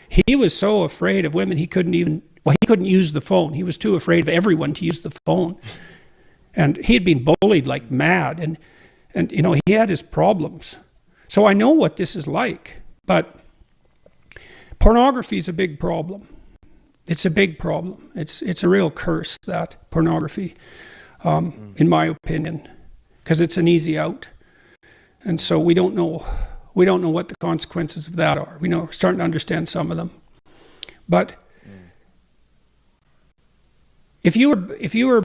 He was so afraid of women, he couldn't use the phone. He was too afraid of everyone to use the phone. And he had been bullied like mad, and he had his problems. So I know what this is like, but pornography is a big problem. It's a big problem. It's a real curse, that pornography, in my opinion, because it's an easy out. And so we don't know what the consequences of that are. We're starting to understand some of them. But if you were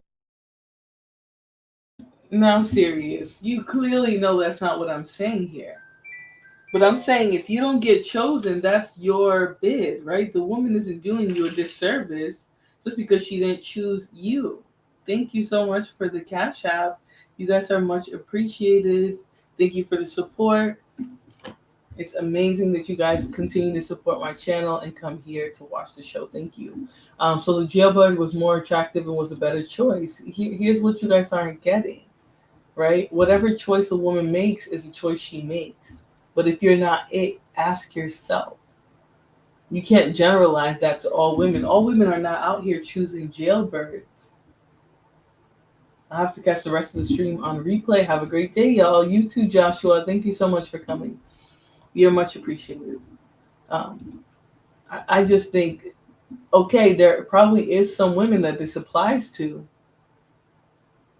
now serious, you clearly know that's not what I'm saying here. But I'm saying if you don't get chosen, that's your bid, right? The woman isn't doing you a disservice just because she didn't choose you. Thank you so much for the Cash App. You guys are much appreciated. Thank you for the support. It's amazing that you guys continue to support my channel and come here to watch the show. Thank you. So the jailbird was more attractive and was a better choice. Here's what you guys aren't getting, right? Whatever choice a woman makes is a choice she makes. But if you're not it, ask yourself. You can't generalize that to all women. All women are not out here choosing jailbirds. I have to catch the rest of the stream on replay. Have a great day, y'all. You too, Joshua. Thank you so much for coming. You're much appreciated. I just think, okay, there probably is some women that this applies to,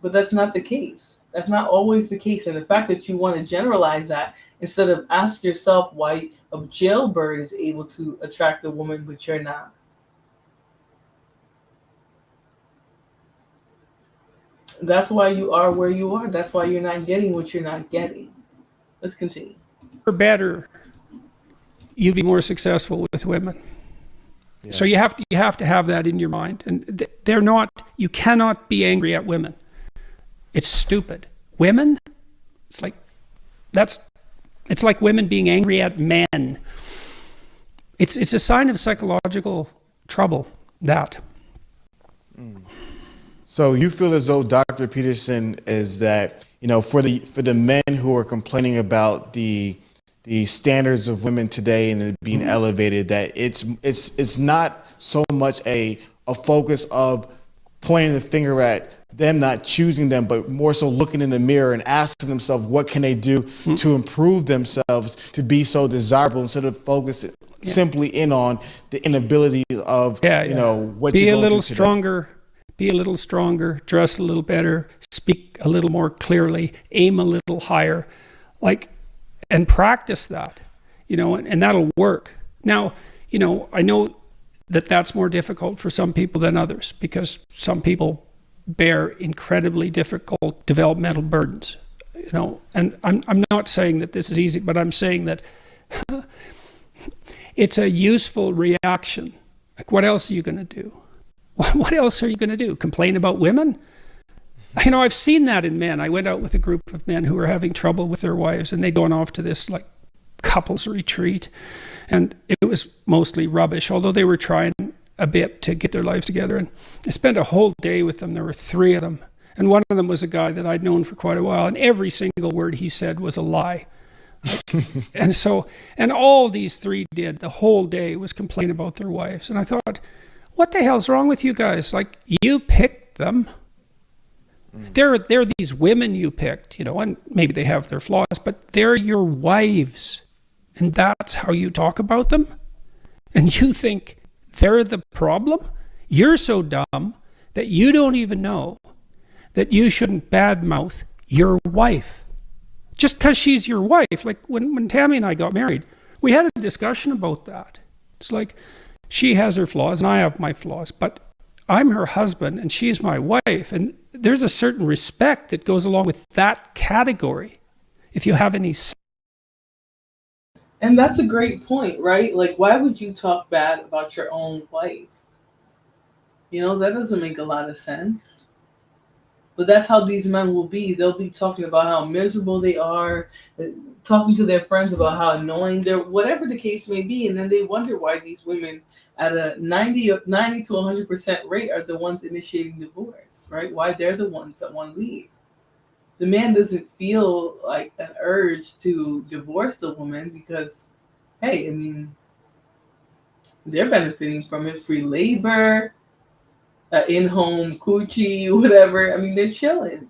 but that's not the case. That's not always the case. And the fact that you want to generalize that instead of ask yourself why a jailbird is able to attract a woman, but you're not. That's why you are where you are. That's why you're not getting what you're not getting. Let's continue. Better, you'd be more successful with women. Yeah. So you have to have that in your mind. And they're not. You cannot be angry at women. It's stupid. Women, it's like women being angry at men. It's a sign of psychological trouble. That. So you feel as though Dr. Peterson is that, for the men who are complaining about the standards of women today and it being elevated, that it's not so much a focus of pointing the finger at them not choosing them, but more so looking in the mirror and asking themselves what can they do to improve themselves to be so desirable, instead of focusing simply in on the inability of what be you're a little today. stronger. Be a little stronger, dress a little better, speak a little more clearly, aim a little higher, and practice that, and that'll work. Now, I know that that's more difficult for some people than others, because some people bear incredibly difficult developmental burdens, and I'm not saying that this is easy, but I'm saying that it's a useful reaction. Like, what else are you going to do? What else are you going to do? Complain about women? I've seen that in men. I went out with a group of men who were having trouble with their wives, and they'd gone off to this couples retreat, and it was mostly rubbish, although they were trying a bit to get their lives together. And I spent a whole day with them. There were 3 of them, and one of them was a guy that I'd known for quite a while, and every single word he said was a lie. And all these three did the whole day was complain about their wives. And I thought, what the hell's wrong with you guys? Like, you picked them. They're these women you picked, and maybe they have their flaws, but they're your wives. And that's how you talk about them? And you think they're the problem? You're so dumb that you don't even know that you shouldn't badmouth your wife. Just because she's your wife. Like when Tammy and I got married, we had a discussion about that. It's like, she has her flaws and I have my flaws, but I'm her husband and she's my wife. And there's a certain respect that goes along with that category. If you have any... And that's a great point, right? Like, why would you talk bad about your own wife? That doesn't make a lot of sense. But that's how these men will be. They'll be talking about how miserable they are, talking to their friends about how annoying they're, whatever the case may be. And then they wonder why these women at a 90 to 100% rate are the ones initiating divorce, right? Why they're the ones that want to leave. The man doesn't feel like an urge to divorce the woman because, hey, they're benefiting from it. Free labor, in-home coochie, whatever. They're chilling.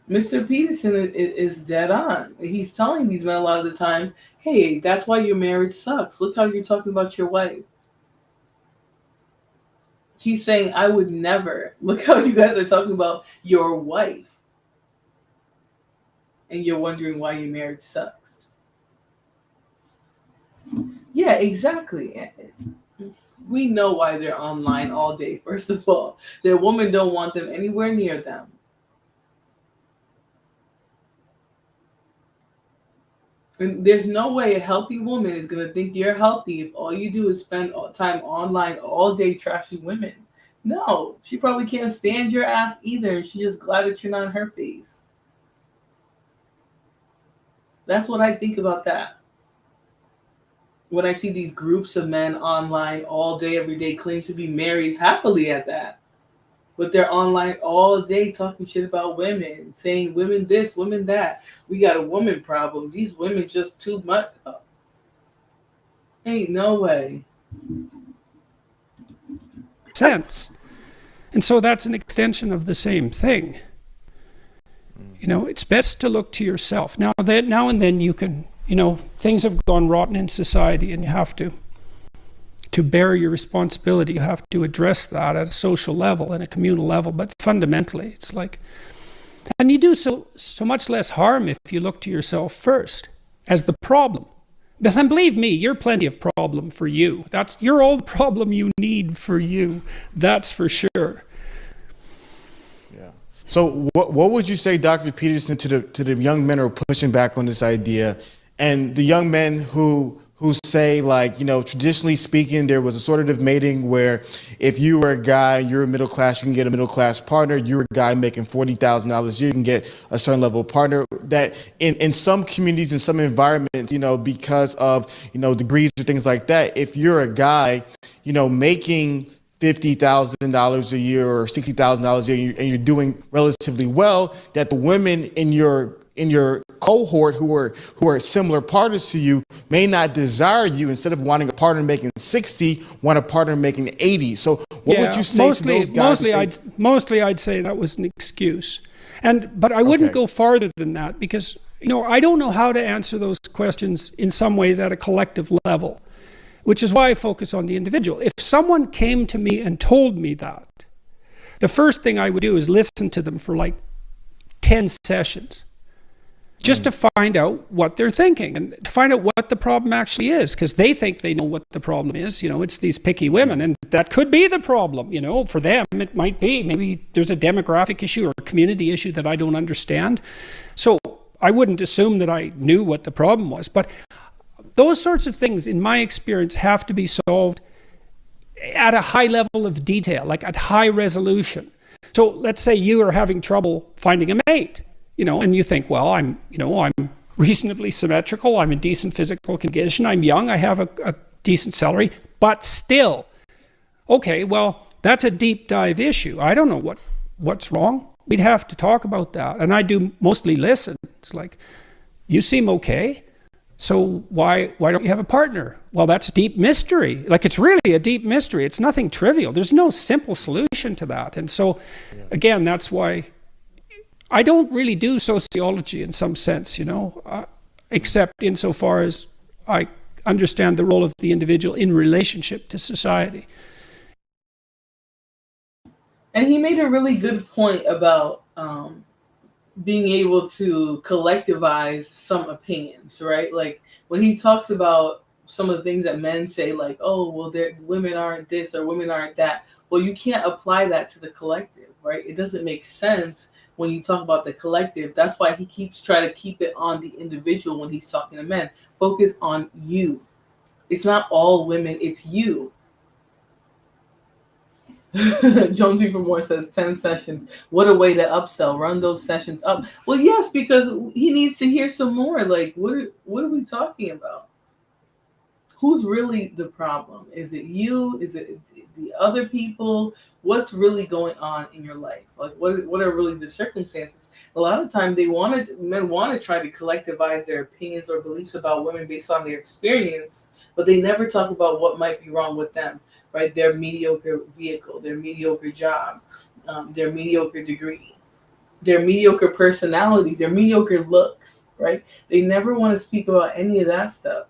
Mr. Peterson is dead on. He's telling these men a lot of the time, hey, that's why your marriage sucks. Look how you're talking about your wife. He's saying, I would never. Look how you guys are talking about your wife. And you're wondering why your marriage sucks. Yeah, exactly. We know why they're online all day, first of all. Their women don't want them anywhere near them. And there's no way a healthy woman is going to think you're healthy if all you do is spend time online all day trashing women. No, she probably can't stand your ass either, and she's just glad that you're not in her face. That's what I think about that. When I see these groups of men online all day, every day, claim to be married happily at that. But they're online all day talking shit about women, saying women this, women that. We got a woman problem. These women just too much. Ain't no way. Sense. And so that's an extension of the same thing. It's best to look to yourself. Now and then you can, things have gone rotten in society and you have to bear your responsibility. You have to address that at a social level and a communal level. But fundamentally, it's like, and you do so much less harm if you look to yourself first as the problem. But then believe me, you're plenty of problem for you. You're all the problem you need for you. That's for sure. Yeah. So what would you say, Dr. Peterson, to the young men who are pushing back on this idea, and the young men who say, like, traditionally speaking, there was a sort of mating where if you were a guy, you're a middle class, you can get a middle class partner. You're a guy making $40,000 a year, you can get a certain level of partner. That in some communities, in some environments, because of, degrees or things like that, if you're a guy, making $50,000 a year or $60,000 a year and you're doing relatively well, that the women in your cohort who are similar partners to you may not desire you. Instead of wanting a partner making 60, want a partner making 80. So what would you say to those guys? Mostly I'd say that was an excuse. But I wouldn't go farther than that because, I don't know how to answer those questions in some ways at a collective level, which is why I focus on the individual. If someone came to me and told me that, the first thing I would do is listen to them for like 10 sessions. Just to find out what they're thinking and to find out what the problem actually is, because they think they know what the problem is. It's these picky women, and that could be the problem. For them, it might be. Maybe there's a demographic issue or a community issue that I don't understand. So I wouldn't assume that I knew what the problem was. But those sorts of things, in my experience, have to be solved at a high level of detail, like at high resolution. So let's say you are having trouble finding a mate. And you think, well, I'm reasonably symmetrical. I'm in decent physical condition. I'm young. I have a decent salary. But still, okay, well, that's a deep dive issue. I don't know what's wrong. we'd have to talk about that. And I do mostly listen. It's like, you seem okay, so why don't you have a partner? Well, that's a deep mystery. Like, it's really a deep mystery. It's nothing trivial. There's no simple solution to that. And so, again, that's why I don't really do sociology in some sense, you know, except insofar as I understand the role of the individual in relationship to society. And he made a really good point about being able to collectivize some opinions, right? Like when he talks about some of the things that men say, like, oh, well, women aren't this or women aren't that. Well, you can't apply that to the collective, right? It doesn't make sense when you talk about the collective. That's why he keeps trying to keep it on the individual when he's talking to men. Focus on you. It's not all women, it's you. Jonesy for More says 10 sessions. What a way to upsell. Run those sessions up. Well, yes, because he needs to hear some more. Like, what are we talking about? Who's really the problem? Is it you? Is it the other people? What's really going on in your life? Like, what are really the circumstances? A lot of time men want to try to collectivize their opinions or beliefs about women based on their experience, but they never talk about what might be wrong with them. Right, their mediocre vehicle, their mediocre job, their mediocre degree, their mediocre personality, their mediocre looks, right? They never want to speak about any of that stuff,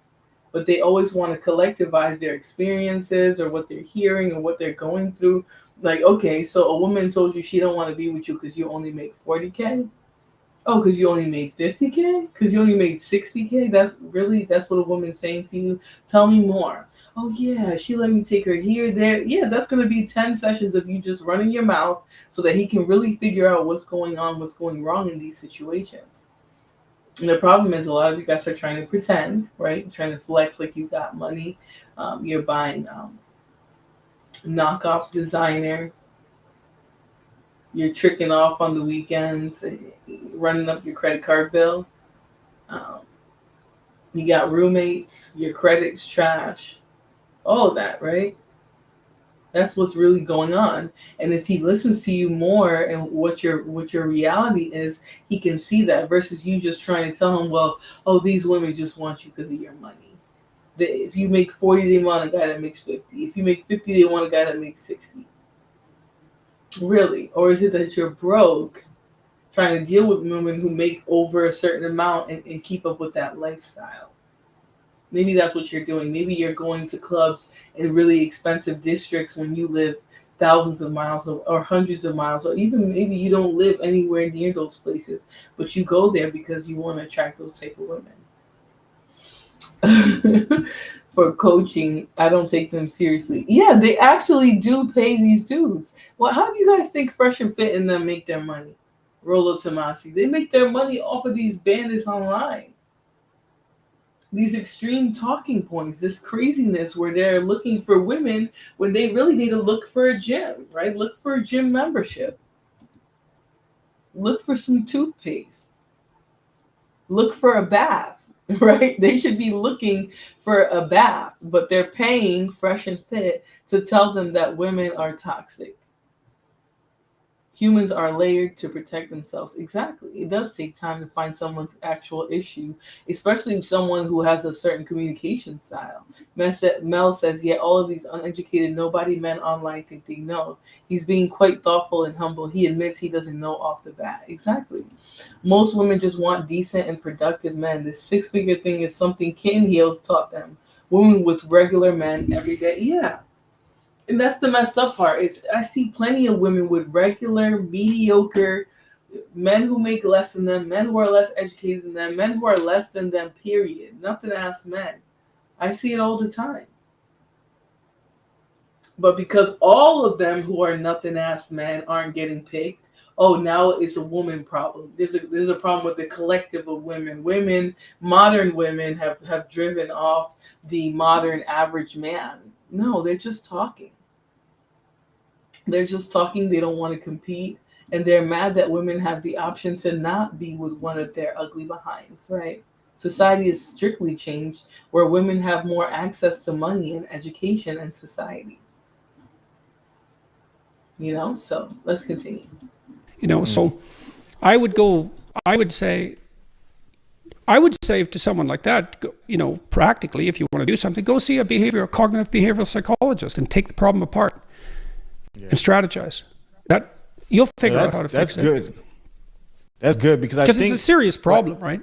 but they always want to collectivize their experiences or what they're hearing or what they're going through. Like, okay, so a woman told you she don't want to be with you because you only make 40K? Oh, because you only made 50K? Because you only made 60K? That's what a woman's saying to you? Tell me more. Oh, yeah, she let me take her here, there. Yeah, that's going to be 10 sessions of you just running your mouth so that he can really figure out what's going on, what's going wrong in these situations. And the problem is a lot of you guys are trying to pretend, right? Trying to flex like you got money. You're buying knockoff designer. You're tricking off on the weekends, running up your credit card bill. You got roommates, your credit's trash. All of that, right? That's what's really going on. And if he listens to you more and what your reality is, he can see that versus you just trying to tell him, well, oh, these women just want you because of your money. If you make 40, they want a guy that makes 50. If you make 50, they want a guy that makes 60. Really? Or is it that you're broke trying to deal with women who make over a certain amount and keep up with that lifestyle? Maybe that's what you're doing. Maybe you're going to clubs in really expensive districts when you live thousands of miles or hundreds of miles, or even maybe you don't live anywhere near those places, but you go there because you want to attract those type of women. For coaching, I don't take them seriously. Yeah, they actually do pay these dudes. Well, how do you guys think Fresh and Fit and them make their money? Rolo Tomasi. They make their money off of these bandits online. These extreme talking points, this craziness where they're looking for women when they really need to look for a gym, right? Look for a gym membership. Look for some toothpaste. Look for a bath, right? They should be looking for a bath, but they're paying Fresh and Fit to tell them that women are toxic. Humans are layered to protect themselves. Exactly. It does take time to find someone's actual issue, especially someone who has a certain communication style. Mel says, yeah, all of these uneducated, nobody men online think they know. He's being quite thoughtful and humble. He admits he doesn't know off the bat. Exactly. Most women just want decent and productive men. This six-figure thing is something Kitten Heels taught them. Women with regular men every day. Yeah. And that's the messed up part. Is I see plenty of women with regular, mediocre men who make less than them, men who are less educated than them, men who are less than them, period. Nothing ass men. I see it all the time. But because all of them who are nothing ass men aren't getting picked, oh, now it's a woman problem. There's a problem with the collective of women. Modern women have driven off the modern average man. No, they're just talking. They're just talking. They don't want to compete. And they're mad that women have the option to not be with one of their ugly behinds, right? Society is strictly changed where women have more access to money and education and society. You know, so let's continue. You know, so I would say to someone like that, you know, practically, if you want to do something, go see a cognitive behavioral psychologist and take the problem apart and strategize. That you'll figure out how to fix it. That's good. That's good because it's a serious problem, right?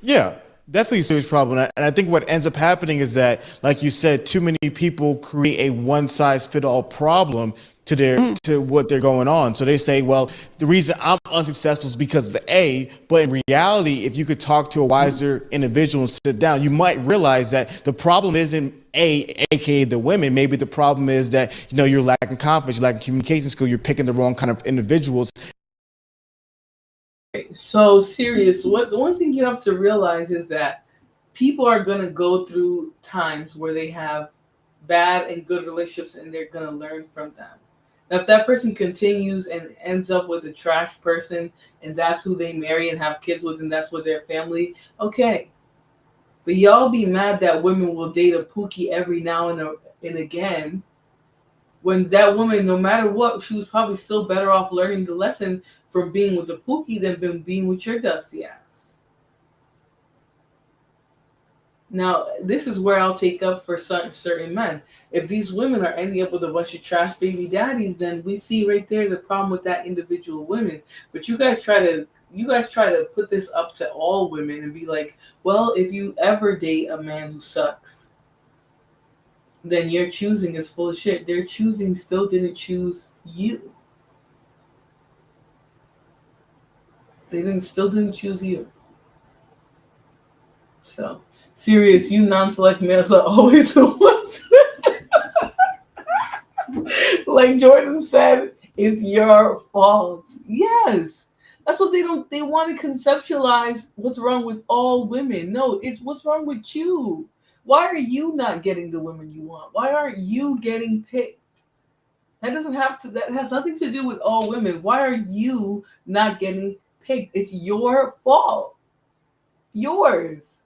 Yeah, definitely a serious problem. And I think what ends up happening is that, like you said, too many people create a one-size-fit-all problem to their to what they're going on. So they say, well, the reason I'm unsuccessful is because of A, but in reality, if you could talk to a wiser individual and sit down, you might realize that the problem isn't aka the women. Maybe the problem is that, you know, you're lacking confidence, you're lacking communication skill, you're picking the wrong kind of individuals. So serious, the one thing you have to realize is that people are going to go through times where they have bad and good relationships, and they're going to learn from them. Now, if that person continues and ends up with a trash person, and that's who they marry and have kids with, and that's with their family, okay. But y'all be mad that women will date a pookie every now and again, when that woman, no matter what, she was probably still better off learning the lesson from being with the pookie than being with your dusty ass. Now, this is where I'll take up for certain men. If these women are ending up with a bunch of trash baby daddies, then we see right there the problem with that individual women. But you guys try to put this up to all women and be like, well, if you ever date a man who sucks, then your choosing is full of shit. Their choosing still didn't choose you. They still didn't choose you. So, serious, you non-select males are always the ones. Like Jordan said, it's your fault. Yes. That's what they want to conceptualize what's wrong with all women. No, it's what's wrong with you. Why are you not getting the women you want? Why aren't you getting picked? That has nothing to do with all women. Why are you not getting picked? It's your fault. Yours.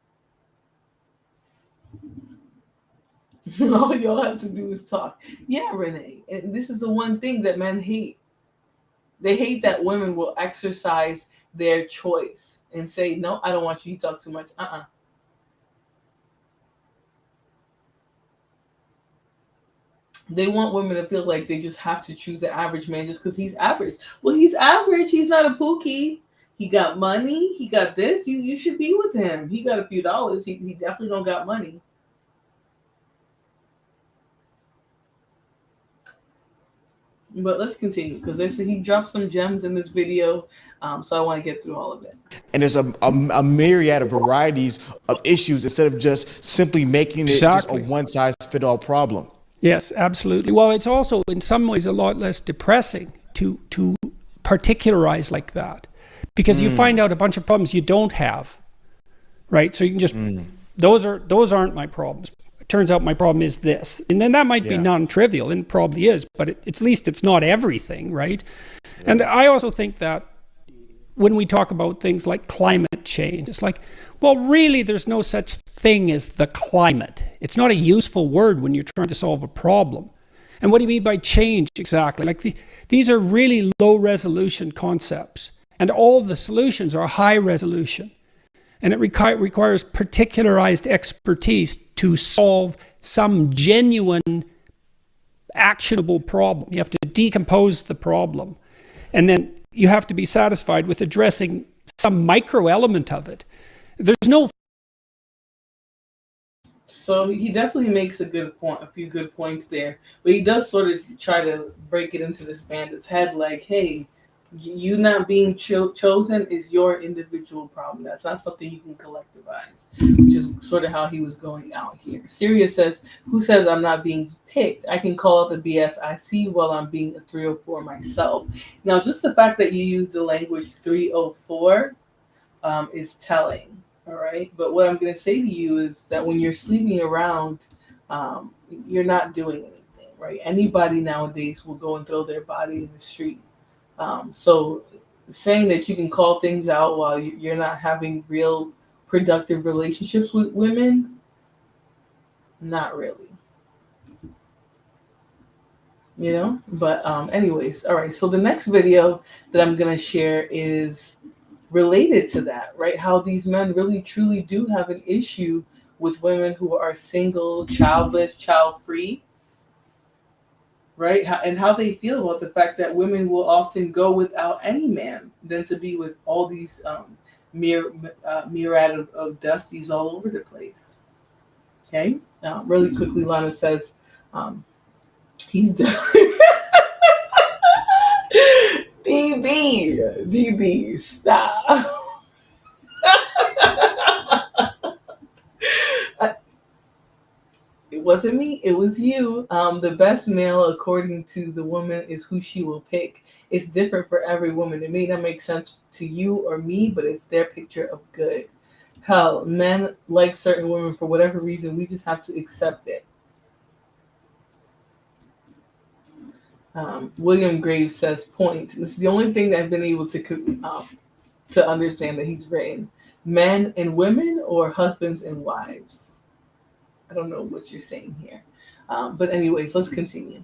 All y'all have to do is talk. Yeah, Renee. And this is the one thing that men hate. They hate that women will exercise their choice and say, no, I don't want you to talk too much. They want women to feel like they just have to choose the average man just because he's average. Well, he's average. He's not a pookie. He got money. He got this. You should be with him. He got a few dollars. He definitely don't got money. But let's continue because he dropped some gems in this video, so I want to get through all of it. And there's a myriad of varieties of issues instead of just simply making it just a one-size-fit-all problem. Yes, absolutely. Well, it's also in some ways a lot less depressing to particularize like that, because you find out a bunch of problems you don't have, right? So you can just those aren't my problems. It turns out my problem is this, and then that might be non-trivial, and it probably is, but at least it's not everything, right? And I also think that when we talk about things like climate change, it's like, well, really, there's no such thing as the climate. It's not a useful word when you're trying to solve a problem. And what do you mean by change exactly? Like these are really low resolution concepts, and all the solutions are high resolution. And it requires particularized expertise to solve some genuine, actionable problem. You have to decompose the problem. And then you have to be satisfied with addressing some micro element of it. There's no... So he definitely makes a few good points there. But he does sort of try to break it into this bandit's head like, hey, you not being chosen is your individual problem. That's not something you can collectivize, which is sort of how he was going out here. Sirius says, who says I'm not being picked? I can call out the BS I see while I'm being a 304 myself. Now, just the fact that you use the language 304 is telling, all right? But what I'm going to say to you is that when you're sleeping around, you're not doing anything, right? Anybody nowadays will go and throw their body in the street. So saying that you can call things out while you're not having real productive relationships with women, not really. you know. But anyways, all right. So the next video that I'm gonna share is related to that, right? How these men really truly do have an issue with women who are single, childless, child free, right? And how they feel about the fact that women will often go without any man than to be with all these myriad of dusties all over the place. Okay, really quickly, Lana says he's definitely DB, stop. It wasn't me, it was you. The best male, according to the woman, is who she will pick. It's different for every woman. It may not make sense to you or me, but it's their picture of good. Hell, men like certain women for whatever reason. We just have to accept it. William Graves says, point. This is the only thing that I've been able to understand that he's written. Men and women or husbands and wives? I don't know what you're saying here. But anyways, let's continue.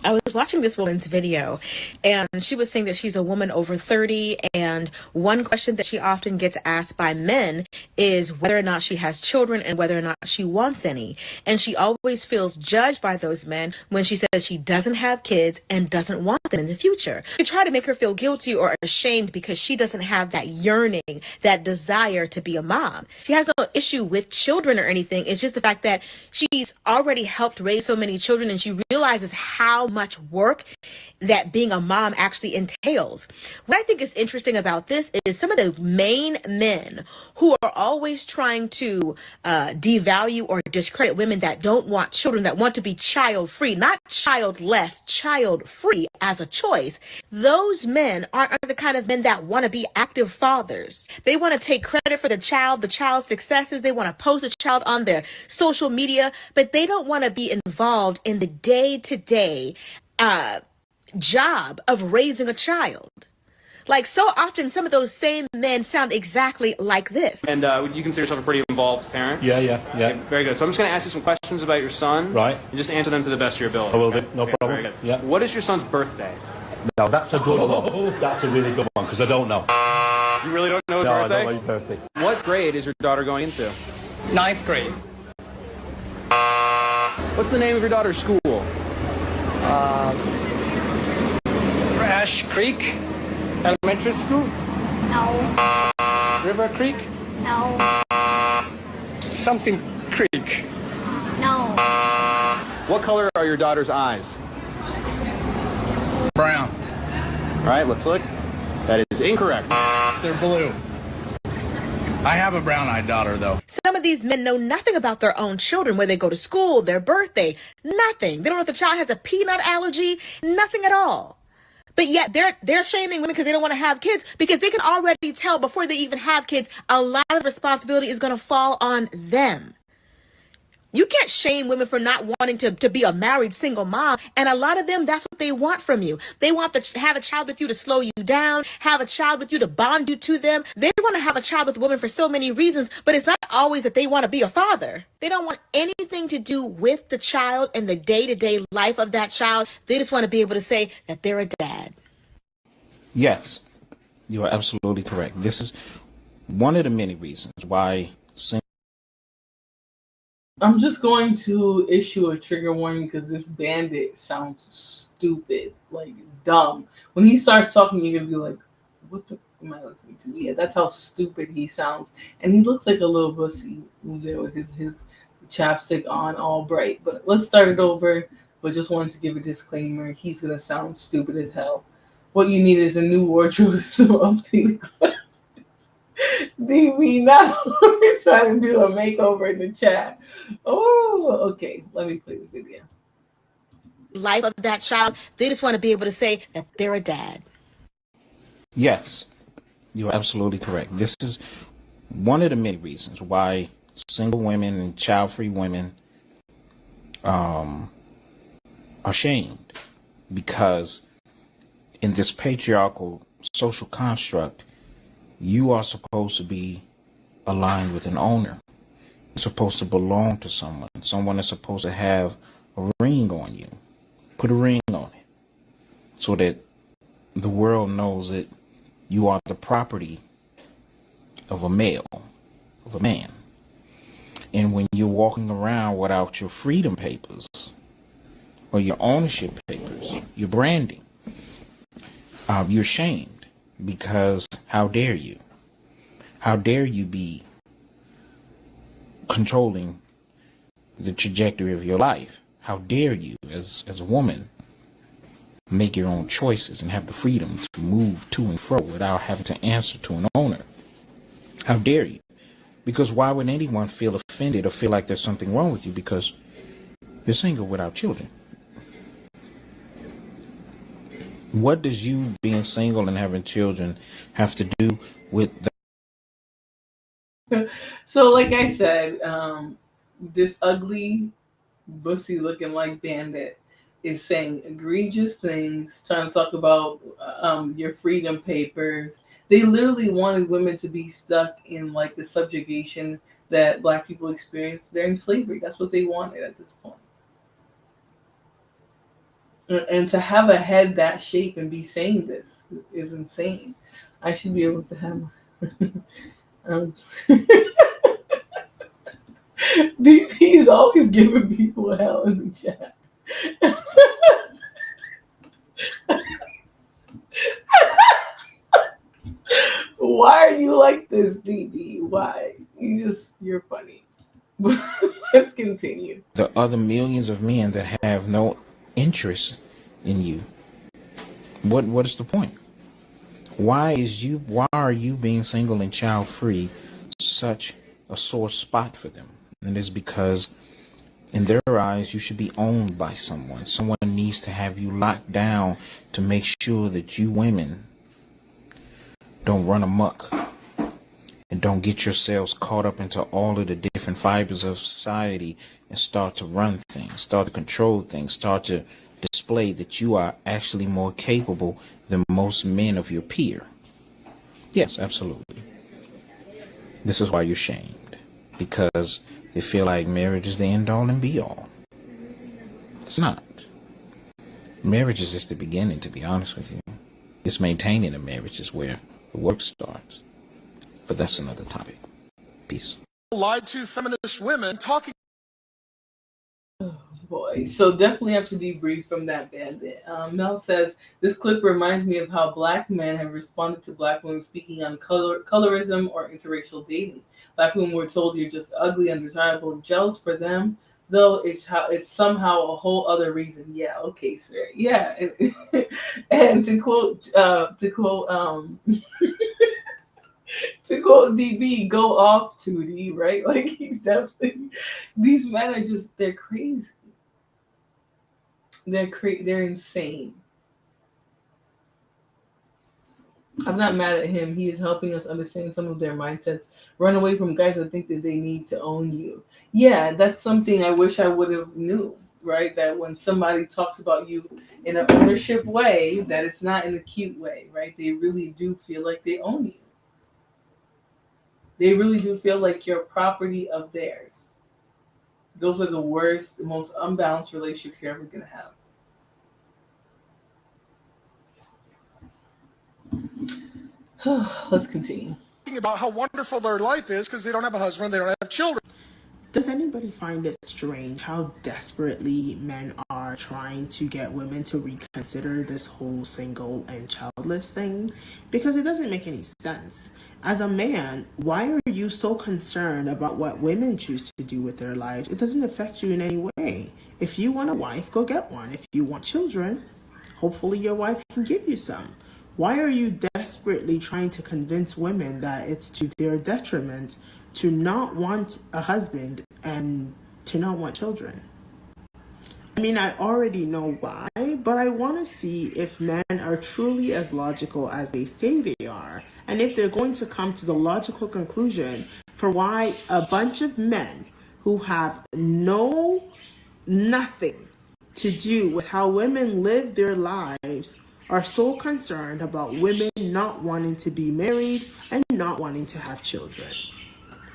I was watching this woman's video and she was saying that she's a woman over 30, and one question that she often gets asked by men is whether or not she has children and whether or not she wants any. And she always feels judged by those men when she says she doesn't have kids and doesn't want them in the future. They try to make her feel guilty or ashamed because she doesn't have that yearning, that desire to be a mom. She has no issue with children or anything. It's just the fact that she's already helped raise so many children and she realizes how much work that being a mom actually entails. What I think is interesting about this is some of the main men who are always trying to devalue or discredit women that don't want children, that want to be child free, not childless, child free as a choice. Those men aren't the kind of men that want to be active fathers. They want to take credit for the child's successes. They want to post a child on their social media, but they don't want to be involved in the day-to-day job of raising a child. Like, so often some of those same men sound exactly like this. And you consider yourself a pretty involved parent? Yeah. Okay, very good. So I'm just going to ask you some questions about your son. Right. And just answer them to the best of your ability. I will do. No Okay, problem. very good. Yeah. What is your son's birthday? No, that's a good one. That's a really good one because I don't know. You really don't know his No, birthday? I don't know his birthday. What grade is your daughter going into? 9th grade. What's the name of your daughter's school? Ash Creek Elementary School. No. River Creek. No. Something Creek. No. What color are your daughter's eyes? Brown. All right, let's look. That is incorrect. They're blue. I have a brown-eyed daughter, though. Some of these men know nothing about their own children, where they go to school, their birthday, nothing. They don't know if the child has a peanut allergy, nothing at all. But yet they're shaming women because they don't want to have kids, because they can already tell before they even have kids, a lot of the responsibility is going to fall on them. You can't shame women for not wanting to be a married single mom. And a lot of them, that's what they want from you. They want to have a child with you to slow you down, have a child with you to bond you to them. They want to have a child with a woman for so many reasons, but it's not always that they want to be a father. They don't want anything to do with the child and the day-to-day life of that child. They just want to be able to say that they're a dad. Yes, you are absolutely correct. This is one of the many reasons why I'm just going to issue a trigger warning because this bandit sounds stupid, like dumb. When he starts talking, you're going to be like, what the am I listening to? Yeah, that's how stupid he sounds. And he looks like a little pussy there with his chapstick on all bright. But let's start it over. But just wanted to give a disclaimer. He's going to sound stupid as hell. What you need is a new wardrobe and some updated glasses. DB, now we're trying to do a makeover in the chat. Oh, okay. Let me play the video. Life of that child, they just want to be able to say that they're a dad. Yes, you are absolutely correct. This is one of the many reasons why single women and child-free women are shamed, because in this patriarchal social construct, you are supposed to be aligned with an owner. You're supposed to belong to someone. Someone is supposed to have a ring on you. Put a ring on it so that the world knows that you are the property of a male, of a man. And when you're walking around without your freedom papers or your ownership papers, your branding, you're shamed because how dare you? How dare you be controlling the trajectory of your life? How dare you, as a woman, make your own choices and have the freedom to move to and fro without having to answer to an owner? How dare you? Because why would anyone feel offended or feel like there's something wrong with you because you're single without children? What does you being single and having children have to do with that? So, like I said, this ugly, bussy looking like bandit is saying egregious things, trying to talk about your freedom papers. They literally wanted women to be stuck in like the subjugation that Black people experienced during slavery. That's what they wanted at this point. And to have a head that shape and be saying this is insane. I should be able to have DP's always giving people hell in the chat. Why are you like this, DP? Why? You're funny. Let's continue. The other millions of men that have no interest in you. What is the point? Why are you being single and child free such a sore spot for them? And it's because in their eyes you should be owned by someone. Someone needs to have you locked down to make sure that you women don't run amok and don't get yourselves caught up into all of the different fibers of society and start to run things, start to control things, start to display that you are actually more capable than most men of your peer. Yes, absolutely. This is why you're shamed, because they feel like marriage is the end all and be all. It's not. Marriage is just the beginning, to be honest with you. It's maintaining a marriage is where the work starts. But that's another topic. Peace. Lied to feminist women talking. Oh boy, so definitely have to debrief from that bandit. Mel says, this clip reminds me of how Black men have responded to Black women speaking on colorism or interracial dating. Black women were told you're just ugly, undesirable, and jealous for them, though it's somehow a whole other reason. Yeah, okay, sir. Yeah, and to quote to quote DB, go off, Tootie, right? Like, he's definitely, these men are just, they're crazy. They're insane. I'm not mad at him. He is helping us understand some of their mindsets. Run away from guys that think that they need to own you. Yeah, that's something I wish I would have knew, right? That when somebody talks about you in an ownership way, that it's not in a cute way, right? They really do feel like they own you. They really do feel like you're property of theirs. Those are the worst, the most unbalanced relationships you're ever going to have. Let's continue. About how wonderful their life is because they don't have a husband, they don't have children. Does anybody find it strange how desperately men are trying to get women to reconsider this whole single and childless thing? Because it doesn't make any sense. As a man, why are you so concerned about what women choose to do with their lives? It doesn't affect you in any way. If you want a wife, go get one. If you want children, hopefully your wife can give you some. Why are you desperately trying to convince women that it's to their detriment to not want a husband and to not want children? I mean, I already know why, but I want to see if men are truly as logical as they say they are, and if they're going to come to the logical conclusion for why a bunch of men who have nothing to do with how women live their lives are so concerned about women not wanting to be married and not wanting to have children.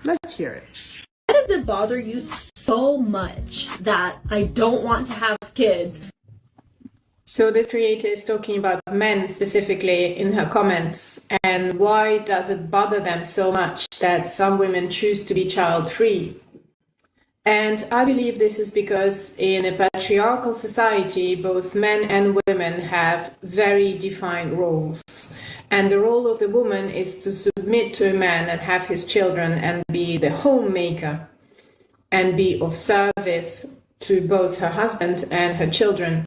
Let's hear it. Why does it bother you so much that I don't want to have kids? So this creator is talking about men specifically in her comments, and why does it bother them so much that some women choose to be child-free? And I believe this is because in a patriarchal society, both men and women have very defined roles. And the role of the woman is to submit to a man and have his children and be the homemaker and be of service to both her husband and her children.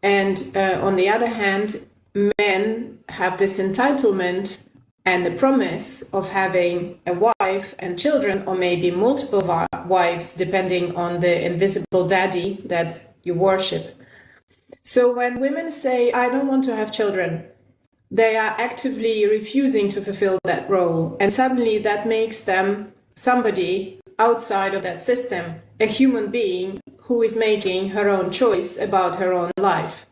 And on the other hand, men have this entitlement and the promise of having a wife and children, or maybe multiple wives, depending on the invisible daddy that you worship. So when women say, I don't want to have children, they are actively refusing to fulfill that role. And suddenly that makes them somebody outside of that system, a human being who is making her own choice about her own life.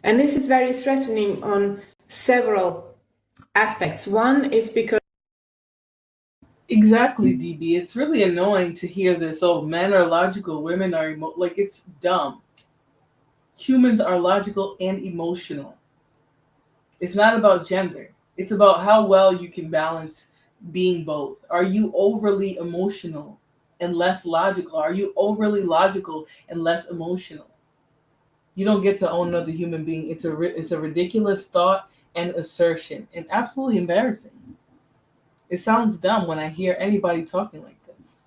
And this is very threatening on several aspects. One is because Exactly, DB. It's really annoying to hear this. Oh, men are logical, women are like, it's dumb. Humans are logical and emotional. It's not about gender. It's about how well you can balance being both. Are you overly emotional and less logical? Are you overly logical and less emotional? You don't get to own another human being. It's a ridiculous thought and assertion, and absolutely embarrassing. It sounds dumb when I hear anybody talking like this.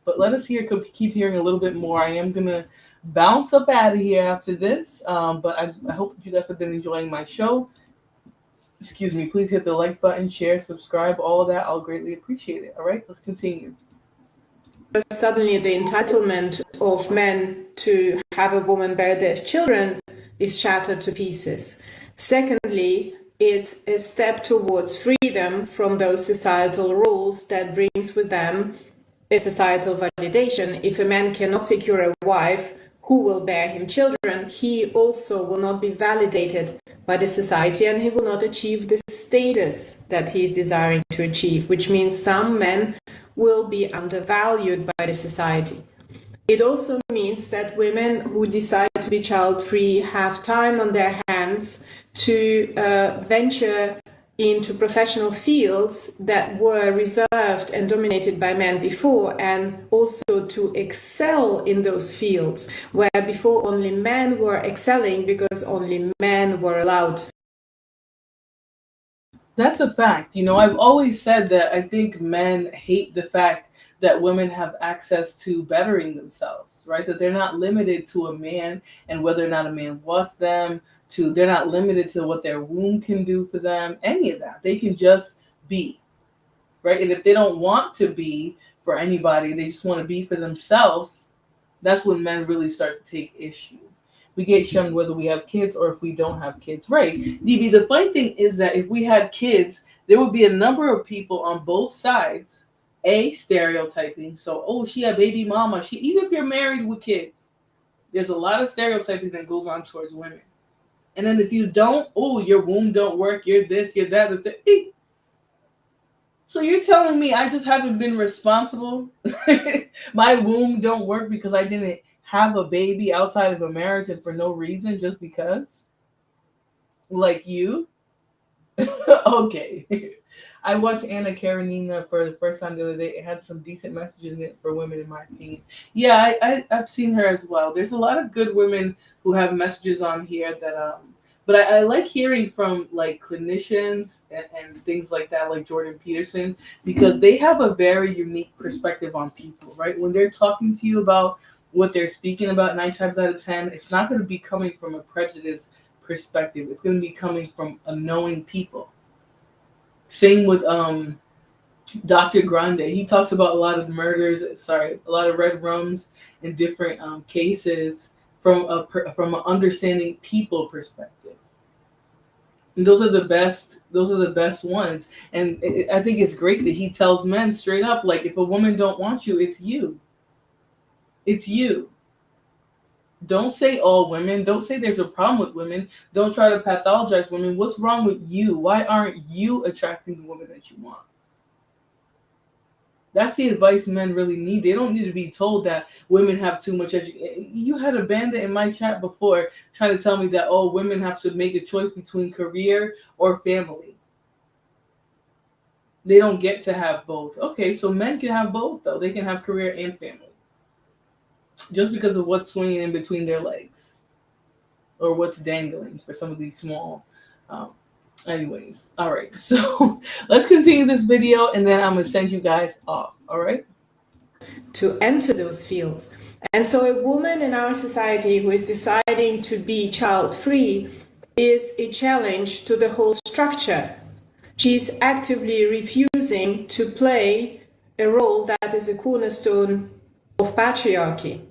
But let us keep hearing a little bit more. I am going to bounce up out of here after this, but I hope you guys have been enjoying my show. Excuse me. Please hit the like button, share, subscribe, all of that. I'll greatly appreciate it. All right, let's continue. Suddenly the entitlement of men to have a woman bear their children is shattered to pieces. Secondly, it's a step towards freedom from those societal rules that brings with them a societal validation. If a man cannot secure a wife who will bear him children, he also will not be validated by the society, and he will not achieve the status that he is desiring to achieve, which means some men will be undervalued by the society. It also means that women who decide to be child-free have time on their hands to venture into professional fields that were reserved and dominated by men before, and also to excel in those fields where before only men were excelling because only men were allowed. That's a fact. I've always said that I think men hate the fact that women have access to bettering themselves, right? That they're not limited to a man and whether or not a man wants them, they're not limited to what their womb can do for them, any of that. They can just be, right? And if they don't want to be for anybody, they just want to be for themselves, that's when men really start to take issue. We get shunned whether we have kids or if we don't have kids, right? DB, the funny thing is that if we had kids, there would be a number of people on both sides, stereotyping. So, oh, she a baby mama. Even if you're married with kids, there's a lot of stereotyping that goes on towards women. And then if you don't, oh, your womb don't work, you're this, you're that. So you're telling me I just haven't been responsible? My womb don't work because I didn't have a baby outside of a marriage and for no reason, just because? Like you? Okay. I watched Anna Karenina for the first time the other day. It had some decent messages in it for women, in my opinion. Yeah, I've seen her as well. There's a lot of good women who have messages on here that but I like hearing from like clinicians and things like that, like Jordan Peterson, because they have a very unique perspective on people, right? When they're talking to you about what they're speaking about, 9 times out of 10, it's not going to be coming from a prejudice perspective. It's going to be coming from a knowing people. Same with Dr. Grande. He talks about a lot of murders, a lot of red rums and different cases from an understanding people perspective. And those are the best ones. And I think it's great that he tells men straight up, like, if a woman don't want you, it's you. It's you. Don't say all women. Don't say there's a problem with women. Don't try to pathologize women. What's wrong with you? Why aren't you attracting the woman that you want? That's the advice men really need. They don't need to be told that women have too much education. You had a bandit in my chat before trying to tell me that, oh, women have to make a choice between career or family. They don't get to have both. Okay, so men can have both, though. They can have career and family. Just because of what's swinging in between their legs. Or what's dangling for some of these small... anyways, all right. So let's continue this video, and then I'm going to send you guys off. All right? To enter those fields. And so a woman in our society who is deciding to be child-free is a challenge to the whole structure. She's actively refusing to play a role that is a cornerstone of patriarchy.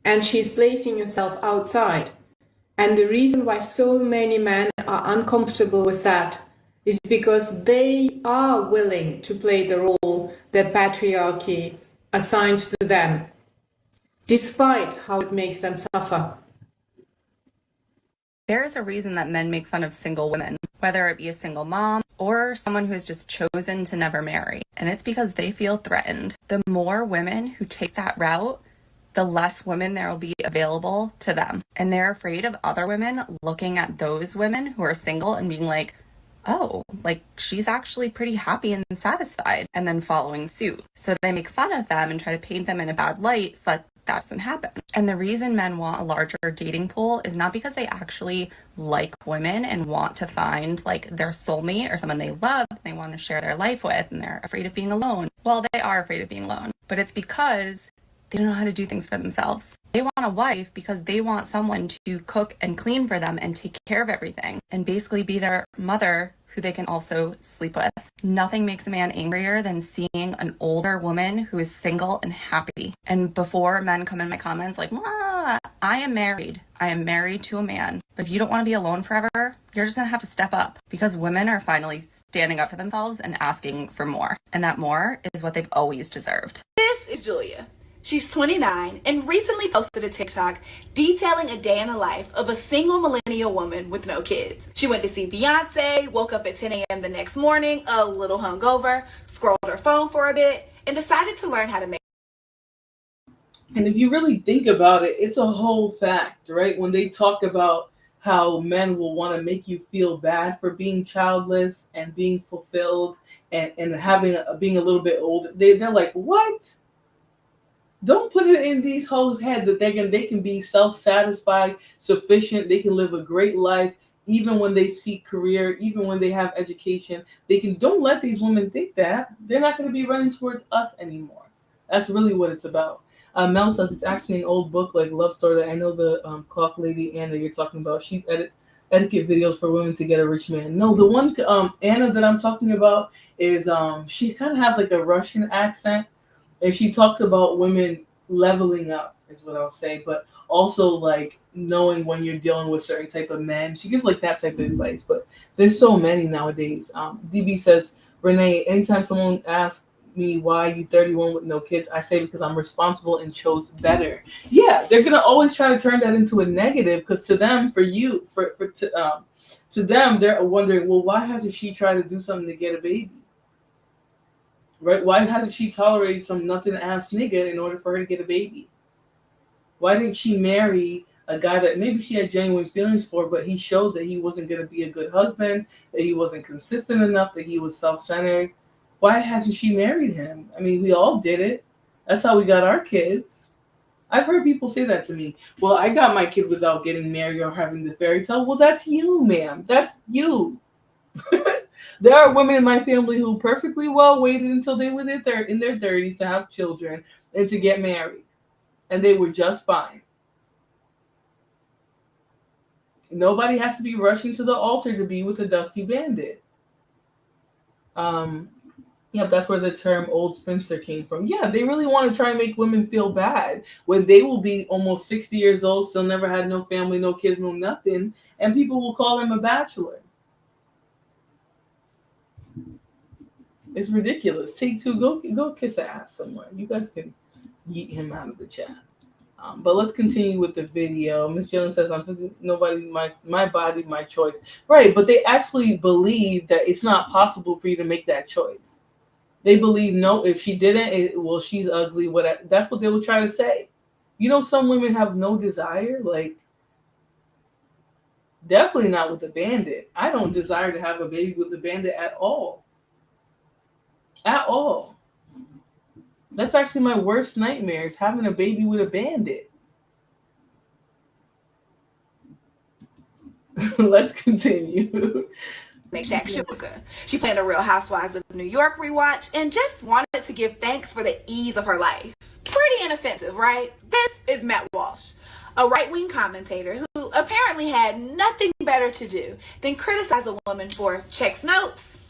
And she's placing herself outside. And the reason why so many men are uncomfortable with that is because they are willing to play the role that patriarchy assigns to them, despite how it makes them suffer. There is a reason that men make fun of single women, whether it be a single mom or someone who has just chosen to never marry. And it's because they feel threatened. The more women who take that route, the less women there will be available to them. And they're afraid of other women looking at those women who are single and being like, oh, like she's actually pretty happy and satisfied, and then following suit. So they make fun of them and try to paint them in a bad light so that that doesn't happen. And the reason men want a larger dating pool is not because they actually like women and want to find like their soulmate or someone they love and they want to share their life with and they're afraid of being alone. Well, they are afraid of being alone, but it's because they don't know how to do things for themselves. They want a wife because they want someone to cook and clean for them and take care of everything and basically be their mother who they can also sleep with. Nothing makes a man angrier than seeing an older woman who is single and happy. And before men come in my comments like, I am married. I am married to a man. But if you don't want to be alone forever, you're just going to have to step up because women are finally standing up for themselves and asking for more. And that more is what they've always deserved. This is Julia. She's 29 and recently posted a TikTok detailing a day in the life of a single millennial woman with no kids. She went to see Beyonce, woke up at 10 a.m. the next morning, a little hungover, scrolled her phone for a bit, and decided to learn how to make. And if you really think about it, it's a whole fact, right? When they talk about how men will want to make you feel bad for being childless and being fulfilled and being a little bit older, they're like, what? Don't put it in these hoes' head that they can be self-satisfied, sufficient, they can live a great life, even when they seek career, even when they have education. Don't let these women think that. They're not going to be running towards us anymore. That's really what it's about. Mel says it's actually an old book, like Love Story, that I know the clock lady Anna you're talking about. She etiquette videos for women to get a rich man. No, the one Anna that I'm talking about is she kind of has like a Russian accent. And she talks about women leveling up, is what I'll say, but also like knowing when you're dealing with certain type of men. She gives like that type of advice, but there's so many nowadays. DB says, Renee, anytime someone asks me why you 31 with no kids, I say because I'm responsible and chose better. Yeah, they're gonna always try to turn that into a negative because to them, to them, they're wondering, well, why hasn't she tried to do something to get a baby? Right? Why hasn't she tolerated some nothing-ass nigga in order for her to get a baby? Why didn't she marry a guy that maybe she had genuine feelings for, but he showed that he wasn't going to be a good husband, that he wasn't consistent enough, that he was self-centered? Why hasn't she married him? I mean, we all did it. That's how we got our kids. I've heard people say that to me. Well, I got my kid without getting married or having the fairy tale. Well, that's you, ma'am. That's you. There are women in my family who perfectly well waited until they were in their 30s to have children and to get married. And they were just fine. Nobody has to be rushing to the altar to be with a dusty bandit. Yep, that's where the term old spinster came from. Yeah, they really want to try and make women feel bad when they will be almost 60 years old, still never had no family, no kids, no nothing, and people will call them a bachelor. It's ridiculous. Take two, go kiss an ass somewhere. You guys can yeet him out of the chat. But let's continue with the video. Miss Jones says, nobody, my body, my choice. Right, but they actually believe that it's not possible for you to make that choice. They believe, no, if she didn't, well, she's ugly. That's what they will try to say. You know, some women have no desire, like, definitely not with a bandit. I don't desire to have a baby with a bandit at all. At all. That's actually my worst nightmare, is having a baby with a bandit. Let's continue. Shakshuka. She planned a Real Housewives of New York rewatch and just wanted to give thanks for the ease of her life. Pretty inoffensive, right? This is Matt Walsh, a right-wing commentator who apparently had nothing better to do than criticize a woman for, checks notes,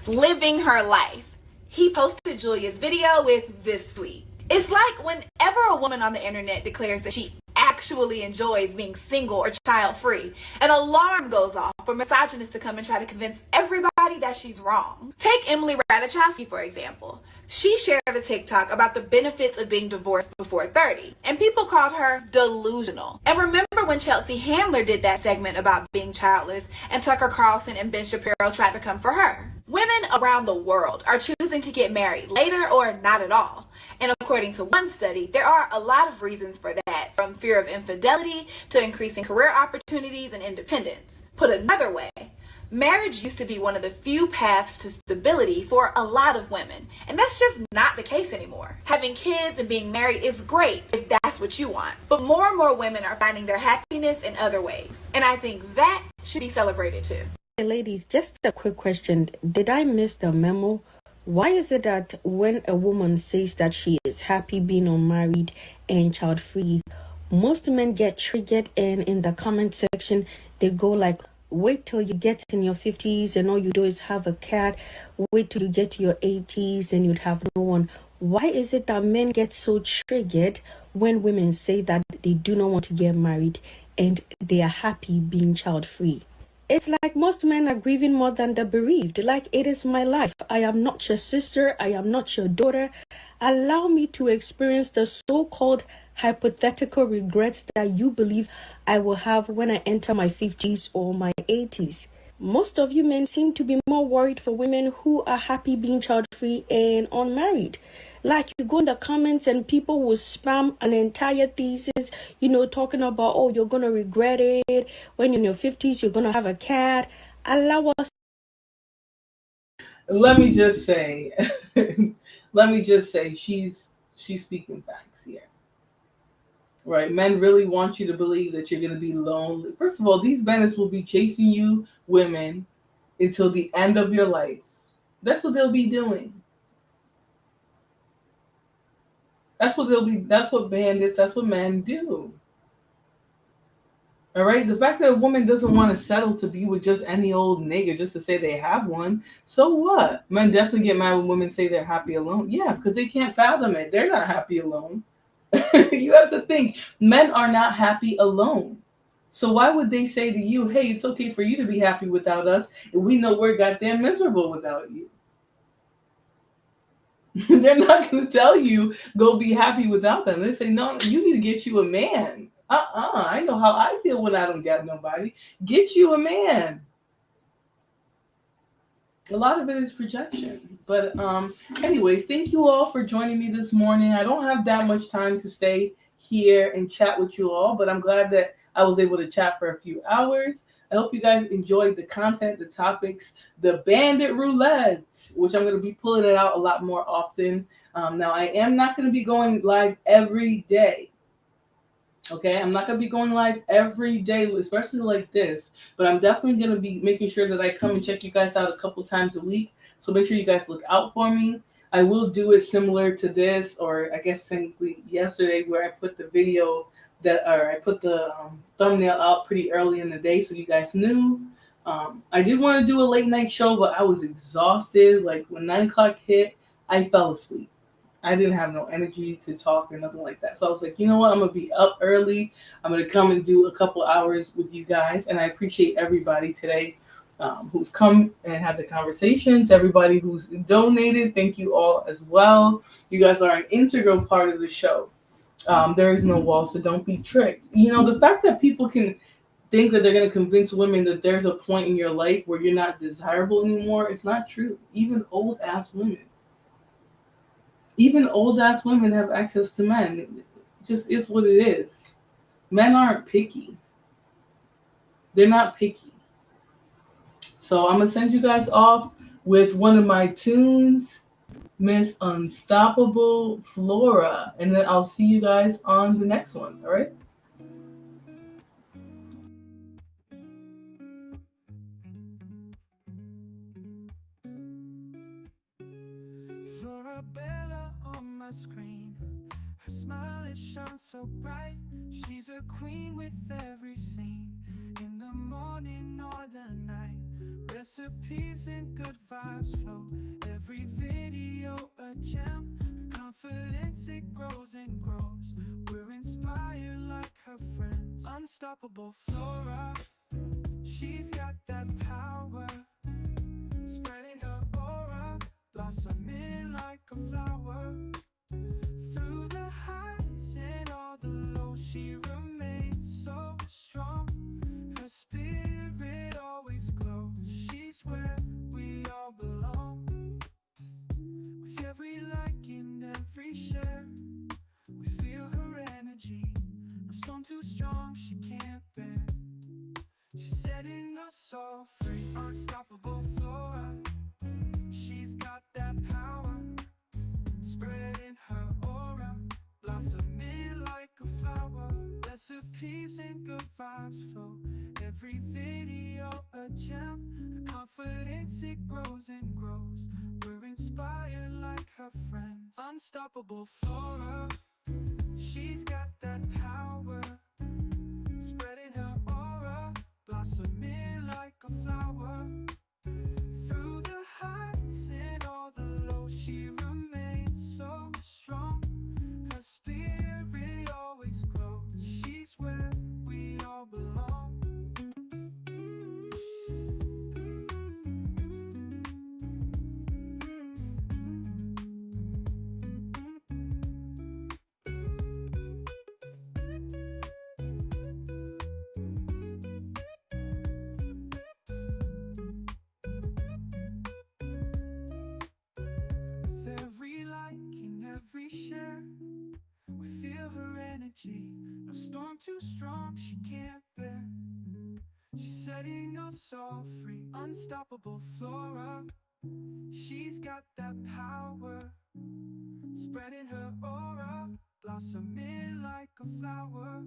living her life. He posted Julia's video with this tweet. It's like whenever a woman on the internet declares that she actually enjoys being single or child-free, an alarm goes off for misogynists to come and try to convince everybody that she's wrong. Take Emily Ratajkowski, for example. She shared a TikTok about the benefits of being divorced before 30, and people called her delusional. And remember when Chelsea Handler did that segment about being childless, and Tucker Carlson and Ben Shapiro tried to come for her? Women around the world are choosing to get married later or not at all. And according to one study, there are a lot of reasons for that, from fear of infidelity to increasing career opportunities and independence. Put another way, marriage used to be one of the few paths to stability for a lot of women, and that's just not the case anymore. Having kids and being married is great if that's what you want, but more and more women are finding their happiness in other ways, and I think that should be celebrated too. Hey ladies, just a quick question. Did I miss the memo? Why is it that when a woman says that she is happy being unmarried and child-free, most men get triggered, and in the comment section they go like, wait till you get in your 50s and all you do is have a cat, wait till you get to your 80s and you'd have no one. Why is it that men get so triggered when women say that they do not want to get married and they are happy being child-free? It's like most men are grieving more than the bereaved. Like, it is my life. I am not your sister. I am not your daughter. Allow me to experience the so-called hypothetical regrets that you believe I will have when I enter my 50s or my 80s. Most of you men seem to be more worried for women who are happy being child-free and unmarried. Like, you go in the comments and people will spam an entire thesis, talking about, oh, you're going to regret it. When you're in your 50s, you're going to have a cat. Allow us. Let me just say, she's speaking facts here. Right? Men really want you to believe that you're going to be lonely. First of all, these bandits will be chasing you, women, until the end of your life. That's what they'll be doing. That's what bandits, that's what men do. All right? The fact that a woman doesn't want to settle to be with just any old nigga just to say they have one, so what? Men definitely get mad when women say they're happy alone. Yeah, because they can't fathom it. They're not happy alone. You have to think, men are not happy alone. So why would they say to you, hey, it's okay for you to be happy without us, and we know we're goddamn miserable without you? They're not going to tell you, go be happy without them. They say, no, you need to get you a man. I know how I feel when I don't got nobody. Get you a man. A lot of it is projection. But anyways, thank you all for joining me this morning. I don't have that much time to stay here and chat with you all, but I'm glad that I was able to chat for a few hours. I hope you guys enjoyed the content, the topics, the bandit roulettes, which I'm going to be pulling it out a lot more often. Now, I am not going to be going live every day. Okay, I'm not going to be going live every day, especially like this. But I'm definitely going to be making sure that I come and check you guys out a couple times a week. So make sure you guys look out for me. I will do it similar to this, or I guess simply yesterday, where I put the video I put the thumbnail out pretty early in the day so you guys knew. I did want to do a late night show, but I was exhausted. Like, when 9 o'clock hit, I fell asleep. I didn't have no energy to talk or nothing like that. So I was like, you know what? I'm going to be up early. I'm going to come and do a couple hours with you guys. And I appreciate everybody today who's come and had the conversations. Everybody who's donated, thank you all as well. You guys are an integral part of the show. There is no wall, so don't be tricked. The fact that people can think that they're going to convince women that there's a point in your life where you're not desirable anymore. It's not true. Even old ass women have access to men. It just is what it is. Men aren't picky. They're not picky. So I'm going to send you guys off with one of my tunes, Miss Unstoppable Flora. And then I'll see you guys on the next one. All right? Flora Bella on my screen. Her smile, it shines so bright. She's a queen with every scene. In the morning or the night. Recipes and good vibes flow. Every video a gem. Her confidence, it grows and grows. We're inspired like her friends. Unstoppable Flora. She's got that power. Spreading her aura. Blossoming like a flower. Through the highs and all the lows, she remains so strong. Her spirit always glows. She's where we all belong. With every like and every share, we feel her energy. No storm too strong, she can't bear. She's setting us all free. Unstoppable Flora. She's got that power. Spreading her aura, blossoming like a flower. Recipes and good vibes flow. Every video a gem. Her confidence, it grows and grows. We're inspired like her friends. Unstoppable Flora. She's got that power. Spreading her aura, blossoming like a flower. Through the highs and all the lows, she remains so strong. Her spirit always glows. She's where we all belong. With every like and every share, we feel her energy. No storm too strong, she can't bear. She's setting us all free. Unstoppable Flora. She's got that power. Spreading her aura, blossoming like a flower.